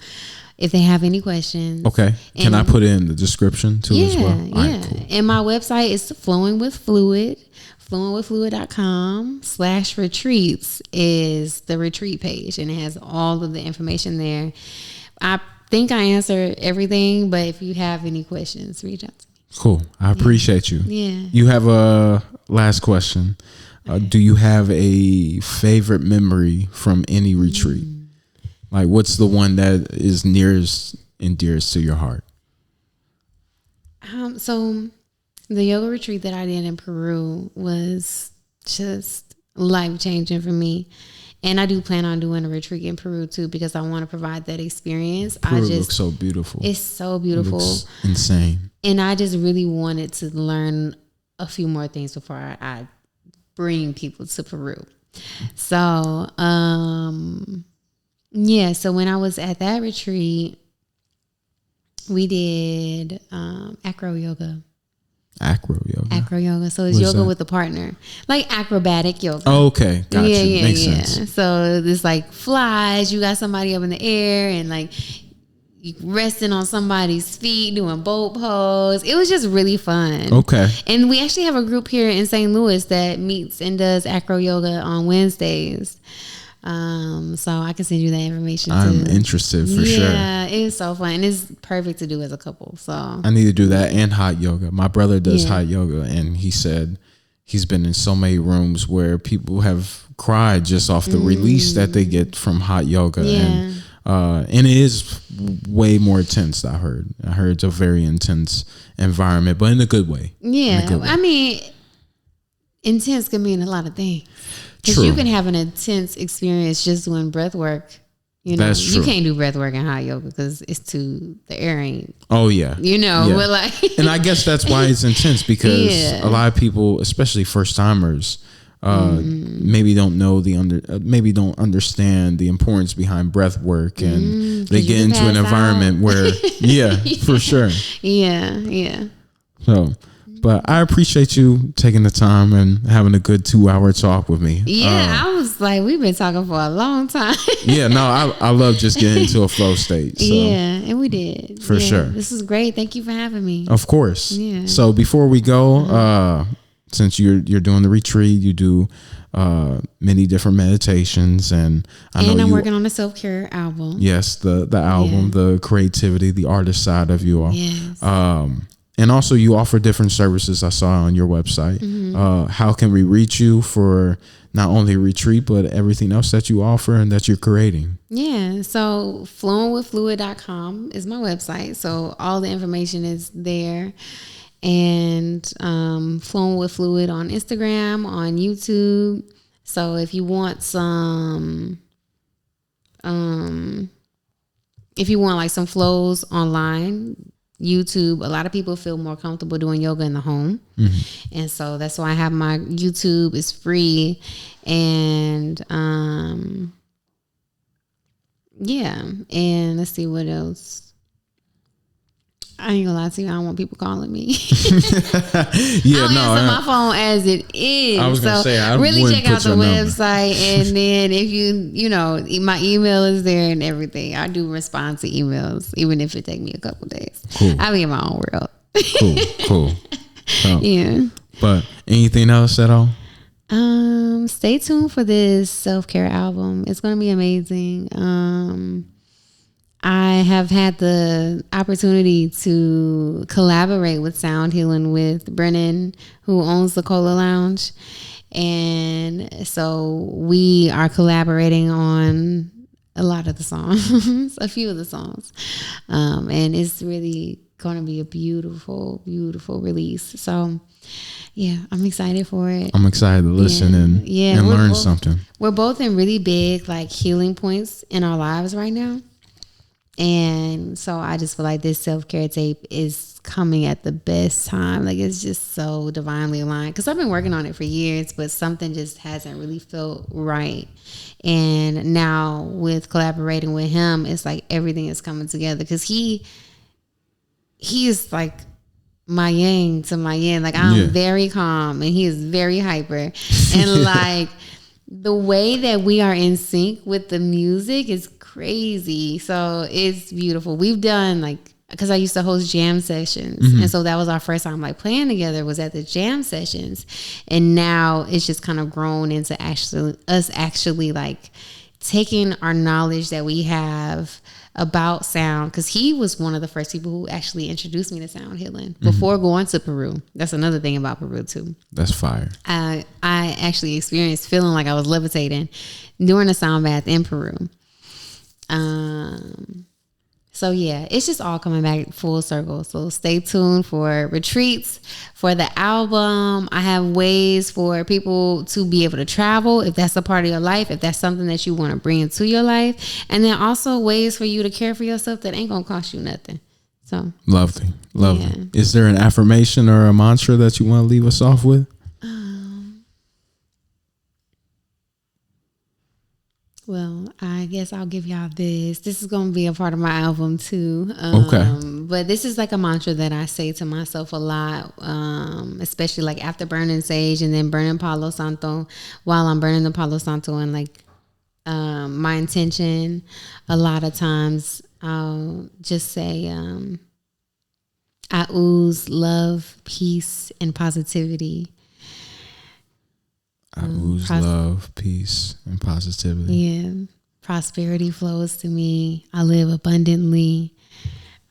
if they have any questions. Okay. Can I put it in the description too as well? Yeah. All right, cool. And my website is Flowing with Fluid. flowingwithfluid.com/retreats is the retreat page, and it has all of the information there. I think I answered everything, but if you have any questions, reach out to me. Cool. I appreciate you. Yeah. You have a last question. Do you have a favorite memory from any retreat? Like, what's the one that is nearest and dearest to your heart? So the yoga retreat that I did in Peru was just life-changing for me. And I do plan on doing a retreat in Peru too, because I want to provide that experience. Peru looks so beautiful. It's so beautiful. It looks insane. And I just really wanted to learn a few more things before I bring people to Peru. So, so when I was at that retreat, we did acro yoga. Acro yoga. Acro yoga. So it's yoga with a partner, like acrobatic yoga. Oh, okay, got you. Makes sense. So it's like flies. You got somebody up in the air and like you resting on somebody's feet, doing boat pose. It was just really fun. Okay. And we actually have a group here in St. Louis that meets and does acro yoga on Wednesdays. So I can send you that information too. I'm interested for sure. Yeah, it's so fun. And it's perfect to do as a couple. So I need to do that and hot yoga. My brother does hot yoga, and he said he's been in so many rooms where people have cried just off the release that they get from hot yoga. Yeah. And it is way more intense. I heard it's a very intense environment, but in a good way. Yeah. I mean, intense can mean a lot of things. Because you can have an intense experience just doing breath work. You know, that's true. You can't do breath work in hot yoga because it's too, the air ain't. Oh yeah. You know, yeah. but like, and I guess that's why it's intense, because a lot of people, especially first timers, maybe don't know maybe don't understand the importance behind breath work, and they get into an environment where, for sure. Yeah. So. But I appreciate you taking the time and having a good 2-hour talk with me. Yeah, I was like, we've been talking for a long time. I love just getting into a flow state. So. Yeah, and we did. For sure. This is great. Thank you for having me. Of course. Yeah. So before we go, since you're doing the retreat, you do many different meditations, and I'm working on a self-care album. Yes, the album, the creativity, the artist side of you all. Yes. And also you offer different services I saw on your website. How can we reach you for not only retreat, but everything else that you offer and that you're creating? Yeah. So flowingwithfluid.com is my website. So all the information is there. And Flowing with Fluid on Instagram, on YouTube. So if you want some, like some flows online, YouTube, a lot of people feel more comfortable doing yoga in the home. And so that's why I have my YouTube is free. And and let's see what else. I ain't gonna lie to you. I don't want people calling me. Yeah, I don't answer my phone as it is. I was gonna say, I really wouldn't check out put the your number. website, and then if you know, my email is there and everything. I do respond to emails, even if it take me a couple days. Cool. I be in my own world. Cool. So, Yeah. but anything else at all? Stay tuned for this self-care album. It's gonna be amazing. I have had the opportunity to collaborate with sound healing with Brennan, who owns the Cola Lounge. And so we are collaborating on a lot of the songs, a few of the songs. And it's really going to be a beautiful, beautiful release. So yeah, I'm excited for it. I'm excited to listen and learn something. We're both in really big like healing points in our lives right now. And so I just feel like this self-care tape is coming at the best time. Like it's just so divinely aligned. Because I've been working on it for years, but something just hasn't really felt right. And now with collaborating with him, it's like everything is coming together. Because he is like my yang to my yin. Like I'm very calm and he is very hyper. And like the way that we are in sync with the music is crazy. So it's beautiful. We've done like, because I used to host jam sessions. Mm-hmm. And so that was our first time like playing together was at the jam sessions. And now it's just kind of grown into us actually like taking our knowledge that we have about sound, because he was one of the first people who actually introduced me to sound healing before going to Peru. That's another thing about Peru too. That's fire. I actually experienced feeling like I was levitating during a sound bath in Peru. So yeah, it's just all coming back full circle. So stay tuned for retreats, for the album. I have ways for people to be able to travel if that's a part of your life, if that's something that you want to bring into your life. And then also ways for you to care for yourself that ain't gonna cost you nothing. So lovely. Yeah. Is there an affirmation or a mantra that you want to leave us off with? Well, I guess I'll give y'all this. This is going to be a part of my album too. Okay. But this is like a mantra that I say to myself a lot, especially like after burning sage and then burning Palo Santo. While I'm burning the Palo Santo and like my intention, a lot of times I'll just say, I ooze love, peace, and positivity. I ooze love, peace, and positivity. Yeah. Prosperity flows to me. I live abundantly.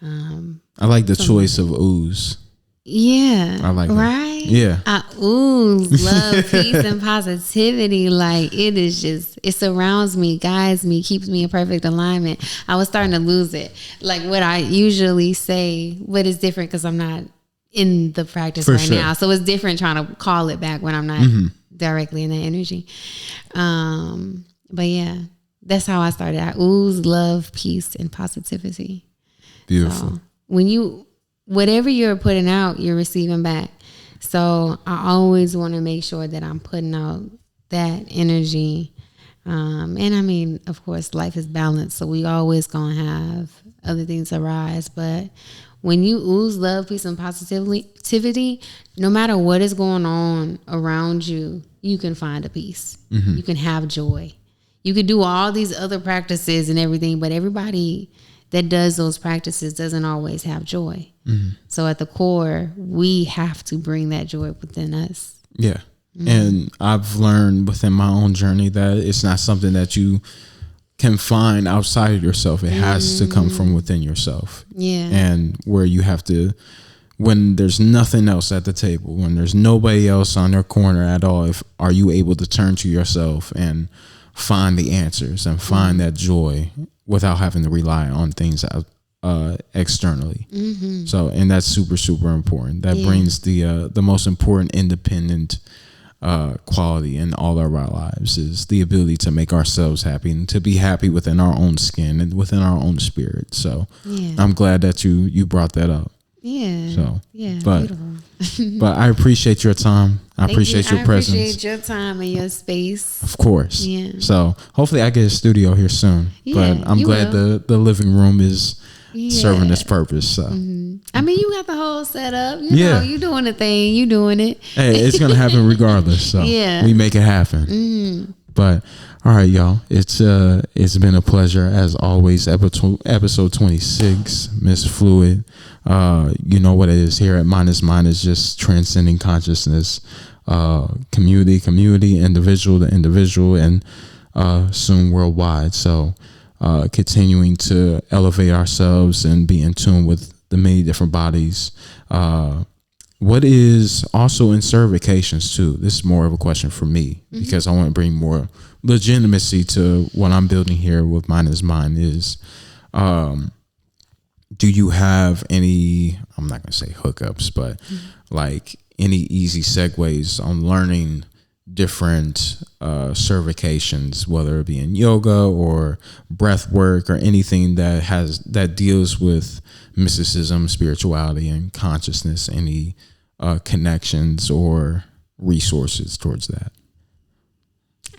I like the choice of ooze. Yeah. I like right? that. Yeah. I ooze love, peace, and positivity. Like it is just, it surrounds me, guides me, keeps me in perfect alignment. I was starting to lose it. Like what I usually say, but it's different because I'm not in the practice now. So it's different trying to call it back when I'm not directly in that energy. But yeah, that's how I started. I ooze love, peace, and positivity. Beautiful. So when whatever you're putting out, you're receiving back. So I always want to make sure that I'm putting out that energy. And I mean, of course, life is balanced. So we always going to have other things arise. But when you ooze love, peace, and positivity, no matter what is going on around you, you can find a peace. Mm-hmm. You can have joy. You can do all these other practices and everything, but everybody that does those practices doesn't always have joy. Mm-hmm. So at the core, we have to bring that joy within us. Yeah. Mm-hmm. And I've learned within my own journey that it's not something that you can find outside of yourself. It has to come from within yourself. Yeah. And where you have to, when there's nothing else at the table, when there's nobody else on their corner at all, are you able to turn to yourself and find the answers and find that joy without having to rely on things externally. Mm-hmm. So, and that's super, super important. That brings the most important independent quality in all of our lives is the ability to make ourselves happy and to be happy within our own skin and within our own spirit. So I'm glad that you brought that up. Yeah. So, beautiful. But I appreciate your time. I appreciate your presence. I appreciate your time and your space. Of course. Yeah. So hopefully I get a studio here soon. Yeah, but I'm glad the living room is serving this purpose. So I mean, you got the whole setup. You Yeah. know, you doing the thing. You doing it. hey, it's gonna happen regardless. So Yeah. we make it happen. But all right, y'all. It's been a pleasure as always. Episode 26, Miss Fluid. You know what it is here at Minus Mind is just transcending consciousness, community, individual to individual, and soon worldwide. So continuing to elevate ourselves and be in tune with the many different bodies. What is also in certifications too? This is more of a question for me because I want to bring more legitimacy to what I'm building here with Minus Mind is, do you have any, I'm not going to say hookups, but like any easy segues on learning different certifications, whether it be in yoga or breath work or anything that deals with mysticism, spirituality, and consciousness, any connections or resources towards that?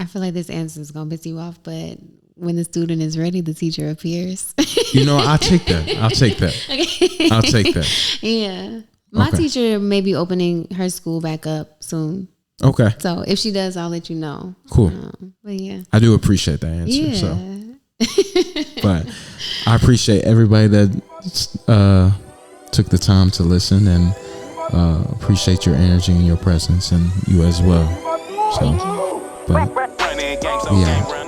I feel like this answer is gonna piss you off, but when the student is ready, the teacher appears. You know, I'll take that. Okay. I'll take that. Yeah. My Okay. teacher may be opening her school back up soon. Okay. So if she does, I'll let you know. Cool. But yeah. I do appreciate that answer. Yeah. So, but I appreciate everybody that took the time to listen, and appreciate your energy and your presence, and you as well. So, but yeah.